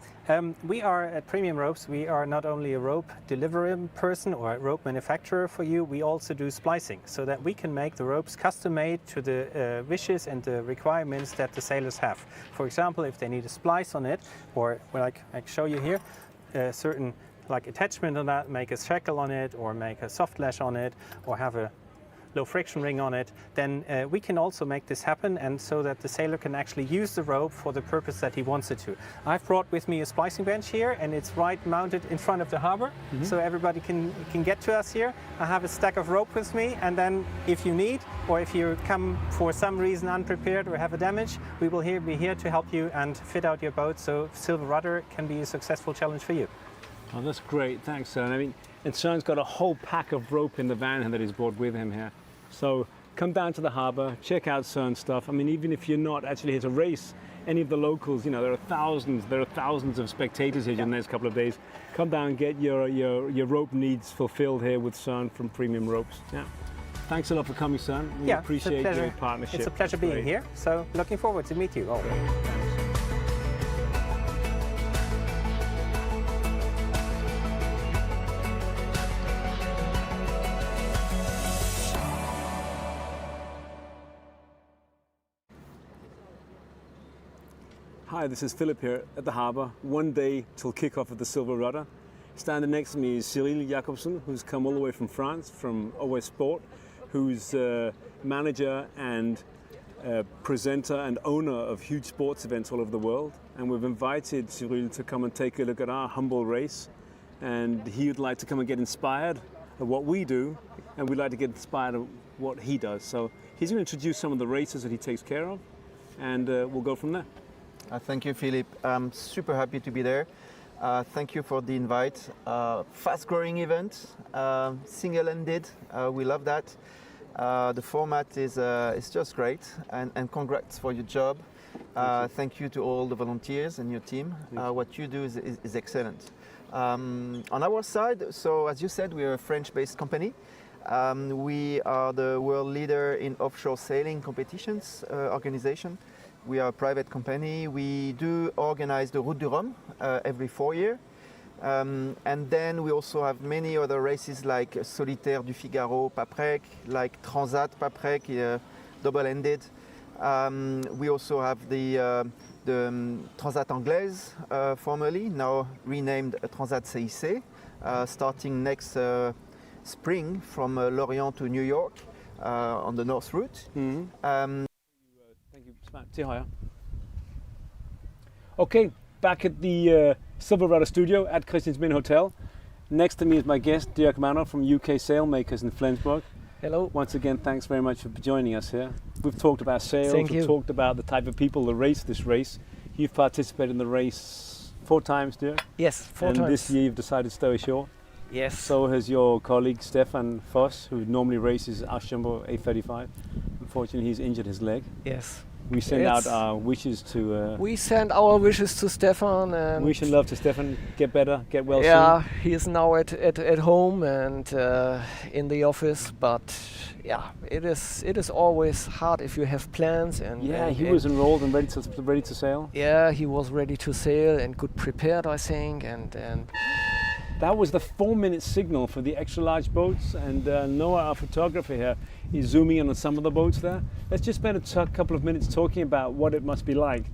S3: We are at Premium Ropes. We are not only a rope delivery person or a rope manufacturer for you, we also do splicing so that we can make the ropes custom-made to the wishes and the requirements that the sailors have. For example, if they need a splice on it, or like I show you here, certain like attachment on that, make a shackle on it, or make a soft lash on it, or have a low friction ring on it, then we can also make this happen, and so that the sailor can actually use the rope for the purpose that he wants it to. I've brought with me a splicing bench here, and it's right mounted in front of the harbor, so everybody can get to us here. I have a stack of rope with me, and then if you need, or if you come for some reason unprepared or have a damage, we will be here to help you and fit out your boat so Silverrudder can be a successful challenge for you.
S1: Oh, that's great. Thanks, Søren. I mean, and Søren's got a whole pack of rope in the van that he's brought with him here. So come down to the harbour, check out Søren's stuff. I mean, even if you're not actually here to race any of the locals, there are thousands of spectators here in the next couple of days. Come down and get your rope needs fulfilled here with Søren from Premium Ropes. Yeah. Thanks a lot for coming, Søren. We appreciate your partnership.
S3: It's a pleasure being here. So looking forward to meet you all.
S1: Hi, this is Philip here at the harbour. One day till kick-off of the Silverrudder. Standing next to me is Syrille Jacobsen, who's come all the way from France, from OS Sport, who's manager and presenter and owner of huge sports events all over the world. And we've invited Syrille to come and take a look at our humble race. And he would like to come and get inspired of what we do, and we'd like to get inspired of what he does. So he's going to introduce some of the races that he takes care of, and we'll go from there.
S4: Thank you, Philip. I'm super happy to be there. Thank you for the invite. Fast-growing event, single-ended. We love that. The format is just great, and congrats for your job. Thank you to all the volunteers and your team. What you do is excellent. On our side, so as you said, we are a French-based company. We are the world leader in offshore sailing competitions organization. We are a private company. We do organize the Route du Rhum every 4 years. And then we also have many other races like Solitaire du Figaro, PAPREC, like Transat, PAPREC, double-ended. We also have the Transat Anglaise, formerly, now renamed Transat CIC, starting next spring from Lorient to New York on the North Route.
S1: Thank you, Til højre. Okay, back at the Silverrudder Studio at Christian's Mini Hotel. Next to me is my guest, Dirk Manor from UK Sailmakers in Flensburg.
S10: Hello.
S1: Once again, thanks very much for joining us here. We've talked about sails, we've talked about the type of people that race this race. You've participated in the race 4 times, Dirk?
S10: Yes, 4 times.
S1: And this year you've decided to stay ashore?
S10: Yes.
S1: So has your colleague Stefan Voss, who normally races Aschenbo 835. Unfortunately, he's injured his leg.
S10: Yes.
S1: We send out our wishes to...
S10: we send our wishes to Stefan. And
S1: wish and love to Stefan. Get better, get well soon.
S10: Yeah, he is now at home and in the office, but yeah, it is always hard if you have plans. And
S1: yeah, he was enrolled and ready to sail.
S10: Yeah, he was ready to sail and good prepared, I think, and
S1: that was the 4-minute signal for the extra large boats, and Noah, our photographer here, is zooming in on some of the boats there. Let's just spend a couple of minutes talking about what it must be like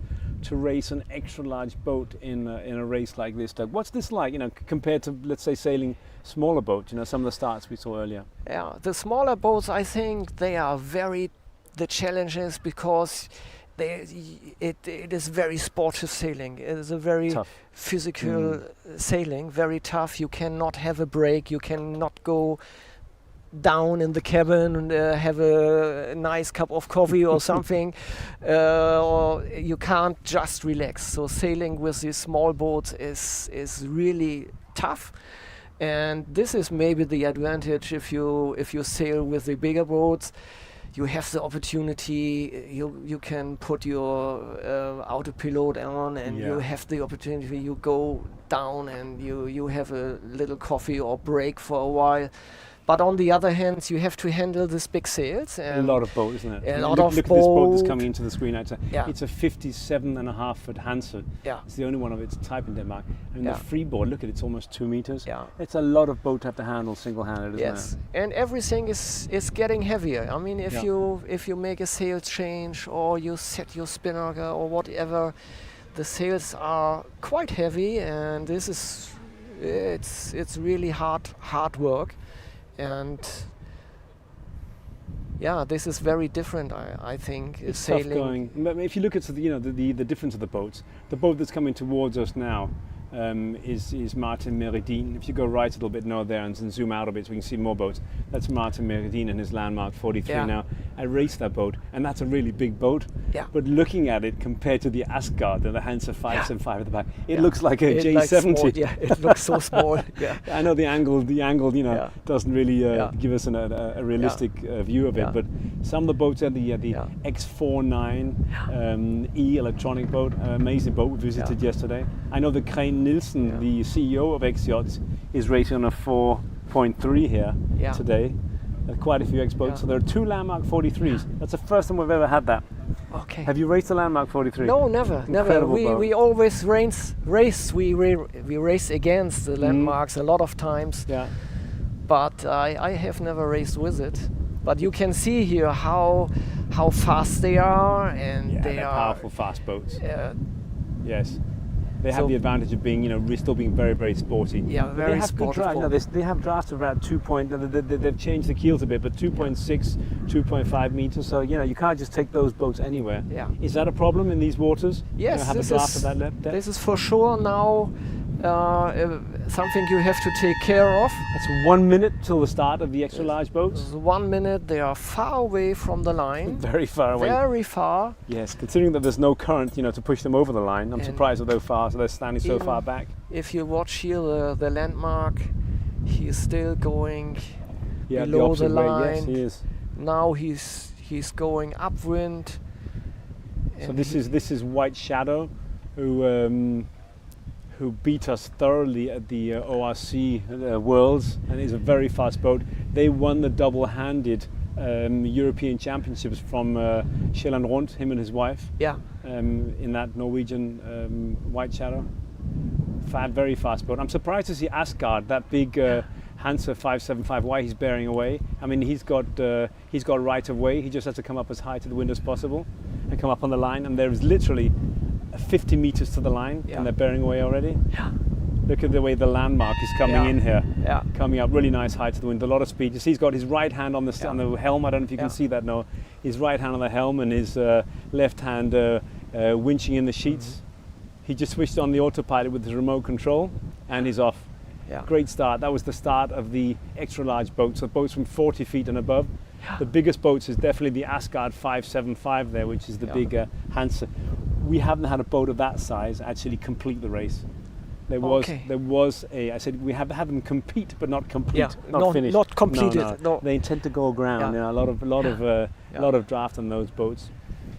S1: to race an extra large boat in a race like this, Doug. What's this like, you know, compared to, let's say, sailing smaller boats, you know, some of the starts we saw earlier?
S10: Yeah, the smaller boats, I think they are the challenges because it is very sportive sailing. It is a very tough. Physical sailing, very tough. You cannot have a break. You cannot go down in the cabin and have a nice cup of coffee or something, or you can't just relax. So sailing with these small boats is really tough. And this is maybe the advantage if you sail with the bigger boats. You have the opportunity, you can put your autopilot on and you have the opportunity, you go down and you have a little coffee or break for a while. But on the other hand, you have to handle this big sails.
S1: And a lot of boat, isn't it?
S10: A lot of
S1: look
S10: boat.
S1: At this boat that's coming into the screen. It's a 57.5 foot Hanse.
S10: Yeah.
S1: It's the only one of its type in Denmark. And the freeboard, look at it, it's almost 2 meters.
S10: Yeah.
S1: It's a lot of boat to have to handle single-handed, isn't it?
S10: And everything is getting heavier. I mean, if you make a sail change or you set your spinnaker or whatever, the sails are quite heavy, and this is it's really hard work. And yeah, this is very different. I think
S1: it's
S10: sailing.
S1: Tough going. If you look at the difference of the boats, the boat that's coming towards us now is Martin Meridine. If you go right a little bit north there and zoom out a bit so we can see more boats, that's Martin Meridine and his landmark 43 now. I raced that boat, and that's a really big boat.
S10: Yeah.
S1: But looking at it compared to the Asgard and the Hansa 575 at the back, it looks like a J70.
S10: Yeah, it looks so small. Yeah.
S1: I know the angle, doesn't really give us a realistic view of it. But some of the boats there, the X49 E electronic boat, amazing boat we visited yesterday. I know the Kræn Nielsen, the CEO of X-Yachts, is racing on a 4.3 here today. Quite a few X-boats. So there are 2 Landmark 43s. That's the first time we've ever had that.
S10: Okay.
S1: Have you raced a Landmark 43?
S10: No, never. We always race. We race against the Landmarks a lot of times.
S1: Yeah.
S10: But I have never raced with it. But you can see here how fast they are, and
S1: they're powerful, fast boats. Yes. They have the advantage of being, still being very, very sporty.
S10: Yeah,
S1: But
S10: very
S1: they have good
S10: sporty.
S1: draft. They have drafts of about 2 point. They've changed the keels a bit, but 2.6, 2.5 meters. So you can't just take those boats anywhere.
S10: Yeah.
S1: Is that a problem in these waters?
S10: Yes,
S1: have a draft of that depth?
S10: this is for sure now something you have to take care of.
S1: It's 1 minute till the start of the extra large boats.
S10: 1 minute, they are far away from the line.
S1: Very far away.
S10: Very far.
S1: Yes, considering that there's no current, to push them over the line, I'm surprised that they're standing so far back.
S10: If you watch here the landmark, he is still going
S1: Yeah,
S10: below the
S1: opposite way.
S10: line.
S1: Yes, he is.
S10: Now he's going upwind.
S1: So this is White Shadow, who beat us thoroughly at the ORC Worlds, and is a very fast boat. They won the double-handed European Championships from Kjell and Rhum, him and his wife.
S10: Yeah.
S1: In that Norwegian White Shadow. Very fast boat. I'm surprised to see Asgard, that big Hansa 575, why he's bearing away. I mean, he's got right of way. He just has to come up as high to the wind as possible and come up on the line. And there is literally 50 meters to the line, and they're bearing away already.
S10: Yeah.
S1: Look at the way the landmark is coming in here.
S10: Yeah.
S1: Coming up really nice high to the wind, a lot of speed. You see he's got his right hand on the helm. I don't know if you can see that now. His right hand on the helm and his left hand winching in the sheets. He just switched on the autopilot with his remote control and he's off.
S10: Yeah.
S1: Great start. That was the start of the extra large boats, so boats from 40 feet and above. The biggest boats is definitely the Asgard 575 there, which is the big Hansa. We haven't had a boat of that size actually complete the race. There was I said we have had them compete, but not complete, not finish.
S10: Not completed. No.
S1: They intend to go aground.
S10: Yeah.
S1: A lot of draft on those boats.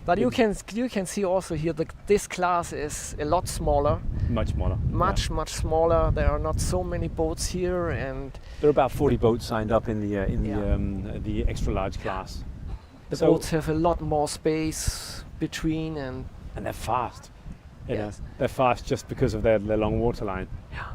S10: But you can see also here that this class is a lot smaller.
S1: Much smaller.
S10: Much smaller. There are not so many boats here, and
S1: there are about 40 boats signed up in the extra large class.
S10: The boats have a lot more space between, and
S1: they're fast.
S10: Yes.
S1: They're fast just because of their long water line.
S10: Yeah.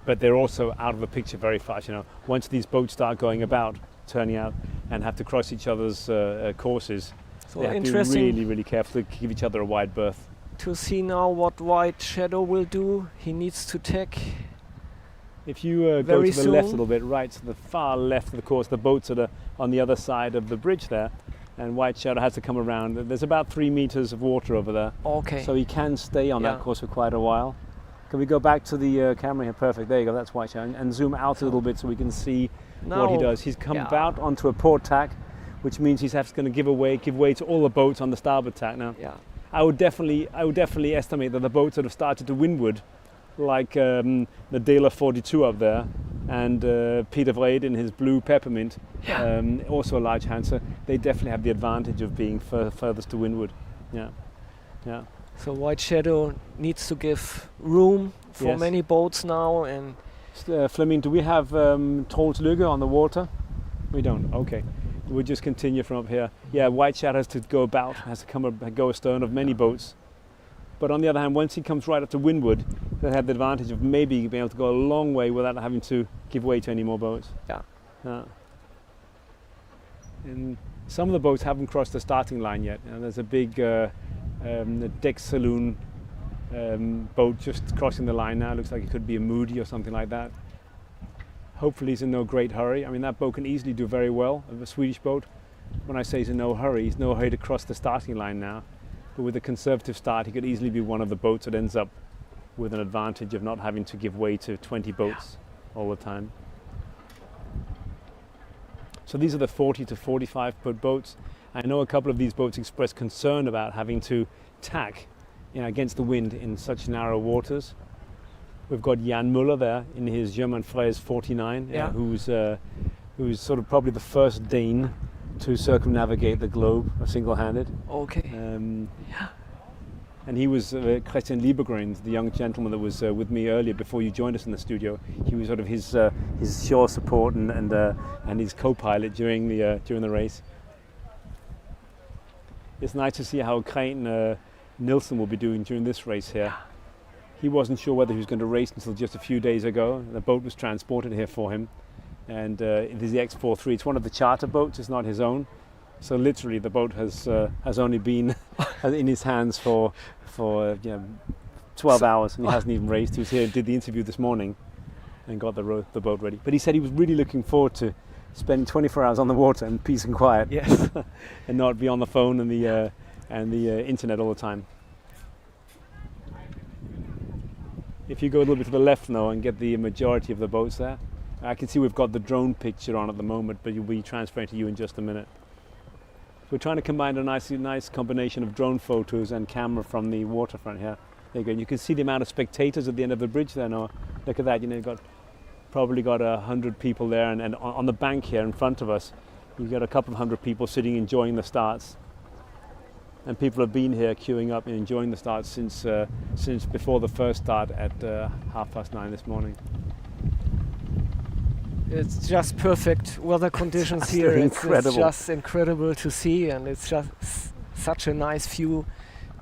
S1: But they're also out of the picture very fast. Once these boats start going about, turning out, and have to cross each other's courses,
S10: so
S1: they have to be really, really careful to give each other a wide berth.
S10: To see now what White Shadow will do, he needs to tack.
S1: If you go to the left a little bit, right to the far left of the course, the boats are on the other side of the bridge there, and White Shadow has to come around. There's about 3 meters of water over there.
S10: Okay.
S1: So he can stay on that course for quite a while. Can we go back to the camera here? Perfect. There you go. That's White Shadow. And zoom out a little bit so we can see what he does. He's come about onto a port tack, which means he's going to give way to all the boats on the starboard tack now.
S10: Yeah.
S1: I would definitely estimate that the boats that have started to windward, like the Dela 42 up there, and Peter Vrede in his blue peppermint, also a large Hansa, they definitely have the advantage of being furthest to windward. Yeah.
S10: So White Shadow needs to give room for many boats now. And
S1: Fleming, do we have Troels Lykke on the water? We don't. Okay. We'll just continue from up here. Yeah, White Shadow has to go about, go astern of many boats. But on the other hand, once he comes right up to windward, they have the advantage of maybe being able to go a long way without having to give way to any more boats.
S10: Yeah.
S1: And some of the boats haven't crossed the starting line yet. There's a big deck saloon boat just crossing the line now. Looks like it could be a Moody or something like that. Hopefully he's in no great hurry. I mean, that boat can easily do very well, a Swedish boat. When I say he's in no hurry, he's no hurry to cross the starting line now. But with a conservative start, he could easily be one of the boats that ends up with an advantage of not having to give way to 20 boats all the time. So these are the 40 to 45 foot boats. I know a couple of these boats expressed concern about having to tack against the wind in such narrow waters. We've got Jan Muller there in his German Frey's 49, who's sort of probably the first Dane to circumnavigate the globe single-handed.
S10: Okay.
S1: And he was Christian Liebergreen, the young gentleman that was with me earlier before you joined us in the studio. He was sort of his shore support and his co-pilot during the race. It's nice to see how Kræn Nielsen will be doing during this race here. He wasn't sure whether he was going to race until just a few days ago. The boat was transported here for him, and it is the X43. It's one of the charter boats. It's not his own. So literally, the boat has only been in his hands for 12 hours, and he hasn't even raced. He was here, did the interview this morning, and got the boat ready. But he said he was really looking forward to spending 24 hours on the water in peace and quiet,
S10: Yes.
S1: and not be on the phone and the internet all the time. If you go a little bit to the left now and get the majority of the boats there, I can see we've got the drone picture on at the moment, but you'll be transferring to you in just a minute. So we're trying to combine a nice combination of drone photos and camera from the waterfront here. There you go. And you can see the amount of spectators at the end of the bridge there now. Look at that. You know, you've probably got 100 people there, and on the bank here in front of us, you've got a couple of hundred people sitting enjoying the starts. And people have been here queuing up and enjoying the start since before the first start at 9:30 this morning.
S10: It's just perfect weather conditions here. It's just incredible to see, and it's just such a nice view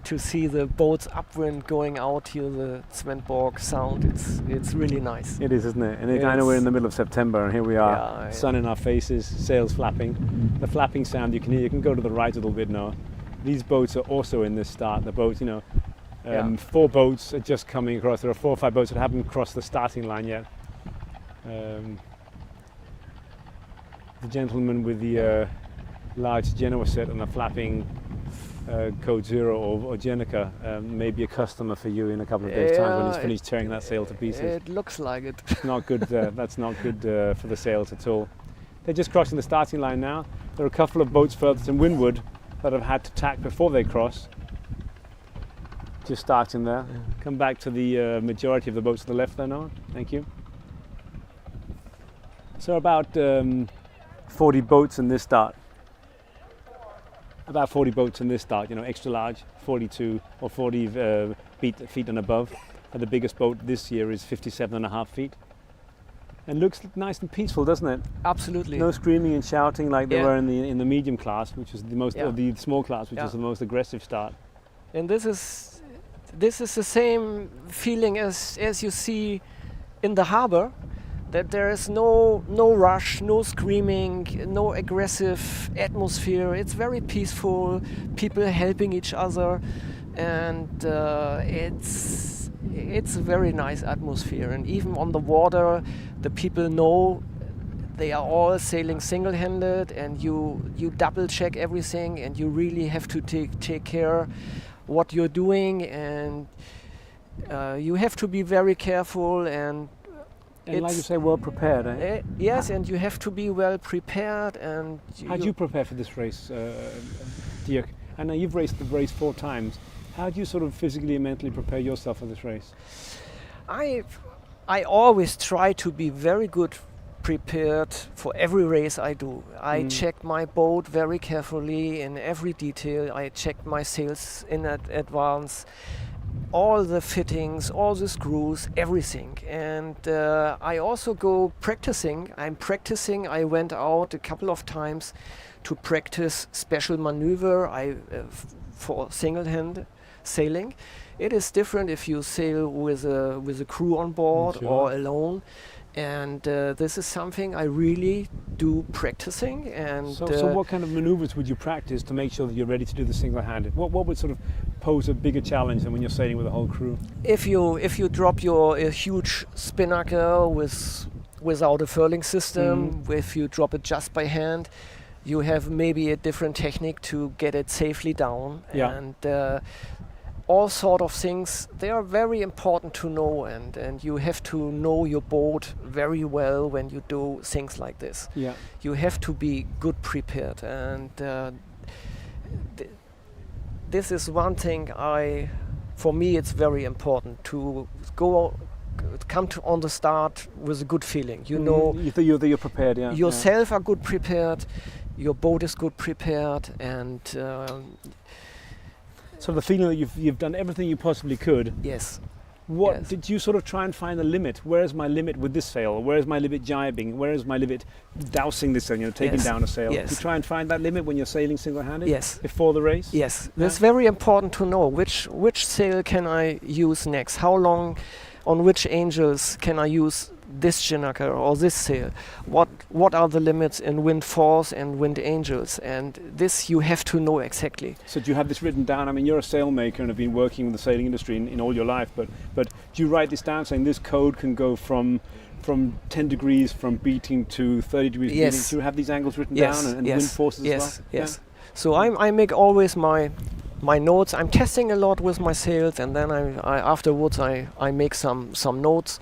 S10: to see the boats upwind going out here, the Svendborg Sound. It's really nice.
S1: It is, isn't it? And I know we're in the middle of September, and here we are, sun in our faces, sails flapping. The flapping sound you can hear. You can go to the right a little bit now. These boats are also in this start. The boats, 4 boats are just coming across. There are 4 or 5 boats that haven't crossed the starting line yet. The gentleman with the large Genoa set and the flapping Code Zero or Jenica may be a customer for you in a couple of days' time when he's finished tearing that sail to pieces.
S10: It looks like it.
S1: It's not good. That's not good for the sails at all. They're just crossing the starting line now. There are a couple of boats further to windward that have had to tack before they cross. Just starting there. Yeah. Come back to the majority of the boats to the left there now. Thank you. So about 40 boats in this start. About 40 boats in this start, extra large, 42 or 40 feet and above. And the biggest boat this year is 57.5 feet. And looks nice and peaceful, doesn't it?
S10: Absolutely.
S1: No screaming and shouting like there were in the medium class, which is the most, or the small class, which is the most aggressive start.
S10: And this is the same feeling as you see in the harbor, that there is no rush, no screaming, no aggressive atmosphere. It's very peaceful. People helping each other, and it's a very nice atmosphere. And even on the water, the people know they are all sailing single-handed, and you double check everything, and you really have to take care what you're doing, and you have to be very careful, and
S1: like you say, well prepared, eh?
S10: Yes, and you have to be well prepared. And
S1: how do you prepare for this race, Duick? I know you've raced the race 4 times. How do you sort of physically and mentally prepare yourself for this race?
S10: I always try to be very good prepared for every race I do. I check my boat very carefully in every detail. I check my sails in advance, all the fittings, all the screws, everything. And I also go practicing. I'm practicing. I went out a couple of times to practice special maneuver for single-hand sailing. It is different if you sail with a crew on board or alone. And this is something I really do practicing. And
S1: so what kind of maneuvers would you practice to make sure that you're ready to do this single-handed? What would sort of pose a bigger challenge than when you're sailing with a whole crew?
S10: If you drop your huge spinnaker without a furling system, if you drop it just by hand, you have maybe a different technique to get it safely down. And all sort of things, they are very important to know, and you have to know your boat very well when you do things like this. You have to be good prepared, and this is one thing for me it's very important to come on the start with a good feeling. You know,
S1: you're prepared.
S10: Yourself are good prepared, your boat is good prepared, and
S1: so the feeling that you've done everything you possibly could.
S10: Yes.
S1: What did you sort of try and find the limit? Where is my limit with this sail? Where is my limit jibing? Where is my limit dousing this sail? Taking down a sail.
S10: Yes.
S1: Do you try and find that limit when you're sailing single-handed?
S10: Yes.
S1: Before the race?
S10: Yes. It's very important to know which sail can I use next. How long, on which angles can I use this Chinook or this sail? What are the limits in wind force and wind angels? And this you have to know exactly.
S1: So do you have this written down? I mean, you're a sailmaker and have been working with the sailing industry in all your life, but do you write this down saying this code can go from 10 degrees from beating to 30 degrees beating? Do you have these angles written down and wind forces as well?
S10: Yes. So I make always my notes. I'm testing a lot with my sails, and then I afterwards I make some notes.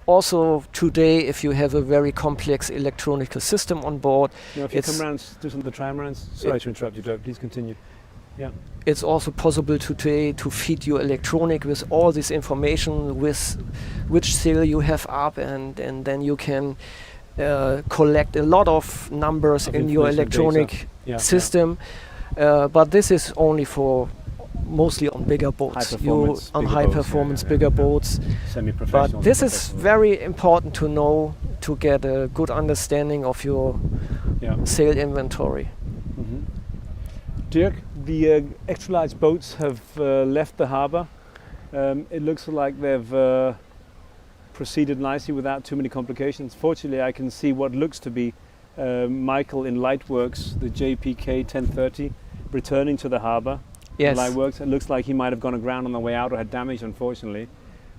S10: Also today, if you have a very complex electronic system on board,
S1: if you come around, do some of the trimarans. Sorry to interrupt you, Doug. Please continue. Yeah.
S10: It's also possible today to feed your electronic with all this information, with which sail you have up, and then you can collect a lot of numbers in your electronic system. But this is only for mostly on bigger boats, bigger boats.
S1: Semi-professional.
S10: But this is very important to know to get a good understanding of your sail inventory.
S1: Mm-hmm. Dirk, the extra large boats have left the harbour. It looks like they've proceeded nicely without too many complications. Fortunately, I can see what looks to be Michael in Lightworks, the JPK 1030, returning to the harbour.
S10: Yes.
S1: Lightworks. It looks like he might have gone aground on the way out or had damage, unfortunately,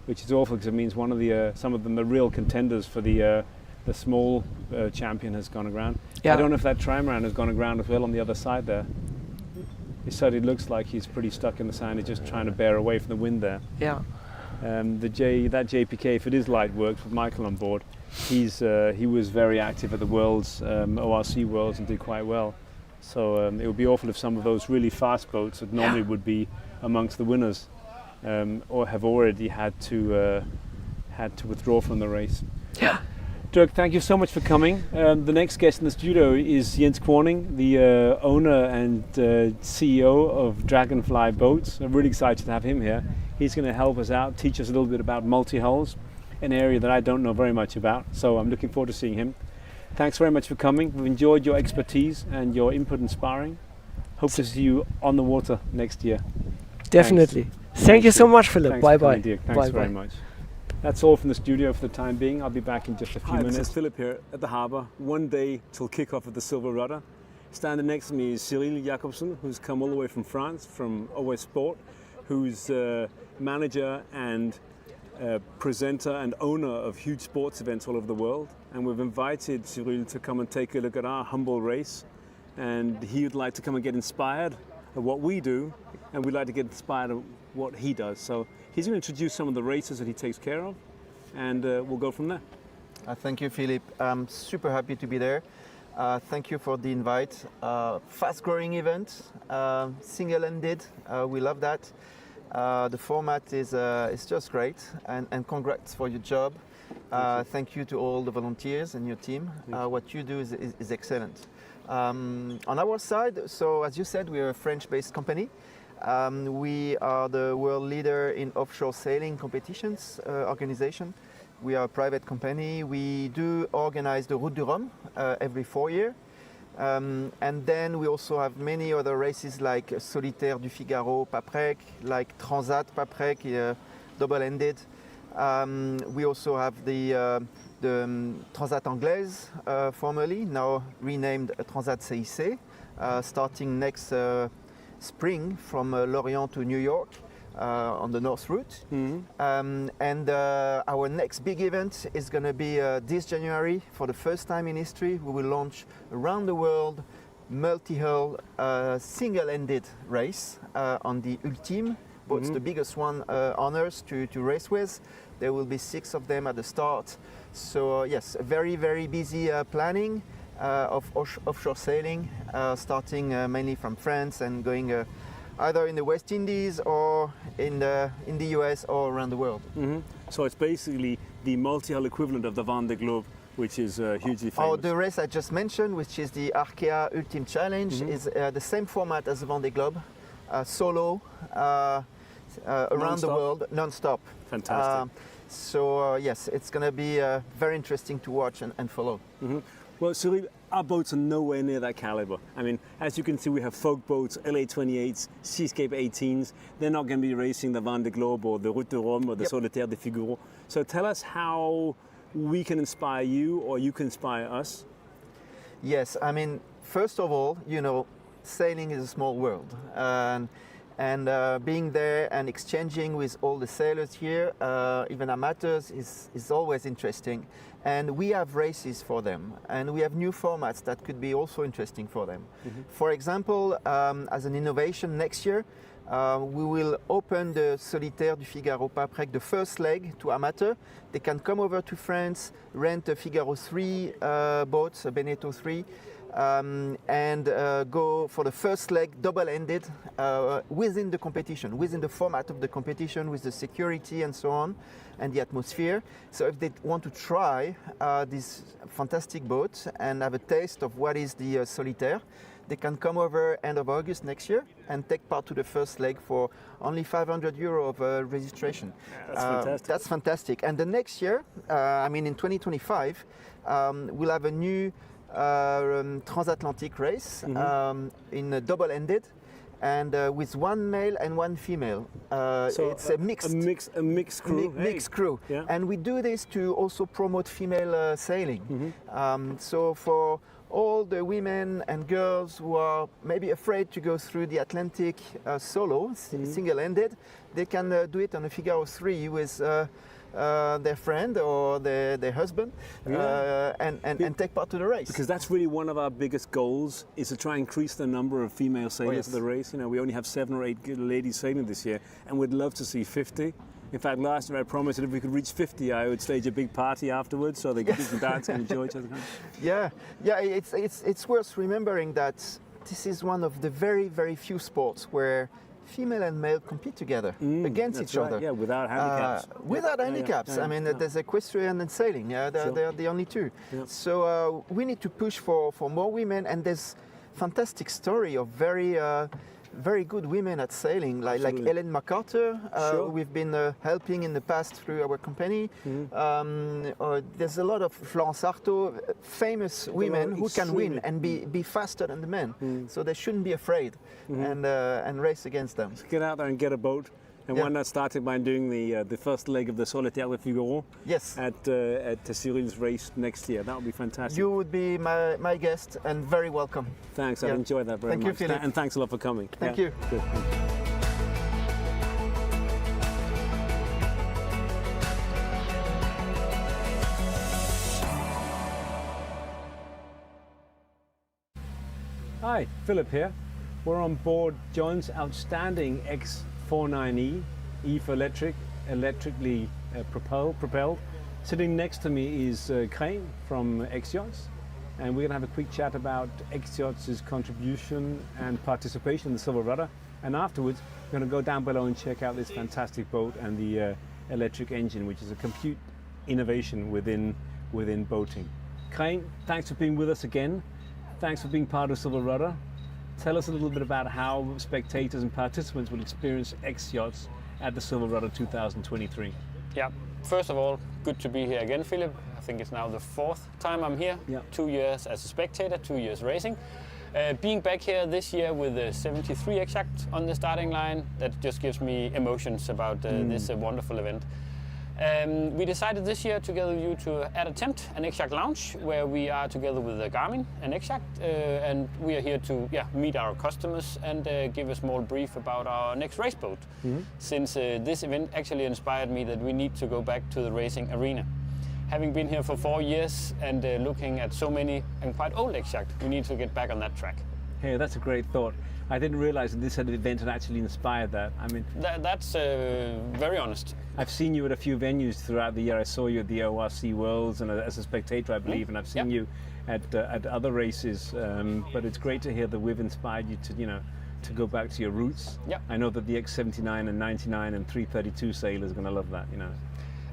S1: which is awful because it means one of the some of them are real contenders for the small champion has gone aground.
S10: Yeah.
S1: I don't know if that trimaran has gone aground as well on the other side there. It certainly looks like he's pretty stuck in the sand. He's just trying to bear away from the wind there.
S10: Yeah.
S1: That JPK, if it is Lightworks with Michael on board, he was very active at the Worlds, ORC Worlds, and did quite well. So it would be awful if some of those really fast boats that normally would be amongst the winners or have already had to withdraw from the race.
S10: Yeah.
S1: Dirk, thank you so much for coming. The next guest in the studio is Jens Korning, the owner and CEO of Dragonfly Boats. I'm really excited to have him here. He's going to help us out, teach us a little bit about multi-hulls, an area that I don't know very much about. So I'm looking forward to seeing him. Thanks very much for coming. We've enjoyed your expertise and your input and sparring. Hope to see you on the water next year.
S10: Definitely. Thank you so much, Philip. Bye-bye.
S1: Thanks very much. That's all from the studio for the time being. I'll be back in just a few minutes. This is Philip here at the harbour. One day till kick-off of the Silverrudder. Standing next to me is Syrille Jacobsen, who's come all the way from France, from OS Sport, who's manager and presenter and owner of huge sports events all over the world. And we've invited Syrille to come and take a look at our humble race. And he would like to come and get inspired of what we do, and we'd like to get inspired of what he does. So he's going to introduce some of the races that he takes care of, and we'll go from there.
S4: Thank you, Philip. I'm super happy to be there. Thank you for the invite. Fast-growing event, single-ended. We love that. The format is just great, and congrats for your job. Thank you to all the volunteers and your team. What you do is excellent. On our side, so as you said, we are a French-based company. We are the world leader in offshore sailing competitions organization. We are a private company. We do organize the Route du Rhum every 4 years. And then we also have many other races like Solitaire du Figaro, PAPREC, like Transat, PAPREC, double-ended. We also have the Transat Anglaise, formerly, now renamed Transat CIC, starting next spring from Lorient to New York on the North Route. And our next big event is going to be this January. For the first time in history, we will launch around the world multi-hull single-ended race on the Ultim. It's the biggest one on Earth to race with. There will be 6 of them at the start. So yes, a very, very busy planning of offshore sailing, starting mainly from France and going either in the West Indies or in the US or around the world.
S1: So it's basically the multi-hull equivalent of the Vendée Globe, which is hugely famous.
S4: Oh, the race I just mentioned, which is the Arkea Ultim Challenge, is the same format as the Vendée Globe, solo, around the world, non-stop.
S1: Fantastic.
S4: So yes, it's going to be very interesting to watch and follow.
S1: Well, Cyril, our boats are nowhere near that caliber. I mean, as you can see, we have folk boats, LA28s, Seascape 18s. They're not going to be racing the Vendée Globe or the Route de Rhum or the Solitaire de Figaro. So tell us how we can inspire you or you can inspire us?
S4: Yes, I mean, first of all, you know, sailing is a small world. And being there and exchanging with all the sailors here, even amateurs, is always interesting. And we have races for them, and we have new formats that could be also interesting for them. For example, as an innovation next year, we will open the Solitaire du Figaro PAPREC, the first leg, to amateur. They can come over to France, rent a Figaro 3 boat, a Beneteau 3, and go for the first leg double-ended within the competition, within the format of the competition, with the security and so on, and the atmosphere. So if they want to try this fantastic boat and have a taste of what is the Solitaire, they can come over end of August next year and take part to the first leg for only €500 of registration.
S1: Yeah, that's fantastic.
S4: That's fantastic. And the next year, I mean in 2025, we'll have a new transatlantic race in a double-ended, and with one male and one female. So it's a mixed crew. Mixed crew.
S1: Yeah.
S4: And we do this to also promote female sailing. So for all the women and girls who are maybe afraid to go through the Atlantic solo, single-ended, they can do it on a Figaro 3 with their friend or their husband, and take part to the race.
S1: Because that's really one of our biggest goals, is to try and increase the number of female sailors of the race. You know, we only have 7 or 8 ladies sailing this year, and we'd love to see 50. In fact, last year I promised that if we could reach 50, I would stage a big party afterwards, so they could dance and enjoy each other.
S4: Yeah. It's worth remembering that this is one of the very, very few sports where female and male compete together against each other.
S1: Yeah, without handicaps.
S4: Without handicaps. I mean, there's equestrian and sailing. Yeah, they're the only two. Yeah. So we need to push for more women, and there's fantastic story of very good women at sailing, like Ellen MacArthur, who we've been helping in the past through our company. There's a lot of Florence Artaud, famous women who can win and be faster than the men. So they shouldn't be afraid and race against them.
S1: So get out there and get a boat. And why not start it by doing the first leg of the Solitaire with Figaro at Cyrille's race next year? That would be fantastic.
S4: You would be my guest and very welcome.
S1: Thanks, I've enjoyed that very much.
S4: Thank you, Philip.
S1: And thanks a lot for coming.
S4: Thank you.
S1: Good. Hi, Philip here. We're on board John's outstanding X49E, E for electric, electrically propelled. Sitting next to me is Kræn from X-Yachts, and we're going to have a quick chat about X-Yachts' contribution and participation in the Silverrudder. And afterwards, we're going to go down below and check out this fantastic boat and the electric engine, which is a complete innovation within boating. Kræn, thanks for being with us again. Thanks for being part of Silverrudder. Tell us a little bit about how spectators and participants will experience X-Yachts at the Silverrudder 2023.
S2: Yeah, first of all, good to be here again, Philip. I think it's now the 4th time I'm here. Yeah. 2 years as a spectator, 2 years racing. Being back here this year with the 73 X-Yacht on the starting line, that just gives me emotions about this wonderful event. We decided this year together with you to attempt an X-Yacht lounge, where we are together with Garmin and X-Yacht, and we are here to meet our customers and give a small brief about our next race boat. Since this event actually inspired me that we need to go back to the racing arena. Having been here for 4 years and looking at so many and quite old X-Yacht, we need to get back on that track.
S1: Hey, that's a great thought. I didn't realize that this event had actually inspired that. I mean,
S2: that's very honest.
S1: I've seen you at a few venues throughout the year. I saw you at the ORC Worlds and as a spectator, I believe, and I've seen you at other races. But it's great to hear that we've inspired you to go back to your roots. I know that the X79 and 99 and 332 sailors are going to love that.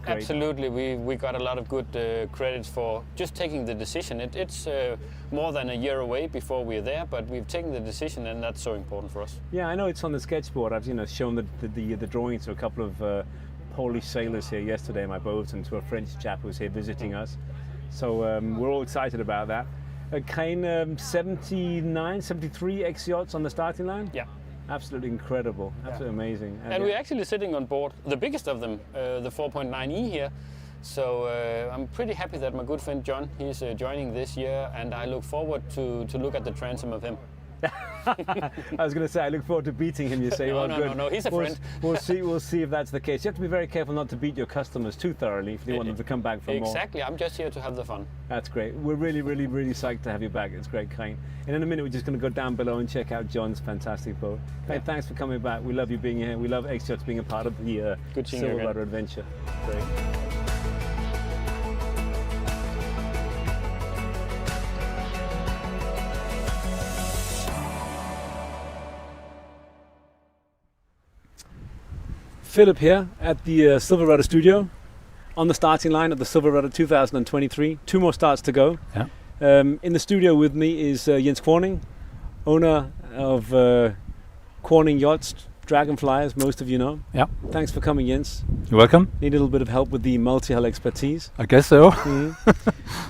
S1: Great.
S2: Absolutely, we got a lot of good credits for just taking the decision. It's more than a year away before we're there, but we've taken the decision, and that's so important for us.
S1: Yeah, I know it's on the sketchboard. I've shown the drawings to a couple of Polish sailors here yesterday in my boat, and to a French chap who's here visiting us. So we're all excited about that. Kræn, 79, 73 X-Yachts on the starting line?
S2: Yeah.
S1: Absolutely incredible, absolutely amazing.
S2: And we're actually sitting on board the biggest of them, the 4.9E here, So I'm pretty happy that my good friend John, he's joining this year, and I look forward to look at the transom of him.
S1: I was going to say, I look forward to beating him. You say,
S2: no, he's a friend.
S1: We'll see if that's the case. You have to be very careful not to beat your customers too thoroughly if you want them to come back for more.
S2: Exactly, I'm just here to have the fun.
S1: That's great. We're really psyched to have you back. It's great, Kræn. And in a minute, we're just going to go down below and check out John's fantastic boat. Kræn, thanks for coming back. We love you being here. We love X-Yachts being a part of the Silverrudder adventure. Great. Philip here at the Silverrudder Studio on the starting line of the Silverrudder 2023. 2 more starts to go.
S11: Yeah.
S1: In the studio with me is Jens Korning, owner of Korning Yachts, Dragonfly, as most of you know.
S11: Yeah.
S1: Thanks for coming, Jens.
S11: You're welcome.
S1: Need a little bit of help with the multi-hull expertise.
S11: I guess so.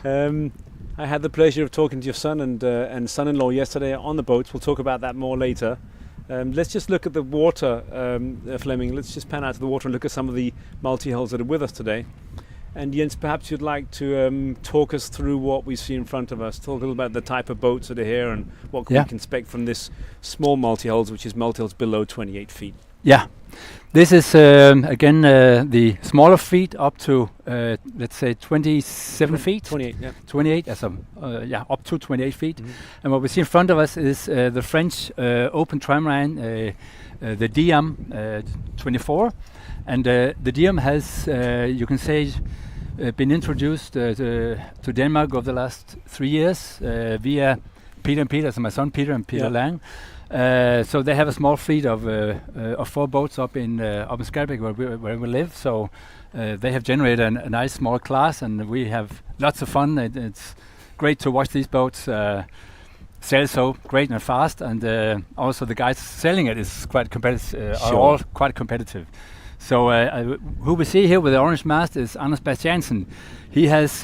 S1: I had the pleasure of talking to your son and son-in-law yesterday on the boats. We'll talk about that more later. Let's just look at the water, Flemming. Let's just pan out to the water and look at some of the multi-hulls that are with us today. And Jens, perhaps you'd like to talk us through what we see in front of us. Talk a little about the type of boats that are here and what we can expect from this small multi-hulls, which is multi-hulls below 28 feet.
S11: Yeah. This is again the smaller feet up to let's say 27 feet.
S1: 28, yeah.
S11: 28 as up to 28 feet. And what we see in front of us is the French open trimaran, the Diam 24, and the Diam has you can say been introduced to Denmark over the last 3 years via Peter and Peter, so my son Peter and Peter Lang. So they have a small fleet of 4 boats up in Skarbeck where we live. So they have generated a nice small class, and we have lots of fun. It's great to watch these boats sail so great and fast, and also the guys selling it is quite competitive. Are all quite competitive. So who we see here with the orange mast is Anders Bastiansen. He has.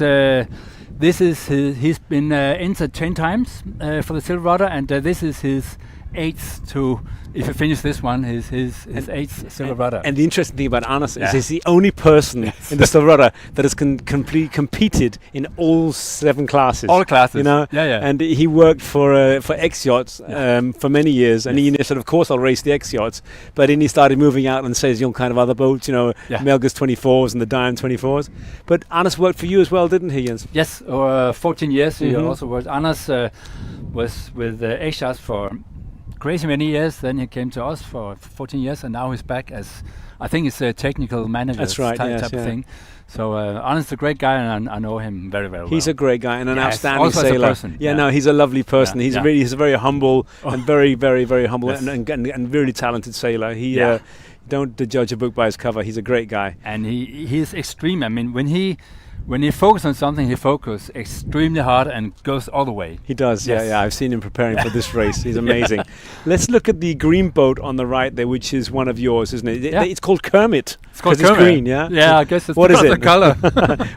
S11: He's been entered 10 times for the Silverrudder, and this is his 8th to, if you finish this one, his 8th Silverrudder.
S1: And the interesting thing about Anders is he's the only person in the Silverrudder that has competed in all 7 classes.
S11: All classes,
S1: you know. And he worked for X-Yachts for many years, and he said, of course, I'll race the X-Yachts. But then he started moving out and says, kind of other boats, Melga's 24s and the Diam 24s. But Anders worked for you as well, didn't he, Jens?
S11: Yes, 14 years he also worked. Anders was with X-Yachts for crazy many years. Then he came to us for 14 years, and now he's back as, I think it's a technical manager type of thing. So Anders is a great guy, and I know him very, very well.
S1: He's a great guy and an outstanding
S11: also
S1: sailor.
S11: As a person.
S1: No, he's a lovely person. He's a very humble and very, very, very humble and really talented sailor. He don't judge a book by his cover. He's a great guy,
S11: and he's extreme. I mean, when he focuses on something, he focuses extremely hard and goes all the way.
S1: He does, I've seen him preparing for this race. He's amazing. Let's look at the green boat on the right there, which is one of yours, isn't it? It's called Kermit.
S11: It's called Kermit.
S1: It's green, yeah?
S11: Yeah, I guess it's
S1: what is it?
S11: The color.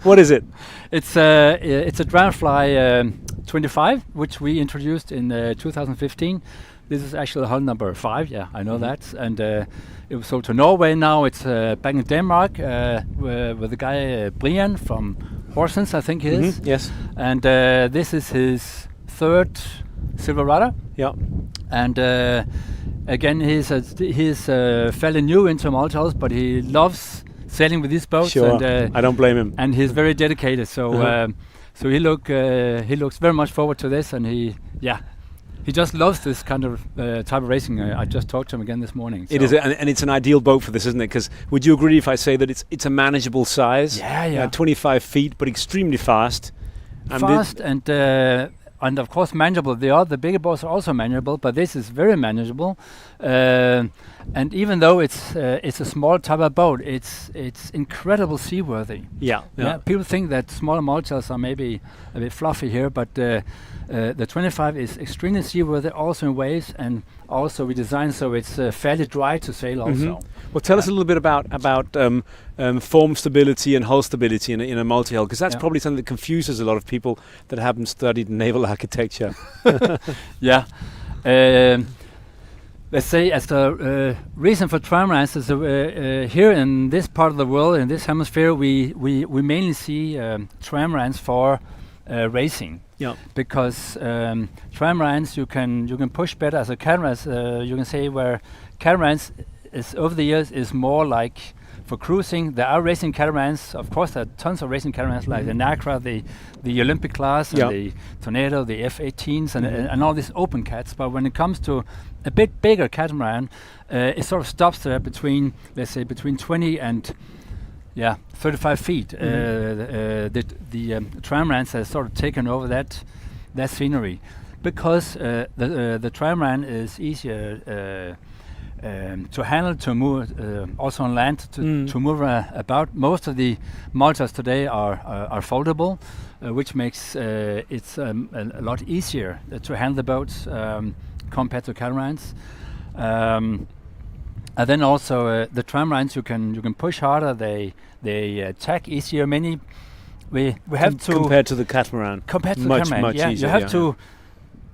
S1: What is it?
S11: It's a Dragonfly 25, which we introduced in 2015. This is actually hull number 5, I know that. And it was sold to Norway now. It's back in Denmark with the guy Brian from Horsens, I think he is.
S1: Yes.
S11: And this is his 3rd Silverrudder.
S1: Yeah.
S11: And again, he's fairly new into multi-hulls, but he loves sailing with these boats.
S1: Sure,
S11: and,
S1: I don't blame him.
S11: And he's very dedicated. So so he looks very much forward to this, and he just loves this kind of type of racing. I just talked to him again this morning. So
S1: It is, and it's an ideal boat for this, isn't it? Because would you agree if I say that it's a manageable size? 25 feet, but extremely fast.
S11: And of course manageable. The bigger boats are also manageable, but this is very manageable. And even though it's a small type of boat, it's incredible seaworthy.
S1: Yeah.
S11: People think that smaller multi-hulls are maybe a bit fluffy here, but the 25 is extremely seaworthy, also in waves, and also we designed so it's fairly dry to sail also.
S1: Well, tell us a little bit about form stability and hull stability in a multi-hull, because that's probably something that confuses a lot of people that haven't studied naval architecture.
S11: let's say, as the reason for trimarans is here in this part of the world, in this hemisphere, we mainly see trimarans for racing.
S1: Yeah.
S11: Because trimarans you can push better as a catamaran. You can say where catamarans is over the years is more like for cruising. There are racing catamarans, of course. There are tons of racing catamarans like the Nacra, the Olympic class, and the Tornado, the F-18s, and all these open cats. But when it comes to a bit bigger catamaran, it sort of stops there between, let's say, between 20 and 35 feet. The trimarans have sort of taken over that scenery because the trimaran is easier to handle, to move, also on land, to move about. Most of the Multihulls today are foldable, which makes it a lot easier to handle the boats compared to catamarans. And then also the trimarans you can push harder. They tack easier. We have to
S1: compared to the catamaran.
S11: Compared to the catamaran, much easier. You have to.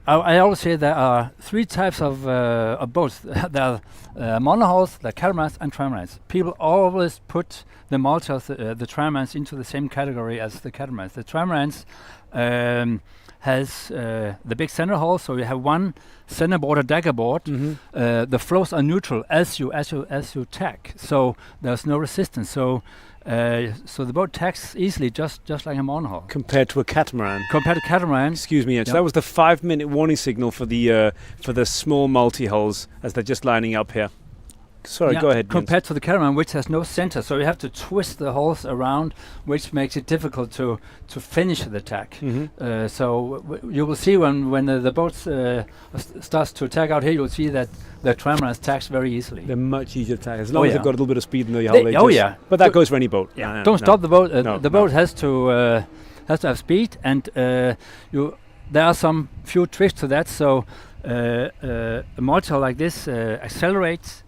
S11: I always say there are three types of boats. There are monohulls, the catamarans, and trimarans. People always put the Multihulls, the trimarans, into the same category as the catamarans. The trimarans has the big center hull, so you have one centerboard or daggerboard. The flows are neutral as you tack, so there's no resistance. So the boat tacks easily, just like a monohull.
S1: Compared to a catamaran.
S11: Compared to catamaran.
S1: Excuse me. So that was the 5-minute warning signal for the small multi-hulls as they're just lining up here. Sorry, go ahead.
S11: Compared to the catamaran, which has no center, so you have to twist the hulls around, which makes it difficult to finish the tack. So you will see when the boat starts to tack out here, you'll see that the trimarans tacks very easily.
S1: They're much easier to tack as long as they've got a little bit of speed in the hull. But that goes for any boat.
S11: Don't stop the boat. The boat has to have speed, and there are some few tricks to that. So a Multihull like this accelerates,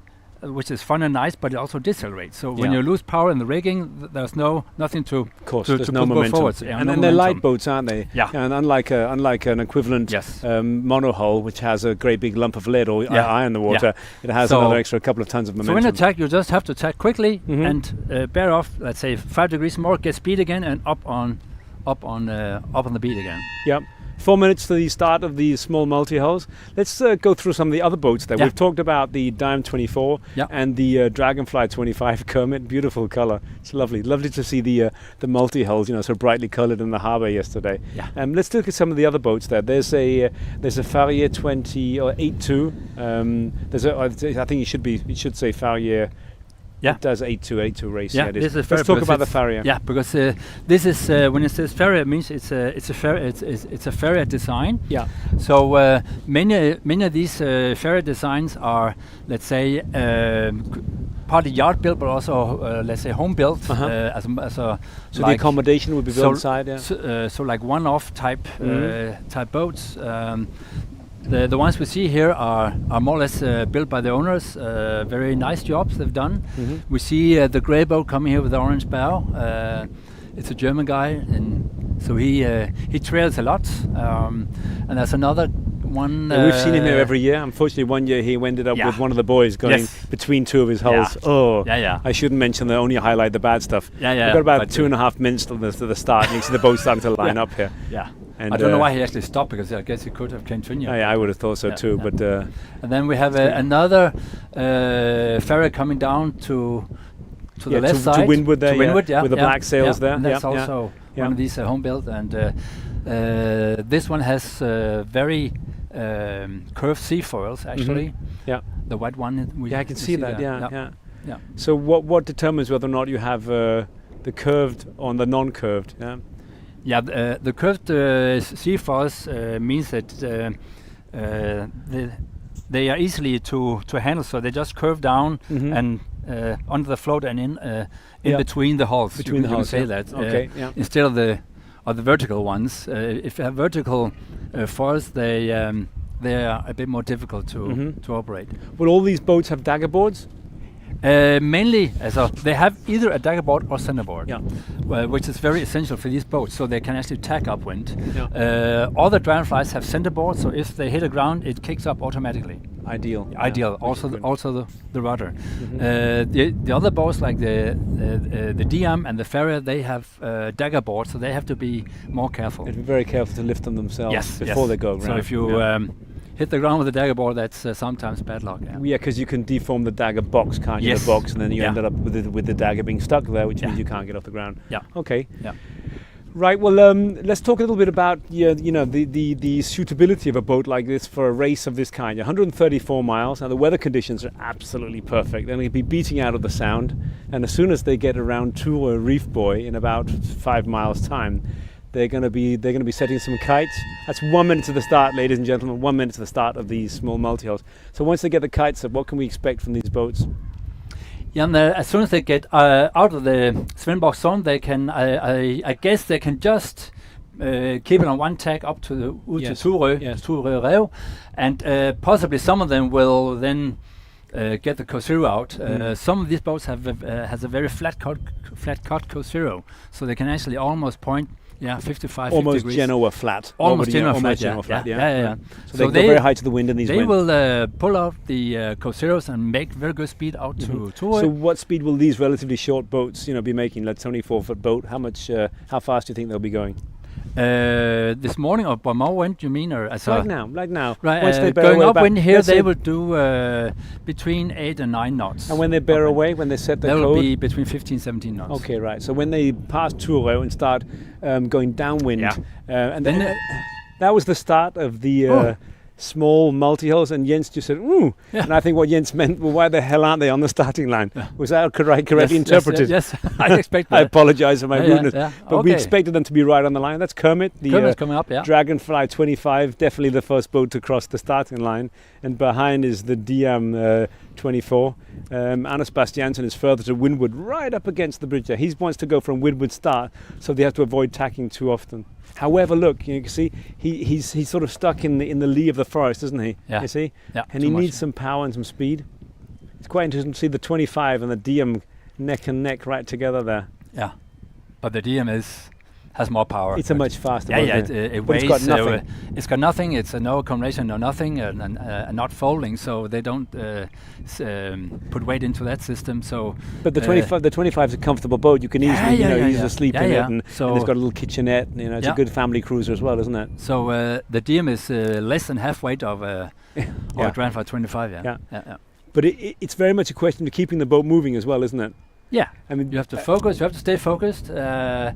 S11: which is fun and nice, but it also decelerates. So when you lose power in the rigging, there's nothing to
S1: there's no momentum.
S11: Forwards.
S1: And they're light boats, aren't they?
S11: Yeah.
S1: And unlike an equivalent monohull, which has a great big lump of lead or iron in the water, it has another extra couple of tons of momentum.
S11: So in attack, you just have to tack quickly and bear off, let's say 5 degrees more, get speed again, and up on the beat again.
S1: Yep. 4 minutes to the start of the small multi-hulls. Let's go through some of the other boats there. We've talked about the Dime 24 and the Dragonfly 25 Kermit. Beautiful color. It's lovely. Lovely to see the multi-hulls, so brightly colored in the harbor yesterday. Let's look at some of the other boats there. There's a Farrier 20 or 82. I think it should say Farrier. It does 82 race.
S11: This is
S1: Let's talk about the Farrier.
S11: Yeah, because this is when it says Farrier, it means it's a Farrier design.
S1: Yeah.
S11: So many of these Farrier designs are, let's say, partly yard built, but also let's say home built. So
S1: the accommodation would be built inside. Yeah.
S11: So like one-off type boats. The ones we see here are more or less built by the owners. Very nice jobs they've done. We see the grey boat coming here with the orange bow. It's a German guy, and so he trails a lot. And there's another one.
S1: We've seen him here every year. Unfortunately, one year he ended up with one of the boys going between two of his hulls. I shouldn't mention that. Only highlight the bad stuff. We've got about 2.5 minutes to the start. And you see the boat starting to line up here.
S11: And I don't know why he actually stopped, because I guess he could have continued.
S1: I would have thought so too. But
S11: and then we have another ferry coming down to the left side.
S1: To windward there,
S11: with
S1: the black sails there.
S11: And that's also one of these home built. And this one has very curved seafoils, actually. The white one.
S1: I can see that. Yeah. So what determines whether or not you have the curved or the non-curved?
S11: The curved seafoils means that they are easily to handle, so they just curve down and under the float and in between the hulls.
S1: Between the hulls,
S11: say that. Instead of the vertical ones. If you have vertical foils, they are a bit more difficult to operate.
S1: Will all these boats have dagger boards?
S11: Mainly, they have either a daggerboard or centerboard, which is very essential for these boats, so they can actually tack upwind. All the dragonflies have centerboard, so if they hit the ground, it kicks up automatically.
S1: Ideal.
S11: Ideal. Also the rudder. The other boats like the Diam and the Ferrier, they have dagger boards, so they have to be more careful.
S1: They'd be very careful to lift them themselves before they go around.
S11: So if you hit the ground with a dagger board, that's sometimes bad luck.
S1: Yeah, because you can deform the dagger box, can't you? The box, and then you ended up with the dagger being stuck there, which means you can't get off the ground.
S11: Yeah.
S1: Okay.
S11: Yeah.
S1: Right. Well, let's talk a little bit about the suitability of a boat like this for a race of this kind. 134 miles. Now the weather conditions are absolutely perfect. They're going to be beating out of the Sound, and as soon as they get around to Reef Buoy in about 5 miles' time, they're going to be setting some kites. That's 1 minute to the start, ladies and gentlemen. 1 minute to the start of these small multihulls. So once they get the kites up, what can we expect from these boats?
S11: Yeah, and as soon as they get out of the Svendborg zone, they can, I guess they can just keep it on one tack up to the Turø Rev, and possibly some of them will then get the Cosiro out. Some of these boats has a very flat cut Cosiro, so they can actually almost point 55
S1: almost
S11: degrees.
S1: Genoa flat.
S11: Almost Genoa flat,
S1: yeah. So they go very high to the wind in these
S11: winds. They
S1: winds.
S11: will pull out the Cosiros and make very good speed out to Turø.
S1: So what speed will these relatively short boats be making? Let's 24-foot boat. How fast do you think they'll be going?
S11: This morning or by more wind, you mean? Or
S1: like now.
S11: Right,
S1: Once they bear
S11: going
S1: away
S11: upwind here, they will do between 8 and 9 knots.
S1: And when they bear away, when they set the code?
S11: That will be between 15 and 17 knots.
S1: Okay, right. So when they pass Turø and start going downwind, and then that was the start of the small multihulls, and Jens just said, ooh. Yeah. And I think what Jens meant, well, why the hell aren't they on the starting line? Yeah. Was that correctly interpreted?
S11: Yes, I expect that.
S1: I apologize for my rudeness. But
S11: okay.
S1: We expected them to be right on the line. That's Kermit,
S11: Kermit's coming up,
S1: Dragonfly 25, definitely the first boat to cross the starting line. And behind is the Diam 24. Anders Bastiansen is further to windward, right up against the bridge there. He wants to go from windward start, so they have to avoid tacking too often. However, look, you can see he's sort of stuck in the lee of the forest, isn't he?
S11: Yeah.
S1: You see?
S11: Yeah.
S1: And he needs some power and some speed. It's quite interesting to see the 25 and the Diam neck and neck right together there.
S11: Yeah, but the Diam has more power.
S1: It's a much faster boat.
S11: It weighs. It's got nothing. It's got nothing. It's no combination, no nothing, and not folding. So they don't put weight into that system. So,
S1: but the 25 is a comfortable boat. You can easily sleep in it, and it's got a little kitchenette. It's a good family cruiser as well, isn't it?
S11: So the Diam is less than half weight of a Dragonfly 25. Yeah.
S1: But it's very much a question of keeping the boat moving as well, isn't it?
S11: Yeah, I mean, you have to focus. You have to stay focused, and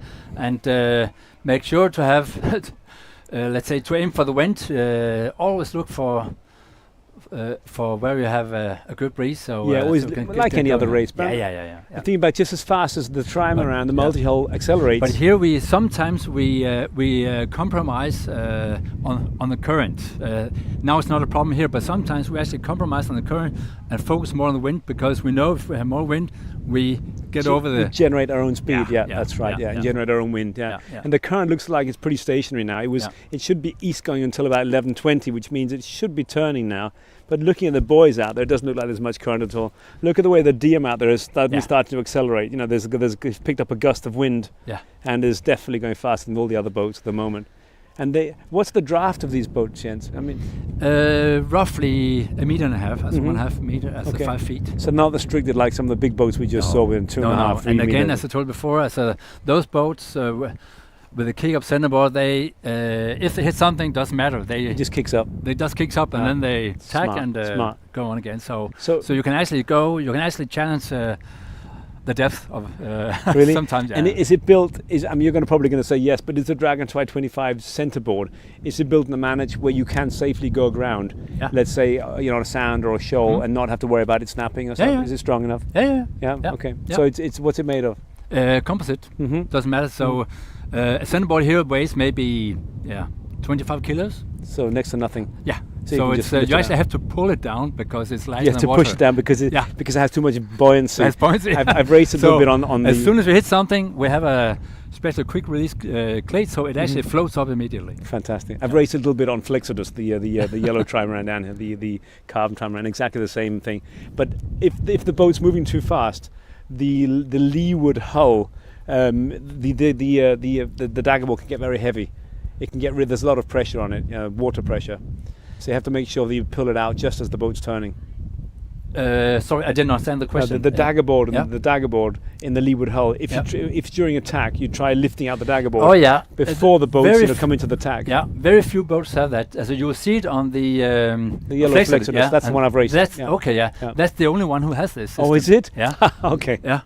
S11: make sure to have, let's say, to aim for the wind. Always look for where you have a good breeze. So
S1: always like any other race.
S11: Yeah.
S1: The thing about just as fast as the trimaran, the multi-hull accelerates.
S11: But here we sometimes compromise on the current. Now it's not a problem here, but sometimes we actually compromise on the current and focus more on the wind, because we know if we have more wind, we get over the...
S1: We generate our own speed, that's right, and generate our own wind, And the current looks like it's pretty stationary now. It should be east going until about 11:20, which means it should be turning now. But looking at the buoys out there, it doesn't look like there's much current at all. Look at the way the Diam out there is starting to accelerate. There's picked up a gust of wind, and is definitely going faster than all the other boats at the moment. And what's the draft of these boats, Jens? I mean,
S11: roughly 1.5 meters, as 1.5 meter, as 5 feet.
S1: So not restricted like some of the big boats we just saw with 2.5, 3
S11: And again,
S1: meters.
S11: as I told before, those boats with the kick-up centerboard, they if they hit something, doesn't matter.
S1: It just kicks up.
S11: They just kicks up, and then they tack and go on again. So you can actually go. You can actually challenge the depth of
S1: really?
S11: Sometimes.
S1: And is it built? You're probably going to say yes, but is the Dragonfly 25 centerboard? Is it built in a manner where you can safely go aground? Yeah. Let's say on a sand or a shoal, and not have to worry about it snapping or something.
S11: Yeah.
S1: Is it strong enough?
S11: Yeah.
S1: Okay.
S11: Yeah.
S1: So it's what's it made of?
S11: Composite. Doesn't matter. So a centerboard here weighs maybe 25 kilos.
S1: So next to nothing.
S11: Yeah.
S1: So
S11: you actually have to pull it down because it's lighter
S1: than water. You have to push it down because it has too much buoyancy.
S11: It has buoyancy.
S1: I've raced it a little bit on
S11: as soon as we hit something, we have a special quick release clade, so it actually floats up immediately.
S1: Fantastic. I've raced a little bit on Flexodus, the yellow trimaran down here, the carbon trimaran, exactly the same thing. But if the boat's moving too fast, the leeward hull, the daggerboard can get very heavy. It can get there's a lot of pressure on it, water pressure. So you have to make sure that you pull it out just as the boat's turning.
S11: Sorry, I didn't understand the question.
S1: The dagger board, the dagger board in the leeward hull. If if during a tack you try lifting out the dagger board.
S11: Oh yeah.
S1: Before the boats come into the tack.
S11: Yeah, very few boats have that. So you will see it on the
S1: yellow Flexodus. Yeah, that's the one I've raced.
S11: That's okay. Yeah, that's the only one who has this system.
S1: Oh, is it?
S11: Yeah.
S1: Okay.
S11: Yeah.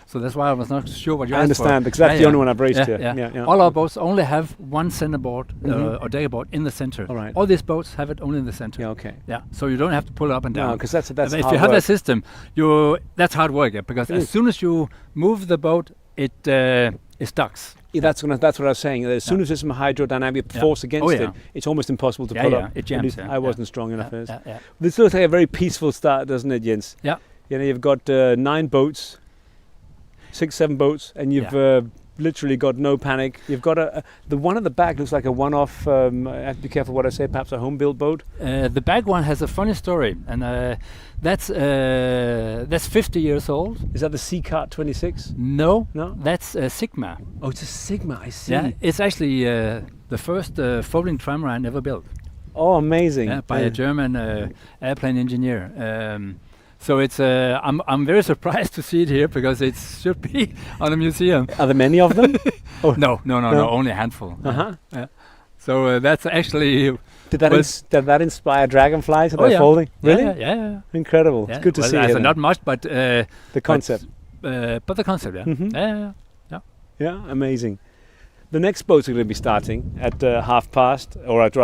S11: So that's why I was not sure what you
S1: I
S11: asked for.
S1: understand, because that's the only one I've raced here.
S11: Yeah. All our boats only have one centerboard or dagger board in the center.
S1: All right.
S11: All these boats have it only in the center.
S1: Yeah, okay.
S11: Yeah, so you don't have to pull it up and down.
S1: No, because that's
S11: if
S1: hard
S11: you have
S1: work.
S11: that system, that's hard work. Yeah, because as soon as you move the boat, it stucks.
S1: Yeah, that's what I was saying. As soon as there's some hydrodynamic force against it, it's almost impossible to pull up.
S11: It jams.
S1: I wasn't strong enough.
S11: Yeah.
S1: This looks like a very peaceful start, doesn't it, Jens?
S11: Yeah.
S1: You know, you've got 9 boats. 6-7 boats, and you've literally got no panic. You've got the one at the back looks like a one-off. I have to be careful what I say. Perhaps a home-built boat.
S11: The back one has a funny story, and that's 50 years old.
S1: Is that the Seacart 26?
S11: No,
S1: no,
S11: that's a Sigma.
S1: Oh, it's a Sigma. I see.
S11: Yeah, it's actually the first folding trimaran ever built.
S1: Oh, amazing!
S11: Yeah, by a German airplane engineer. So it's I'm very surprised to see it here because it should be on a museum.
S1: Are there many of them?
S11: No, only a handful. Yeah. So that's actually.
S1: Did that inspire dragonflies? They're folding? Really?
S11: Yeah.
S1: Incredible. It's good to see.
S11: Not much, but
S1: the concept.
S11: But the concept, yeah.
S1: Mm-hmm.
S11: Yeah.
S1: Amazing. The next boats are going to be starting at 1:30, or at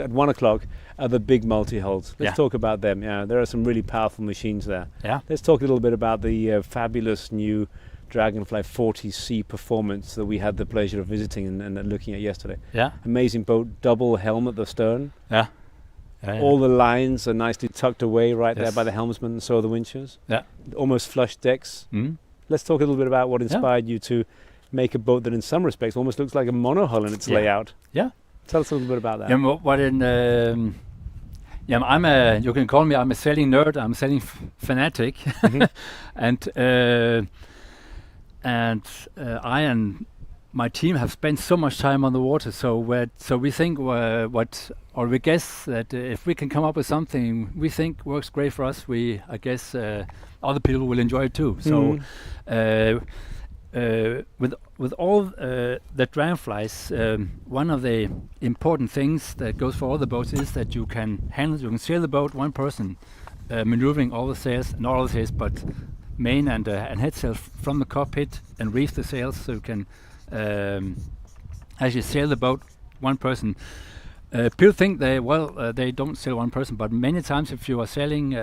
S1: 1 o'clock. Are the big multi-hulls. Let's talk about them. Yeah, there are some really powerful machines there.
S11: Yeah.
S1: Let's talk a little bit about the fabulous new Dragonfly 40C Performance that we had the pleasure of visiting and looking at yesterday.
S11: Yeah.
S1: Amazing boat, double helm at the stern.
S11: Yeah.
S1: All the lines are nicely tucked away there by the helmsman, and so are the winches.
S11: Yeah.
S1: Almost flush decks. Let's talk a little bit about what inspired you to make a boat that in some respects almost looks like a monohull in its layout.
S11: Yeah.
S1: Tell us a little bit about that.
S11: You can call me, I'm a sailing nerd, I'm a sailing fanatic. and I and my team have spent so much time on the water, so we think we guess that if we can come up with something we think works great for us, I guess other people will enjoy it too. So with all the dragonflies, one of the important things that goes for all the boats is that you can sail the boat, one person maneuvering all the sails, not all the sails, but main and head sails from the cockpit, and reef the sails, so you can actually sail the boat, one person. People think they don't sail one person, but many times if you are sailing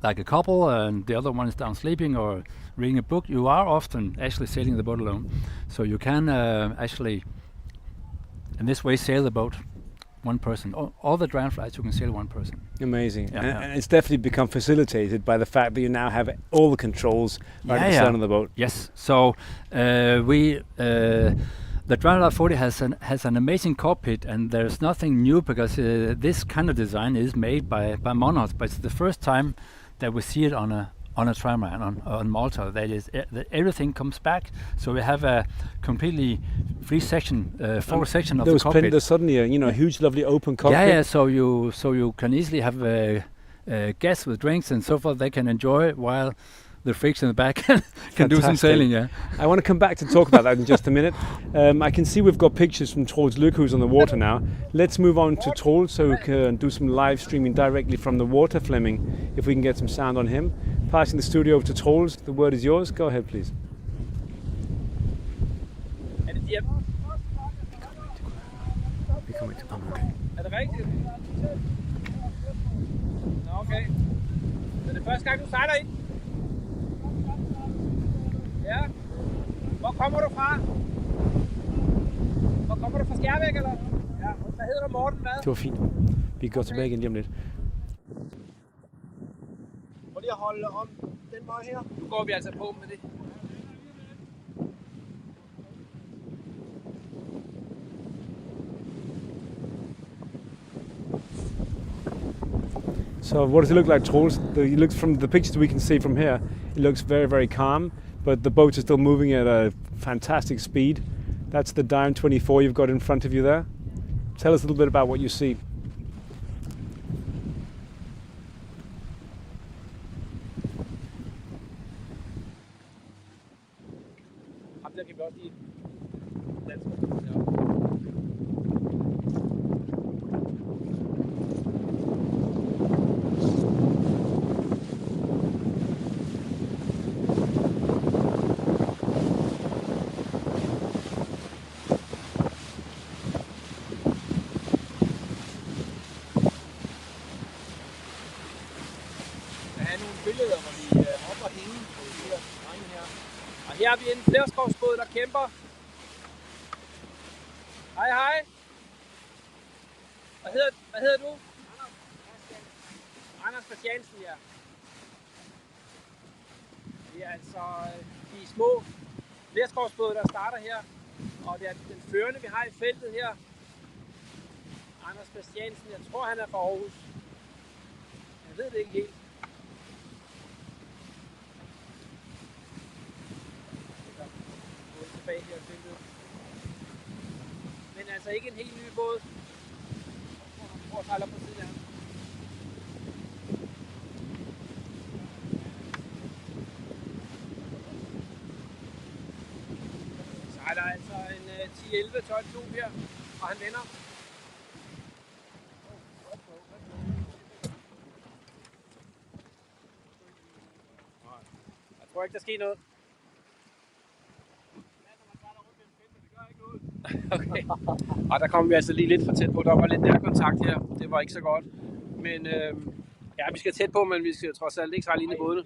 S11: like a couple and the other one is down sleeping or reading a book, you are often actually sailing the boat alone. So you can actually, in this way, sail the boat one person. All the dragonflies you can sail one person.
S1: Amazing. And it's definitely become facilitated by the fact that you now have all the controls right at the stern of the boat.
S11: Yes. So the Dragonfly 40 has an amazing cockpit, and there's nothing new because this kind of design is made by monohulls, but it's the first time that we see it on a trimaran, on Malta. That is, that everything comes back, so we have a completely free section, forward section of the cockpit.
S1: There's suddenly a huge, lovely open cockpit.
S11: Yeah. So you can easily have guests with drinks and so forth. They can enjoy it while the freaks in the back can do some sailing. Yeah.
S1: I want to come back to talk about that in just a minute. I can see we've got pictures from Troels Lykke, who's on the water now. Let's move on to Troels so we can do some live streaming directly from the water, Flemming, if we can get some sound on him. Passing the studio over to Troels. The word is yours. Go ahead, please. Vi kommer ikke til Paprec.
S12: Det rigtigt? Nå, okay. Så det første gang, du sejler ind? Ja. Hvor kommer du fra? Kommer du fra Skjærvæk, eller? Ja. Hvad hedder du, Morten? Hvad?
S1: Det var fint. Vi går tilbage igen lige om lidt.
S12: Prøv lige at holde om den vej her. Nu går vi altså på med det.
S1: So what does it look like, Troels? It looks from the pictures we can see from here, it looks very, very calm, but the boats are still moving at a fantastic speed. That's the Diam 24 you've got in front of you there. Tell us a little bit about what you see.
S12: der kan vi også lige danske. Her har vi en flerskovsbåd, der kæmper. Hej, hej. Hvad hedder du? Anders Christiansen, ja. Det er altså de små flerskovsbåde, der starter her. Og det er den førende, vi har i feltet her. Anders Christiansen, jeg tror han er fra Aarhus. Jeg ved det ikke helt. Men altså ikke en helt ny båd. Jeg tror, sejler på siden af ham. Så er der altså en 10-11 12 tub her, og han vender. Jeg tror ikke, der sker noget. Okay. Og der kom vi altså lige lidt for tæt på. Der var lidt nærkontakt her. Det var ikke så godt. Men ja, vi skal tæt på, men vi skal trods alt ikke sejle ind i bådene.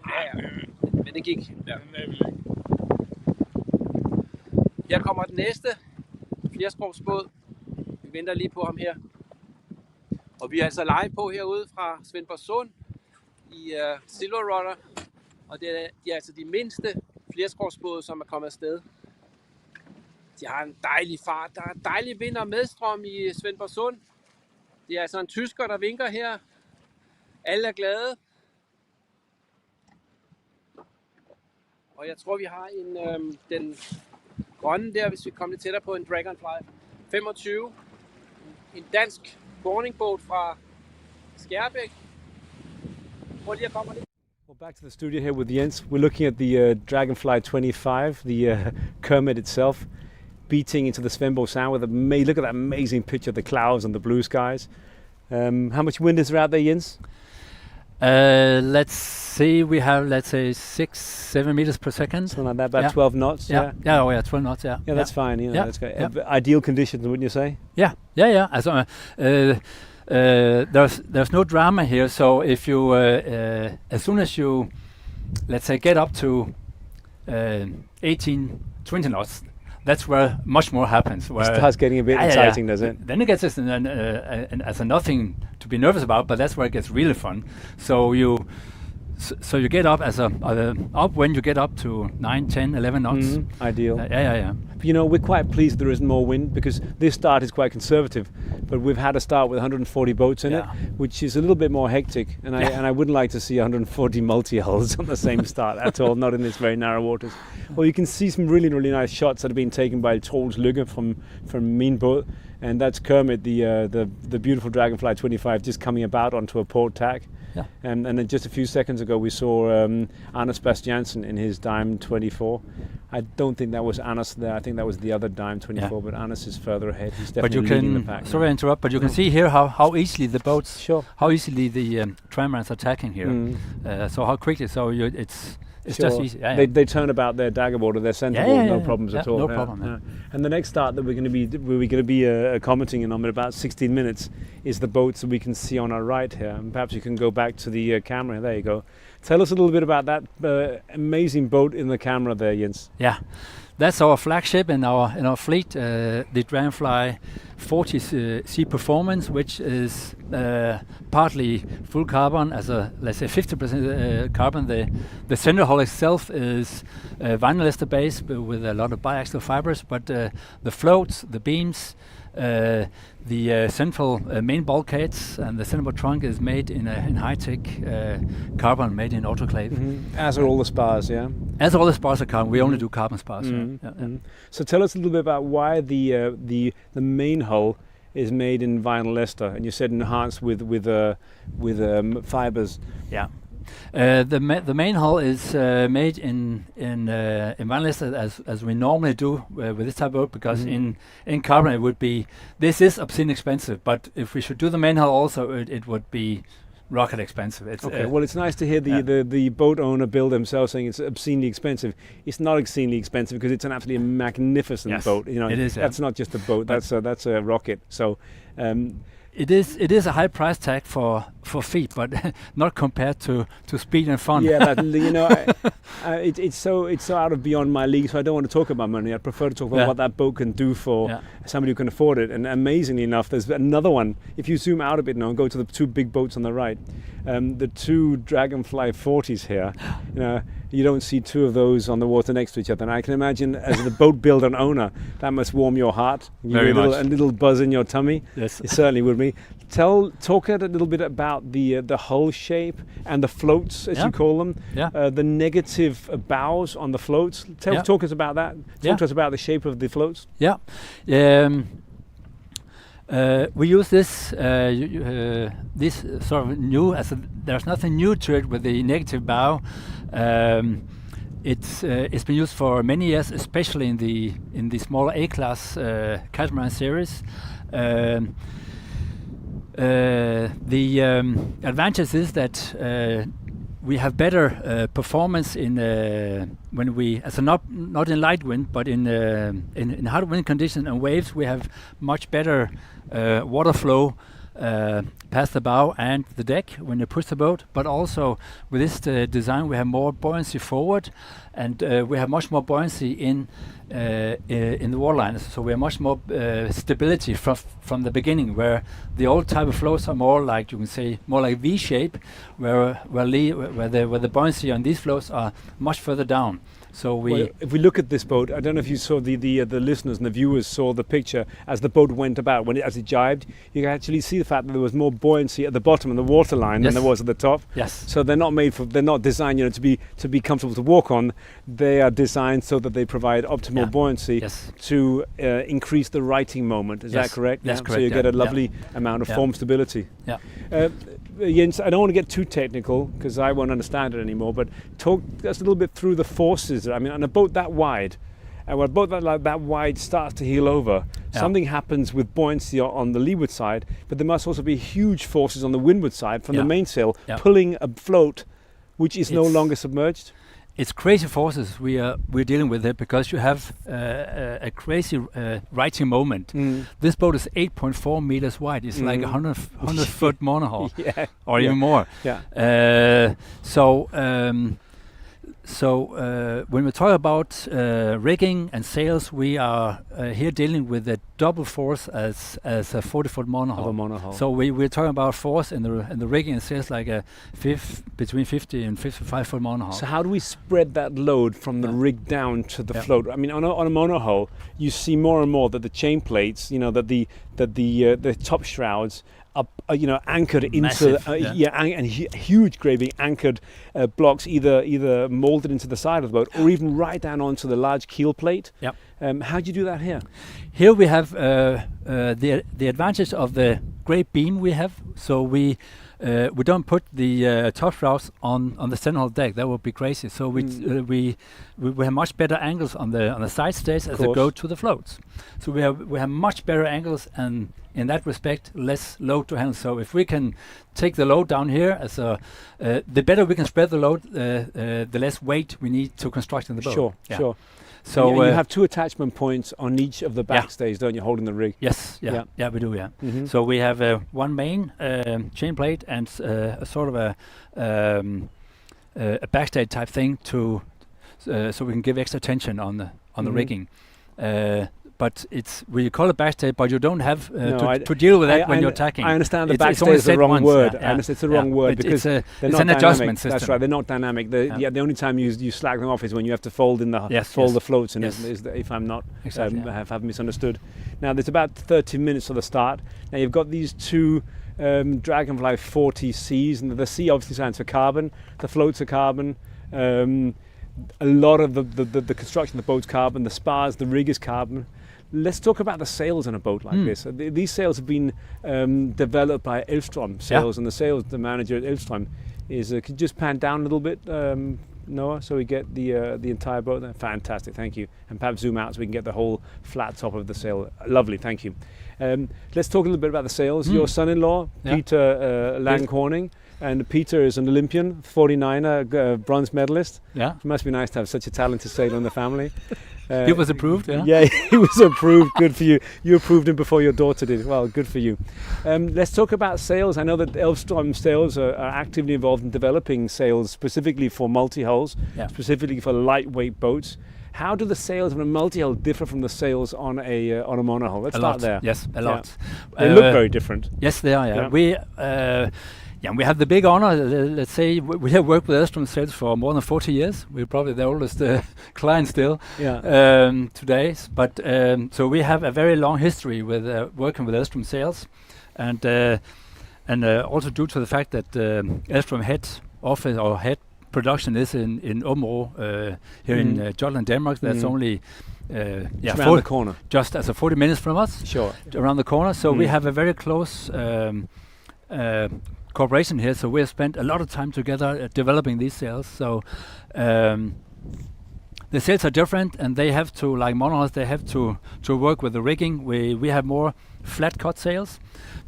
S12: Ja. Men det gik. Ja. Her kommer den næste flerskovsbåd. Vi venter lige på ham her. Og vi er altså live på herude fra Svendborgsund i Silverrudder. Og det er altså de mindste flerskovsbåde, som er kommet afsted. De har en dejlig fart. Der er dejlig vind og medstrøm i Svendborgsund. Det er altså en tysker, der vinker her. Alle er glade. Og jeg tror, vi har den grønne der, hvis vi kommer lidt tættere på, en Dragonfly 25. En dansk boardingbåd fra Skærbæk. Prøv lige at komme lidt.
S1: Well, back to the studio here with Jens. We're looking at the Dragonfly 25, the Kermit itself, beating into the Svendborg Sound with look at that amazing picture of the clouds and the blue skies. How much wind is there out there, Jens?
S11: Let's see, we have, let's say, 6-7 meters per second.
S1: Something like that, about 12 knots?
S11: Yeah, 12 knots, yeah.
S1: Yeah, that's fine, you know, that's good. Ideal conditions, wouldn't you say?
S11: Yeah. Also, there's no drama here, so if you, as soon as you, let's say, get up to 18-20 knots, that's where much more happens. Where
S1: it starts getting a bit exciting, does it?
S11: Then it gets as nothing to be nervous about, but that's where it gets really fun. So you get up up when you get up to 9, 10, 11 knots.
S1: Ideal.
S11: Yeah.
S1: You know, we're quite pleased there isn't more wind because this start is quite conservative, but we've had a start with 140 boats in it, which is a little bit more hectic, and I wouldn't like to see 140 multi-hulls on the same start at all, not in this very narrow waters. Well, you can see some really, really nice shots that have been taken by Troels Lykke from MinBaad, and that's Kermit, the beautiful Dragonfly 25, just coming about onto a port tack.
S11: Yeah.
S1: And then just a few seconds ago we saw Anders Bastiansen in his Dime 24. I don't think that was Anders there. I think that was the other Dime 24, but Anders is further ahead. He's definitely leading the pack.
S11: Sorry to interrupt, but you can see here how easily the boats, how easily the tramlines are tacking here. So how quickly, it's just easy.
S1: They turn about their daggerboard or their centerboard, no problems at all.
S11: No problem.
S1: And the next start that we're going to be commenting on in about 16 minutes is the boats that we can see on our right here. And perhaps you can go back to the camera. There you go. Tell us a little bit about that amazing boat in the camera there, Jens.
S11: Yeah. That's our flagship in our fleet, the Dragonfly 40C Performance, which is partly full carbon, let's say 50% carbon. The center hull itself is vinyl ester based with a lot of biaxial fibers, but the floats, the beams, the central main bulkheads and the centerboard trunk is made in high-tech carbon, made in autoclave.
S1: As are all the spars, yeah?
S11: As all the spars are carbon. We only do carbon spars.
S1: So tell us a little bit about why the main hull is made in vinyl ester, and you said enhanced with fibers.
S11: Yeah. The main hull is made in vinyl as we normally do with this type of boat, because in carbon it would be, this is obscene expensive, but if we should do the main hull also, it would be rocket expensive. It's
S1: okay. Well, it's nice to hear the boat owner builder himself saying it's obscenely expensive. It's not obscenely expensive because it's an absolutely magnificent boat. You know,
S11: it is.
S1: That's not just a boat. That's a rocket. So.
S11: It is a high price tag for feet, but not compared to speed and fun.
S1: Yeah, it's so out of beyond my league. So I don't want to talk about money. I prefer to talk about what that boat can do for somebody who can afford it. And amazingly enough, there's another one. If you zoom out a bit now and go to the two big boats on the right, the two Dragonfly 40s here. You know, you don't see two of those on the water next to each other. And I can imagine, as the boat builder and owner, that must warm your heart.
S11: Very much.
S1: A little buzz in your tummy.
S11: Yes,
S1: it certainly would be. Talk a little bit about the hull shape and the floats, as you call them.
S11: Yeah.
S1: The negative bows on the floats. Talk us about that. Talk to us about the shape of the floats.
S11: Yeah. We use this sort of new. There's nothing new to it with the negative bow. It's been used for many years, especially in the smaller A-class catamaran series. The advantage is that we have better performance in when we, not in light wind, but in hard wind conditions and waves. We have much better water flow past the bow and the deck when you push the boat. But also with this design, we have more buoyancy forward, and we have much more buoyancy in the waterline. So we have much more stability from the beginning, where the old type of floats are more like, you can say, more like V-shape, where the buoyancy on these floats are much further down. So
S1: if we look at this boat, I don't know if you saw the listeners and the viewers saw the picture as the boat went about, as it jibed. You can actually see the fact that there was more buoyancy at the bottom of the waterline than there was at the top.
S11: Yes.
S1: So they're not designed, to be comfortable to walk on. They are designed so that they provide optimal buoyancy to increase the righting moment. Is that correct?
S11: That's correct.
S1: So you get a lovely amount of form stability.
S11: Yeah.
S1: Jens, I don't want to get too technical because I won't understand it anymore, but talk us a little bit through the forces. I mean, on a boat that wide, and when a boat that wide starts to heel over, something happens with buoyancy on the leeward side, but there must also be huge forces on the windward side from the mainsail pulling a float which is no longer submerged.
S11: It's crazy forces we're dealing with it, because you have a crazy righting moment. This boat is 8.4 meters wide. It's like 100 foot monohull, or even more.
S1: Yeah.
S11: So when we talk about rigging and sails, we are here dealing with a double force as a 40-foot monohull. So we're talking about force in the rigging and sails like between 50 and 55-foot monohull.
S1: So how do we spread that load from the rig down to the float? I mean, on a monohull, you see more and more that the chain plates, that the top shrouds are anchored into and huge graving anchored blocks, either molded into the side of the boat or even right down onto the large keel plate.
S11: Yep.
S1: How do you do that here?
S11: Here we have the advantage of the great beam we have. So we don't put the top shrouds on the center hull deck. That would be crazy. So we have much better angles on the side stays as they go to the floats. So we have much better angles, and in that respect, less load to handle. So if we can take the load down here, the better we can spread the load, the less weight we need to construct in the boat.
S1: Sure. So you have two attachment points on each of the backstays, don't you, holding the rig?
S11: Yes, we do, Mm-hmm. So we have one main chain plate and a sort of a backstay type thing so we can give extra tension on the rigging. But we call it backstay, but you don't have to deal with that when you're tacking.
S1: I understand the backstay is the wrong word. I understand it's the wrong word because
S11: it's
S1: they're not
S11: an adjustment system.
S1: That's right. They're not dynamic. The only time you slack them off is when you have to fold the floats. And if I'm not have misunderstood. Now there's about 30 minutes to the start. Now you've got these two Dragonfly 40Cs, and the C obviously stands for carbon. The floats are carbon. A lot of the construction of the boat's carbon. The spars, the rig is carbon. Let's talk about the sails on a boat like this. These sails have been developed by Elvstrøm Sails, and the manager at Elvstrøm. is could you just pan down a little bit, Noah, so we get the entire boat there? Fantastic, thank you. And perhaps zoom out so we can get the whole flat top of the sail. Lovely, thank you. Let's talk a little bit about the sails. Your son-in-law, Peter Lang-Corning, and Peter is an Olympian, 49er, bronze medalist.
S11: Yeah.
S1: It must be nice to have such a talented sailor in the family.
S11: He was approved, yeah?
S1: Yeah, he was approved. Good for you. You approved him before your daughter did. Well, good for you. Let's talk about sails. I know that Elvstrøm Sails are actively involved in developing sails specifically for multi-hulls, specifically for lightweight boats. How do the sails on a multi-hull differ from the sails on a monohull? Let's start there.
S11: Yes, a lot.
S1: They look very different.
S11: Yes, they are. Yeah. We have the big honor. Let's say we have worked with Elvstrøm Sails for more than 40 years. We're probably the oldest client still today. But so we have a very long history with working with Elvstrøm Sails, and also due to the fact that Elvstrøm head office or head production is in Områ here in Jutland, Denmark. That's only
S1: around the corner,
S11: just as 40 minutes from us.
S1: Sure,
S11: around the corner. So we have a very close cooperation here. So we have spent a lot of time together developing these sails. So the sails are different, and they have to, like monohulls, they have to work with the rigging. We have more flat cut sails,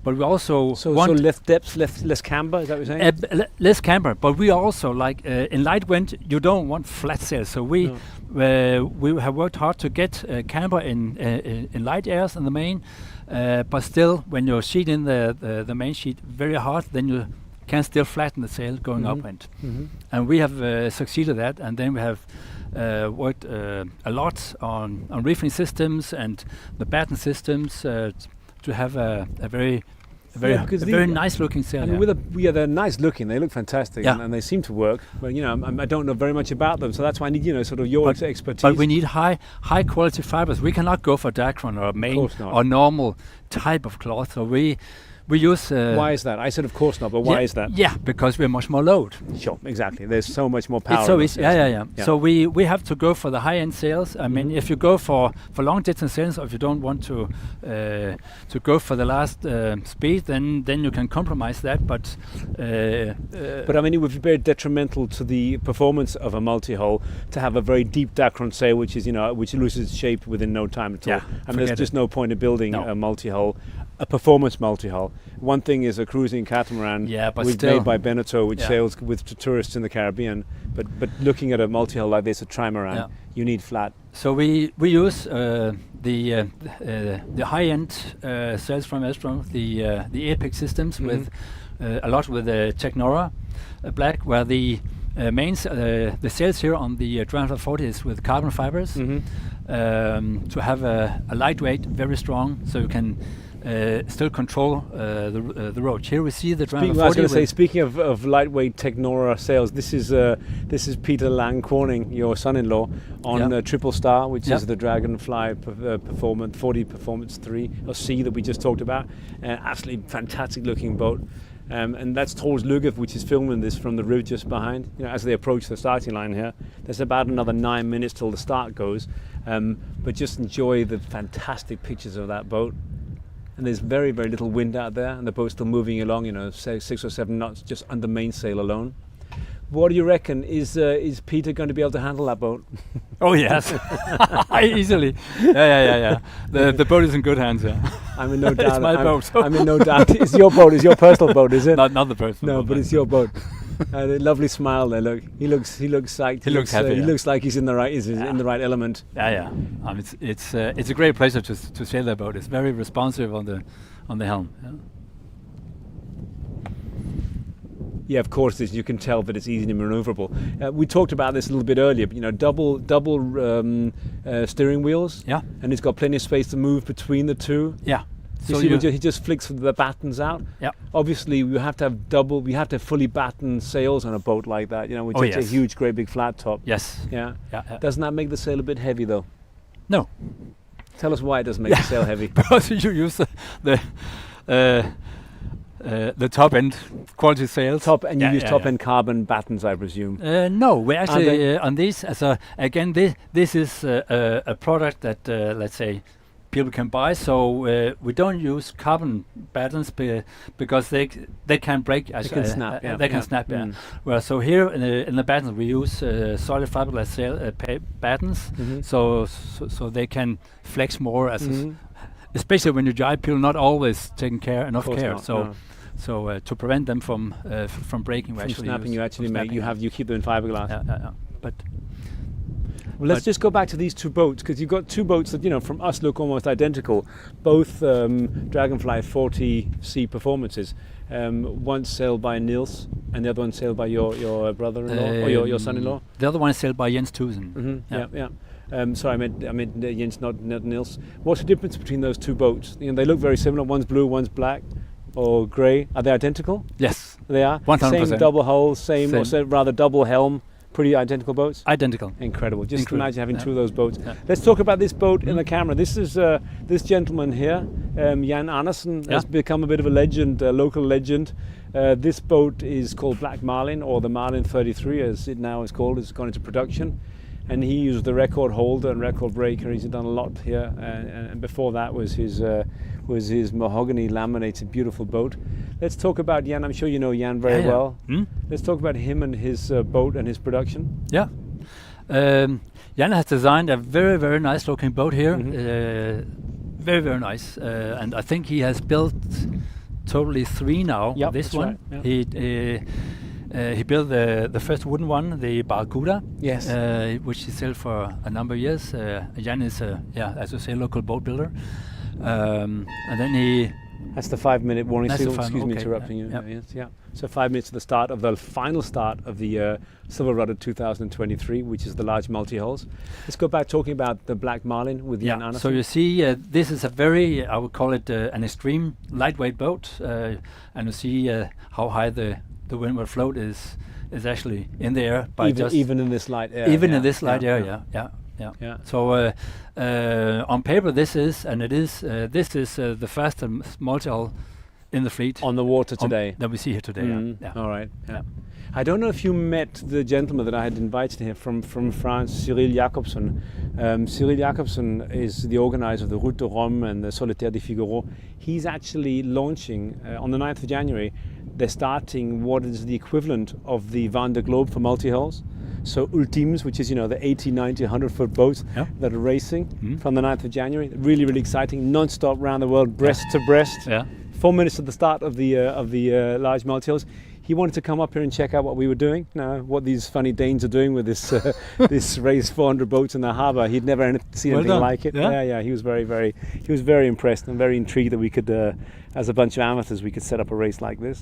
S11: but we also
S1: want less depth, less camber. Is that what you're saying?
S11: Less camber, but we also like in light wind you don't want flat sails. So we have worked hard to get camber in light airs in the main, but still when you sheet in the main sheet very hard, then you can still flatten the sail going upwind. And we have succeeded that, and then we have worked a lot on reefing systems and the batten systems to have a very nice looking sail.
S1: I mean, they're nice looking. They look fantastic, and they seem to work. But I don't know very much about them, so that's why I need sort of your expertise.
S11: But we need high quality fibers. We cannot go for Dacron or main or normal type of cloth. So we use.
S1: Why is that? I said of course not, but why is that?
S11: Yeah, because we're much more load.
S1: Sure, exactly. There's so much more power.
S11: It's so easy. Yeah. So we have to go for the high end sails. I mean, if you go for long distance sails, or if you don't want to go for the last speed, then you can compromise that. But
S1: I mean, it would be very detrimental to the performance of a multi-hull to have a very deep Dacron sail, which loses its shape within no time at all.
S11: Yeah,
S1: and there's just no point in building a multi-hull. A performance multi-hull. One thing is a cruising catamaran, made by Beneteau, which sails with tourists in the Caribbean. But looking at a multi-hull like this, a trimaran, you need flat.
S11: So we use the high-end sails from Elvstrøm, the Epic systems with a lot with the Technora black, where the mains the sails here on the 340 is with carbon fibers to have a lightweight, very strong, so you can still control the road. Here we see the 340.
S1: I was going to say, speaking of lightweight Technora sails, this is Peter Lang-Corning, your son-in-law, on Triple Star, which is the Dragonfly Performance 40 Performance 3 or C that we just talked about. Absolutely fantastic looking boat. And that's Troels Lykke, which is filming this from the riv just behind. As they approach the starting line here, there's about another 9 minutes till the start goes. But just enjoy the fantastic pictures of that boat. And there's very, very little wind out there, and the boat's still moving along, say 6 or 7 knots just under mainsail alone. What do you reckon? Is Peter going to be able to handle that boat?
S11: Oh yes, easily. Yeah. The boat is in good hands. Yeah.
S1: I'm in no doubt.
S11: It's my boat.
S1: I'm in no doubt. It's your boat. It's your personal boat, is it?
S11: Not the personal.
S1: No, but it's your boat. The lovely smile there. Look, he looks psyched.
S11: He looks happy.
S1: He looks like he's in the right. In the right element.
S11: Yeah. It's a great pleasure to sail that boat. It's very responsive on the helm. Yeah.
S1: Yeah, of course, you can tell that it's easily maneuverable. We talked about this a little bit earlier, but double steering wheels.
S11: Yeah.
S1: And it's got plenty of space to move between the two.
S11: Yeah.
S1: So he just flicks the battens out.
S11: Yeah.
S1: Obviously, we have to have fully battened sails on a boat like that. Which is a huge, great big flat top.
S11: Yes.
S1: Yeah. Doesn't that make the sail a bit heavy though?
S11: No.
S1: Tell us why it doesn't make the sail heavy.
S11: Because you use the top end quality sails.
S1: You use top end carbon battens, I presume.
S11: No, we actually on these. This is a product that let's say people can buy. So we don't use carbon battens because they can break.
S1: They can snap.
S11: They can snap. Yeah. Well, so here in the battens we use solid fiberglass battens, so they can flex more especially when you jibe, people not always taking enough care. So to prevent them from breaking,
S1: from snapping, you keep them in fiberglass.
S11: But
S1: let's just go back to these two boats, because you've got two boats that from us look almost identical, both Dragonfly 40C performances. One sailed by Niels, and the other one sailed by your brother-in-law or your son-in-law.
S11: The other one is sailed by Jens Tusen.
S1: Sorry, I meant Jens, not Niels. What's the difference between those two boats? They look very similar. One's blue, one's black or grey. Are they identical?
S11: Yes,
S1: they are.
S11: 100%.
S1: Same double hull, same. Or rather double helm. Pretty identical boats.
S11: Identical.
S1: Incredible. Just imagine having two of those boats. Let's talk about this boat in the camera. This is this gentleman here, Jan Andersen, has become a bit of a legend, a local legend. This boat is called Black Marlin, or the Marlin 33 as it now is called. It's gone into production. And he was the record holder and record breaker. He's done a lot here, and before that was his mahogany laminated beautiful boat. Let's talk about Jan. I'm sure you know Jan very well. Let's talk about him and his boat and his production.
S11: Yeah, Jan has designed a very, very nice looking boat here. Very, very nice, and I think he has built totally 3 now.
S1: Yep,
S11: this one.
S1: Right. Yeah.
S11: He built the first wooden one, the Barracuda,
S1: yes,
S11: which he sold for a number of years. Jan is as you say, local boat builder, and then he.
S1: That's the 5-minute warning signal. Excuse me,
S11: okay,
S1: interrupting you. Yes. So 5 minutes to the start of the final start of the Silverrudder 2023, which is the large multi-hulls. Let's go back talking about the Black Marlin with Jan Andersen.
S11: So you see, this is a very, I would call it an extreme lightweight boat, and you see how high the windward float is actually in the air. By
S1: even in this light air.
S11: Even in this light air, yeah. So on paper, this is the fastest multi-hull in the fleet
S1: on the water today
S11: that we see here today.
S1: All right. Yeah. I don't know if you met the gentleman that I had invited here from France, Cyrille Jacobsen. Cyrille Jacobsen is the organizer of the Route de Rhum and the Solitaire de Figaro. He's actually launching on the 9th of January. They're starting what is the equivalent of the Vendée Globe for multi-hulls. So Ultims, which is the 80, 90, 100-foot boats that are racing from the 9th of January. Really, really exciting. Non-stop around the world, Brest to Brest. 4 minutes at the start of the large multi-hulls. He wanted to come up here and check out what we were doing, what these funny Danes are doing with this this race 400 boats in the harbour. He'd never seen anything like it. Yeah. He was very impressed and very intrigued that we could, as a bunch of amateurs, we could set up a race like this.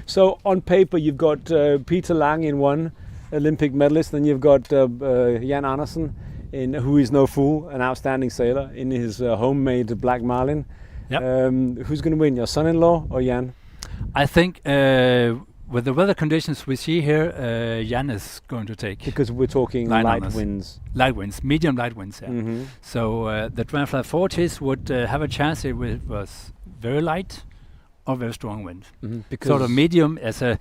S1: So on paper, you've got Peter Lang in one, Olympic medalist, then you've got Jan Andersen, who is no fool, an outstanding sailor, in his homemade Black Marlin. Who's going to win, your son-in-law or Jan?
S11: I think with the weather conditions we see here, Jan is going to take.
S1: Because we're talking light winds.
S11: Light winds, medium light winds, So the Dragonfly 40s would have a chance if it was very light or very strong wind.
S1: Because
S11: sort of medium as a,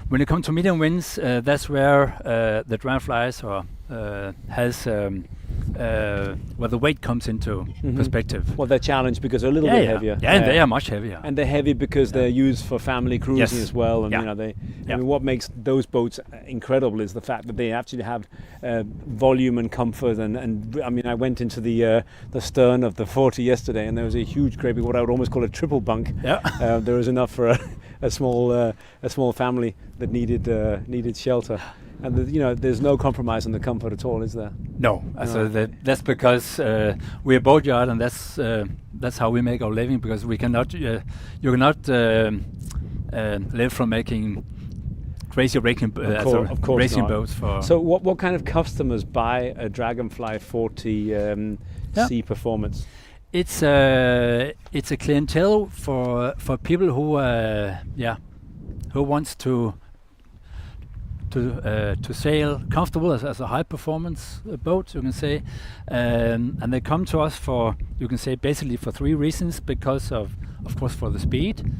S11: when it comes to medium winds, that's where the Dragonflies has where the weight comes into perspective.
S1: Well, they're challenged because they're a little bit heavier.
S11: And they are much heavier.
S1: And they're heavy because they're used for family cruising as well. And I mean, what makes those boats incredible is the fact that they actually have volume and comfort. And I mean, I went into the stern of the 40 yesterday, and there was a huge, great big, what I would almost call a triple bunk. There was enough for a small family that needed shelter. And there's no compromise on the comfort at all, is there?
S11: No. So that's because we're a boat yard, and that's how we make our living. Because we cannot, you cannot live from making crazy racing boats.
S1: So what kind of customers buy a Dragonfly 40 C performance?
S11: It's a clientele for people who wants to sail comfortable as a high performance boat, you can say, and they come to us for, you can say, basically for 3 reasons: because of course for the speed,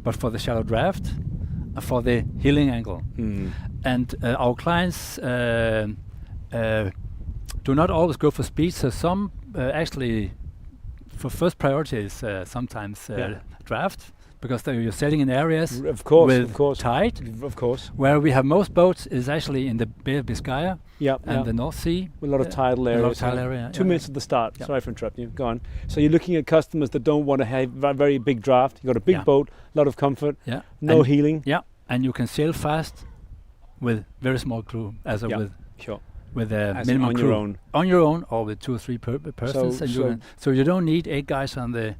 S11: but for the shallow draft, for the heeling angle. And our clients do not always go for speed, so some actually for first priority is sometimes
S1: Yeah.
S11: draft, because you're sailing in areas
S1: Of course,
S11: with
S1: of course.
S11: tide.
S1: Of course.
S11: Where we have most boats is actually in the Bay of Biscay
S1: Yep.
S11: and the North Sea.
S1: A lot of tidal
S11: a
S1: areas.
S11: lot of tidal area.
S1: 2 minutes at the start. Sorry for interrupting you. Go on. So you're looking at customers that don't want to have a very big draft. You've got a big boat, a lot of comfort, no
S11: and
S1: heeling.
S11: Yeah, and you can sail fast with very small crew, with a
S1: As
S11: minimum
S1: on
S11: crew.
S1: your own.
S11: On your own, or with 2 or 3 persons. So you don't need 8 guys on the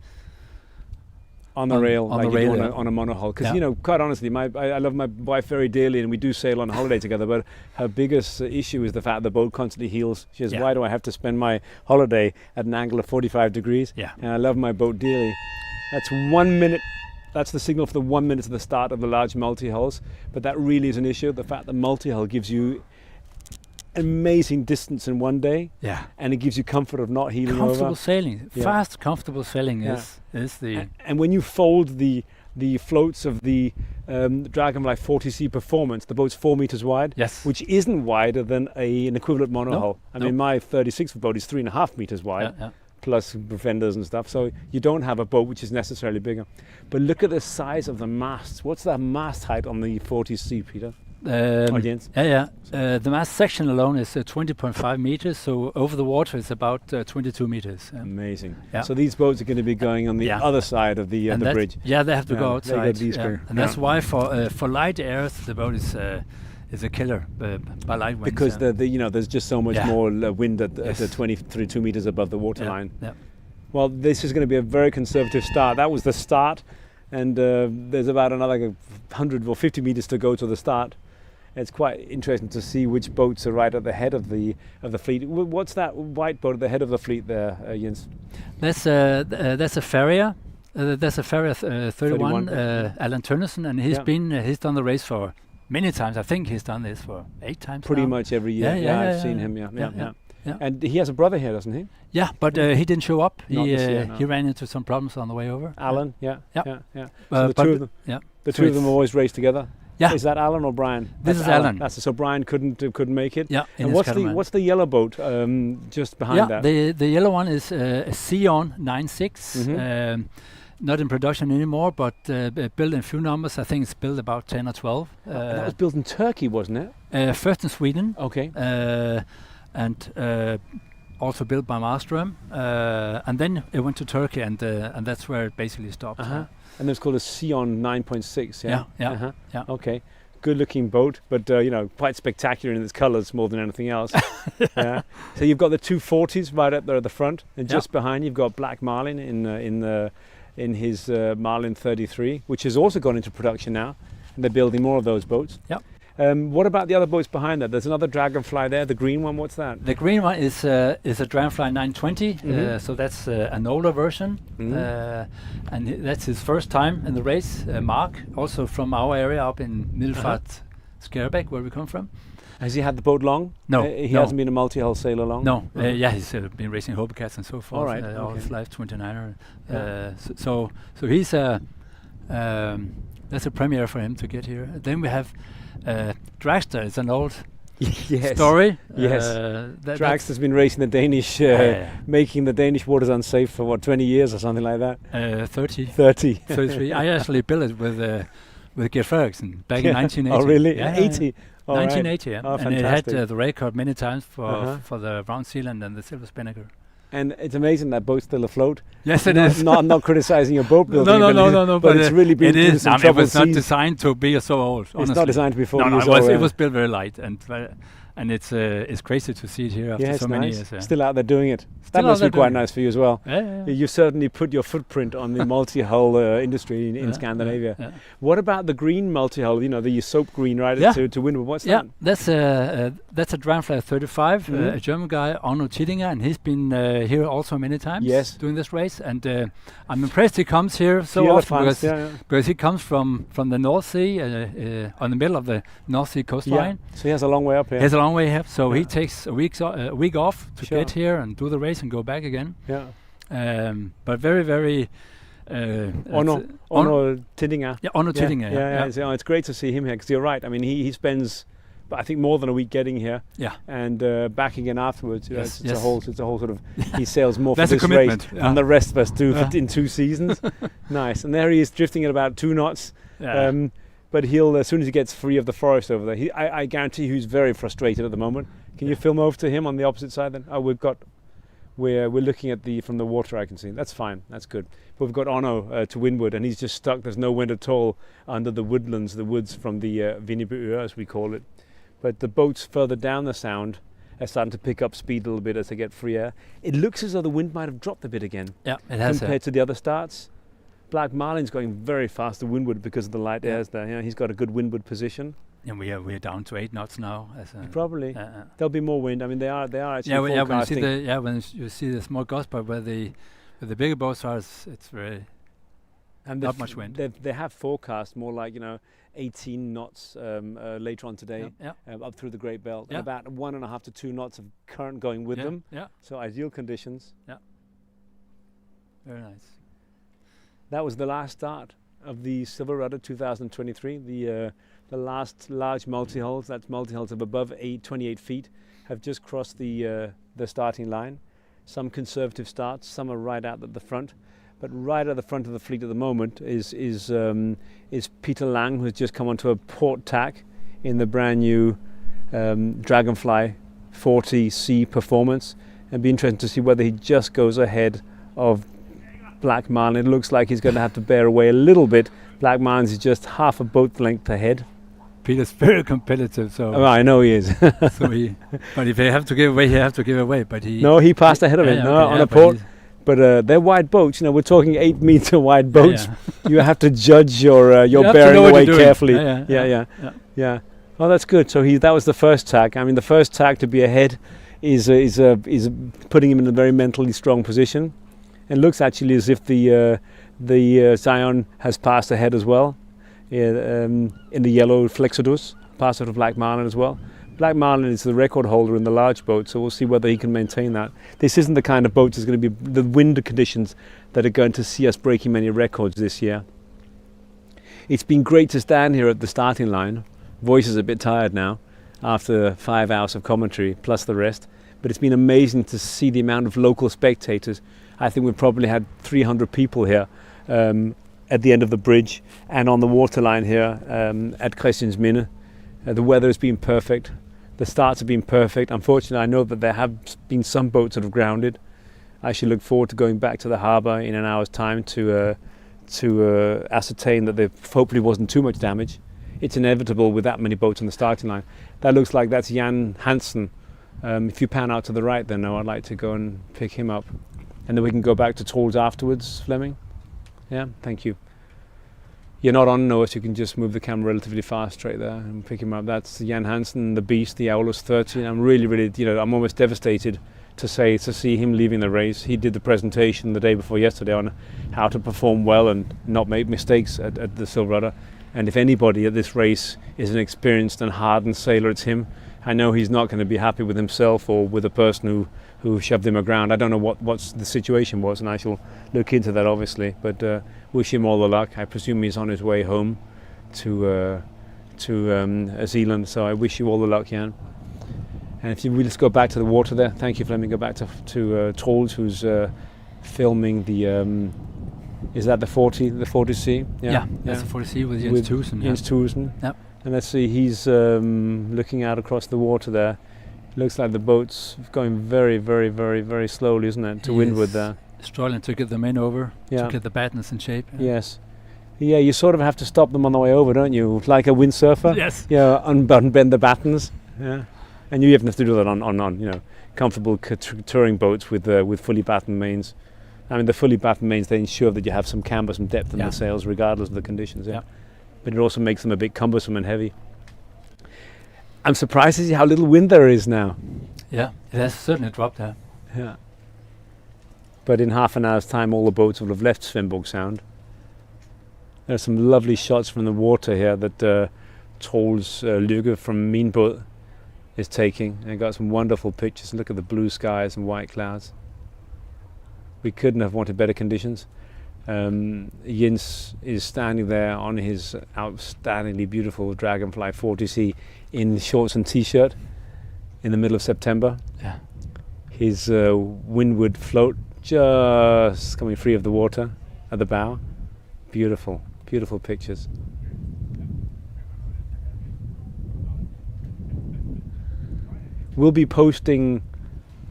S1: rail, like
S11: the rail,
S1: on a monohull. Because, you know, quite honestly, I love my wife very dearly, and we do sail on holiday together, but her biggest issue is the fact the boat constantly heels. She says, why do I have to spend my holiday at an angle of 45 degrees?
S11: Yeah.
S1: And I love my boat dearly. That's 1 minute. That's the signal for the 1 minute to the start of the large multi-hulls. But that really is an issue. The fact that multi-hull gives you amazing distance in one day, and it gives you comfort of not heeling
S11: comfortable
S1: over.
S11: Sailing, fast, comfortable sailing is the.
S1: And when you fold the floats of the Dragonfly 40C Performance, the boat's 4 meters wide, which isn't wider than an equivalent monohull. I mean, my 36 boat is 3.5 meters wide. Plus fenders and stuff, so you don't have a boat which is necessarily bigger. But look at the size of the masts. What's that mast height on the 40C, Peter?
S11: The mast section alone is 20.5 meters, so over the water it's about 22 meters.
S1: Amazing. So these boats are going to be going on the other side of the bridge.
S11: Yeah, they have to go outside.
S1: And
S11: that's why for light airs the boat is a killer by light winds.
S1: Because there's just so much more wind at the 32 meters above the waterline. Well, this is going to be a very conservative start. That was the start, and there's about another 100 or 50 meters to go to the start. It's quite interesting to see which boats are right at the head of the fleet. What's that white boat at the head of the fleet there, Jens?
S11: That's a Farrier. That's a Farrier 31. Alan Tønnesen, and he's done the race for many times. I think he's done this for 8 times.
S1: Pretty
S11: now.
S1: much every year. I've seen him. Yeah. And he has a brother here, doesn't he?
S11: Yeah, but he didn't show up.
S1: He
S11: ran into some problems on the way over.
S1: Alan, yeah.
S11: So
S1: the two of them. Yeah. The two of them always race together.
S11: Yeah.
S1: Is that Alan or Brian?
S11: This is Alan.
S1: So Brian couldn't make it.
S11: Yeah.
S1: And what's the yellow boat just behind that?
S11: The yellow one is a Sion 96. Not in production anymore, but built in few numbers. I think it's built about 10 or 12.
S1: That was built in Turkey, wasn't it?
S11: First in Sweden.
S1: Okay.
S11: And also built by Marström. And then it went to Turkey, and that's where it basically stopped.
S1: And it's called a Sion 9.6.
S11: Yeah.
S1: Okay. Good-looking boat, but quite spectacular in its colours more than anything else. So you've got the 240s right up there at the front, and just behind you've got Black Marlin in his Marlin 33, which has also gone into production now, and they're building more of those boats. What about the other boats behind that? There's another Dragonfly there, the green one. What's that?
S11: The green one is a Dragonfly 920, so that's an older version, and that's his first time in the race. Mark, also from our area up in Middelfart, Skærbæk, where we come from.
S1: Has he had the boat long?
S11: No,
S1: he hasn't been a multi-hull sailor long.
S11: No, he's been racing Hobecats and so forth.
S1: All right,
S11: all his life, 29er. So he's that's a premiere for him to get here. Then we have Dragster. It's an old story.
S1: Yes, Dragster's been racing the Danish, making the Danish waters unsafe for 20 years or something like that.
S11: 33. I actually built it with Gert Frederiksen back in 1980.
S1: Oh, really?
S11: Yeah,
S1: 80.
S11: 1980, yeah.
S1: Oh,
S11: and it had the record many times for the Round Zealand and the Silver Spinnaker.
S1: And it's amazing that boat's still afloat.
S11: Yes, it is.
S1: I'm not criticizing your boat building.
S11: No.
S1: But it's really been
S11: it is.
S1: some trouble.
S11: It was not designed to be so old. Honestly.
S1: It's not designed to be 40 years
S11: old.
S1: It
S11: was built very light, and it's crazy to see it here after so many years. Yeah.
S1: Still out there doing it. That must be quite nice for you as well.
S11: Yeah.
S1: You certainly put your footprint on the multi-hull industry in Scandinavia. Yeah. What about the green multi-hull? The soap green right to windward. What's that?
S11: That's a Dragonfly 35, a German guy, Arno Tiddinger, and he's been here also many times doing this race. And I'm impressed he comes here so often because he comes from the North Sea, on the middle of the North Sea coastline.
S1: Yeah. So he has a long way up here.
S11: He has a long way up, so he takes a week off to get here and do the race and go back again. But very, very
S1: Arno Tiddinger.
S11: Yeah, Arno Tiddinger.
S1: Yeah. So it's great to see him here because you're right. I mean, he spends I think more than a week getting here.
S11: Yeah.
S1: And back again afterwards.
S11: Yes,
S1: It's a whole sort of. He sails more for
S11: That's a
S1: this race
S11: commitment,
S1: than the rest of us do in 2 seasons. Nice. And there he is drifting at about 2 knots.
S11: Yeah.
S1: But he'll, as soon as he gets free of the forest over there, I guarantee he's very frustrated at the moment. Can you film over to him on the opposite side then? Oh, we're looking at from the water. I can see. That's fine. That's good. But we've got Ono to windward, and he's just stuck. There's no wind at all under the woods from the Vinibø, as we call it. But the boats further down the sound are starting to pick up speed a little bit as they get free air. It looks as though the wind might have dropped a bit again.
S11: Yeah, it has.
S1: Compared to the other starts. Black Marlin's going very fast to windward because of the light airs there. Yeah, he's got a good windward position.
S11: And we're down to 8 knots now.
S1: Probably there'll be more wind. I mean, they are actually forecasting.
S11: When you see the small gust, but where the bigger boats are, it's very not much wind.
S1: They have forecast more like 18 knots later on today, up through the Great Belt, and about 1.5 to 2 knots of current going with them. Yeah. So ideal conditions.
S11: Yeah. Very nice.
S1: That was the last start of the Silverrudder 2023. The last large multi-hulls, that's multi-hulls of above 28 feet, have just crossed the starting line. Some conservative starts, some are right out at the front. But right at the front of the fleet at the moment is Peter Lang, who's just come onto a port tack in the brand new Dragonfly 40C Performance. And be interesting to see whether he just goes ahead of Black Marlin. It looks like he's going to have to bear away a little bit. Black Marlin is just half a boat length ahead.
S11: Peter's very competitive, so.
S1: Oh, I know he is.
S11: But if they have to give away, he has to give away. But
S1: he passed ahead of him on a port. But they're wide boats. We're talking 8-meter wide boats. You have to judge your bearing away carefully. Yeah. Oh, that's good. So that was the first tack. I mean, the first tack to be ahead is putting him in a very mentally strong position. It looks actually as if the Zion has passed ahead as well in the yellow Flexodus, passed out of Black Marlin as well. Black Marlin is the record holder in the large boat, so we'll see whether he can maintain that. This isn't the kind of boat that's going to be the wind conditions that are going to see us breaking many records this year. It's been great to stand here at the starting line. Voice is a bit tired now after 5 hours of commentary plus the rest, but it's been amazing to see the amount of local spectators. I think we've probably had 300 people here at the end of the bridge and on the waterline here at Christian's Mini. The weather has been perfect. The starts have been perfect. Unfortunately, I know that there have been some boats that have grounded. I should look forward to going back to the harbour in an hour's time to ascertain that there hopefully wasn't too much damage. It's inevitable with that many boats on the starting line. That looks like that's Jan Hansen. If you pan out to the right, then no, I'd like to go and pick him up. And then we can go back to Troels afterwards, Fleming. Yeah, thank you. You're not on nose, you can just move the camera relatively fast straight there and pick him up. That's Jan Hansen, the beast, the Aulus 30. I'm really, I'm almost devastated to see him leaving the race. He did the presentation the day before yesterday on how to perform well and not make mistakes at the Silverrudder. And if anybody at this race is an experienced and hardened sailor, it's him. I know he's not going to be happy with himself or with the person who shoved him aground. I don't know what the situation was, and I shall look into that obviously. But wish him all the luck. I presume he's on his way home to Zealand. So I wish you all the luck, Jan. And if you will just go back to the water there, thank you, Fleming. Go back to Troels, who's filming the. Is that the 40C?
S11: Yeah, that's the 40C with Jens Thusen.
S1: Jens Thusen.
S11: Yep.
S1: And let's see, he's looking out across the water there. Looks like the boat's going very, very, very, very slowly, isn't it, to windward there.
S11: Struggling to get the men over, to get the battens in shape.
S1: Yes. Yeah, you sort of have to stop them on the way over, don't you? Like a windsurfer.
S11: Yes.
S1: Yeah, unbend the battens. Yeah. And you even have to do that on comfortable touring boats with fully battened mains. I mean, the fully battened mains, they ensure that you have some camber, some depth in the sails, regardless of the conditions. Yeah. But it also makes them a bit cumbersome and heavy. I'm surprised to see how little wind there is now.
S11: Yeah, it has certainly dropped there.
S1: Yeah. But in half an hour's time, all the boats will have left Svendborg Sound. There are some lovely shots from the water here that Troels Lykke from MinBaad is taking. And got some wonderful pictures. Look at the blue skies and white clouds. We couldn't have wanted better conditions. Jens is standing there on his outstandingly beautiful Dragonfly 40C, in shorts and t-shirt in the middle of September.
S11: Yeah.
S1: His windward float just coming free of the water at the bow. Beautiful, beautiful pictures. We'll be posting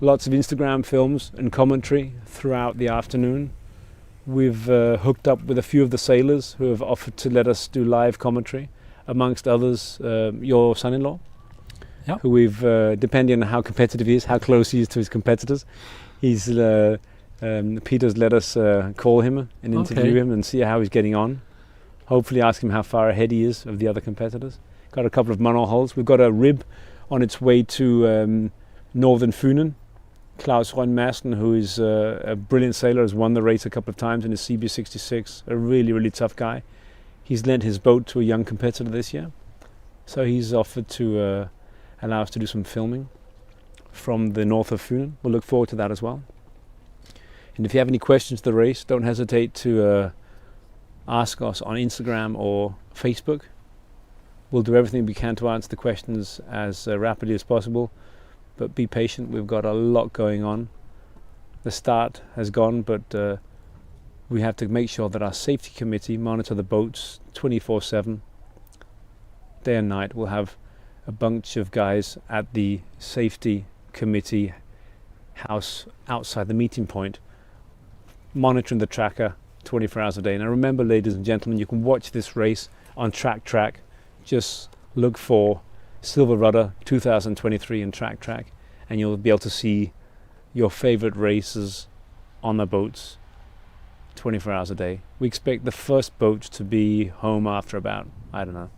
S1: lots of Instagram films and commentary throughout the afternoon. We've hooked up with a few of the sailors who have offered to let us do live commentary, amongst others your son-in-law, who we've, depending on how competitive he is, how close he is to his competitors, he's Peter's let us call him and interview him and see how he's getting on. Hopefully ask him how far ahead he is of the other competitors. Got a couple of monohulls. We've got a rib on its way to Northern Funen. Claus Rønn Madsen, who is a brilliant sailor, has won the race a couple of times in his CB66, a really, really tough guy. He's lent his boat to a young competitor this year. So he's offered to allow us to do some filming from the north of Funen. We'll look forward to that as well. And if you have any questions to the race, don't hesitate to ask us on Instagram or Facebook. We'll do everything we can to answer the questions as rapidly as possible, but be patient. We've got a lot going on. The start has gone, but we have to make sure that our safety committee monitor the boats 24/7, day and night. We'll have a bunch of guys at the safety committee house outside the meeting point, monitoring the tracker 24 hours a day. Now remember, ladies and gentlemen, you can watch this race on Track. Just look for Silverrudder 2023 in Track, and you'll be able to see your favorite races on the boats 24 hours a day. We expect the first boat to be home after about, I don't know.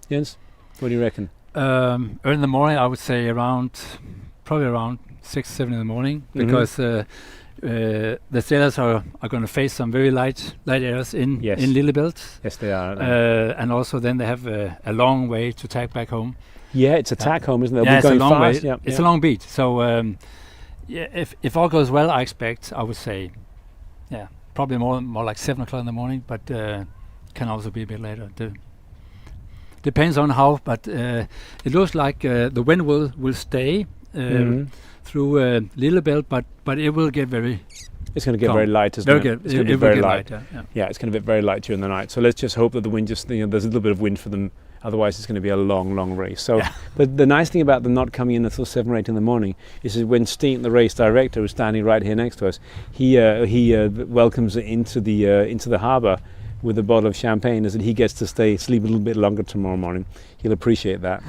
S1: Jens, what do you reckon?
S11: Early in the morning, I would say probably around 6-7 in the morning, because the sailors are going to face some very light airs in Lillebælt.
S1: Yes, they are.
S11: And also then they have a long way to tack back home.
S1: Yeah, it's a tack home, isn't it?
S11: Yeah,
S1: it's a long
S11: way.
S1: Yeah,
S11: it's a long beat. So if all goes well, I would say, probably more like 7 o'clock in the morning, but can also be a bit later. Depends on how, but it looks like the wind will stay through Lillebælt, but it will get very.
S1: It's going to get very light, isn't it?
S11: It's going to be very light.
S1: Yeah, it's going to get very light during the night. So let's just hope that the wind there's a little bit of wind for them. Otherwise, it's going to be a long race. So, but the nice thing about them not coming in until 7 or 8 in the morning is that when Steen, the race director, who's standing right here next to us, he welcomes it into the harbour with a bottle of champagne, as that he gets to sleep a little bit longer tomorrow morning. He'll appreciate that.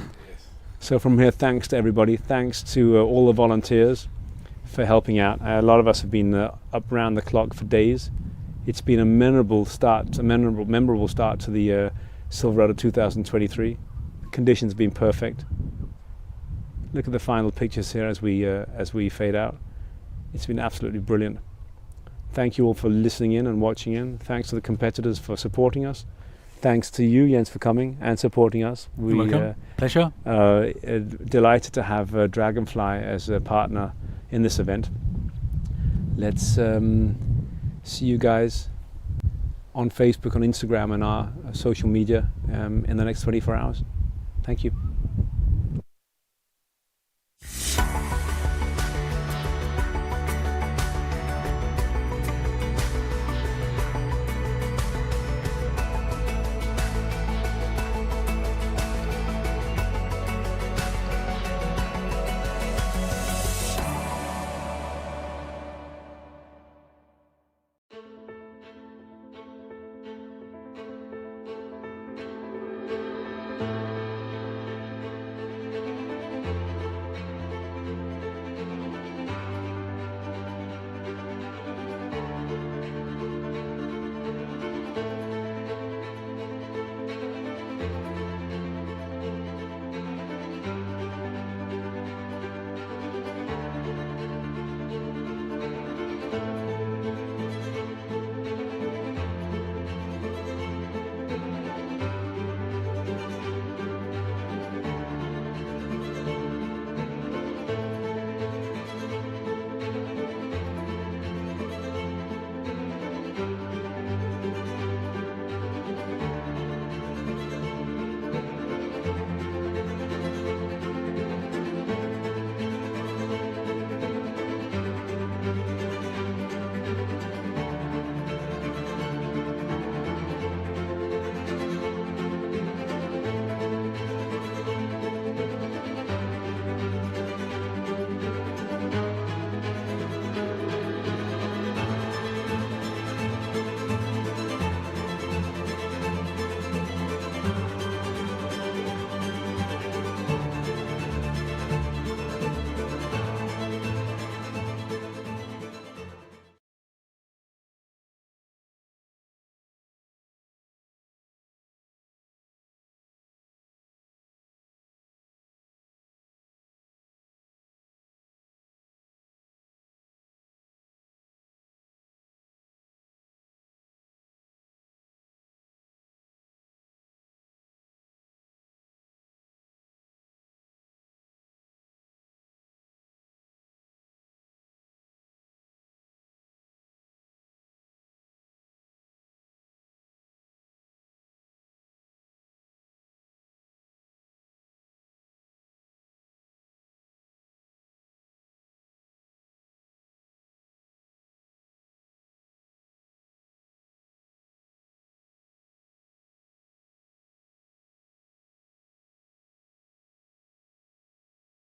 S1: So from here, thanks to everybody. Thanks to all the volunteers for helping out. A lot of us have been up round the clock for days. It's been a memorable start to the Silverrudder 2023. Conditions have been perfect. Look at the final pictures here as we fade out. It's been absolutely brilliant. Thank you all for listening in and watching in. Thanks to the competitors for supporting us. Thanks to you, Jens, for coming and supporting us.
S11: You're welcome. Pleasure.
S1: Delighted to have Dragonfly as a partner in this event. Let's see you guys on Facebook, on Instagram, and our social media in the next 24 hours. Thank you.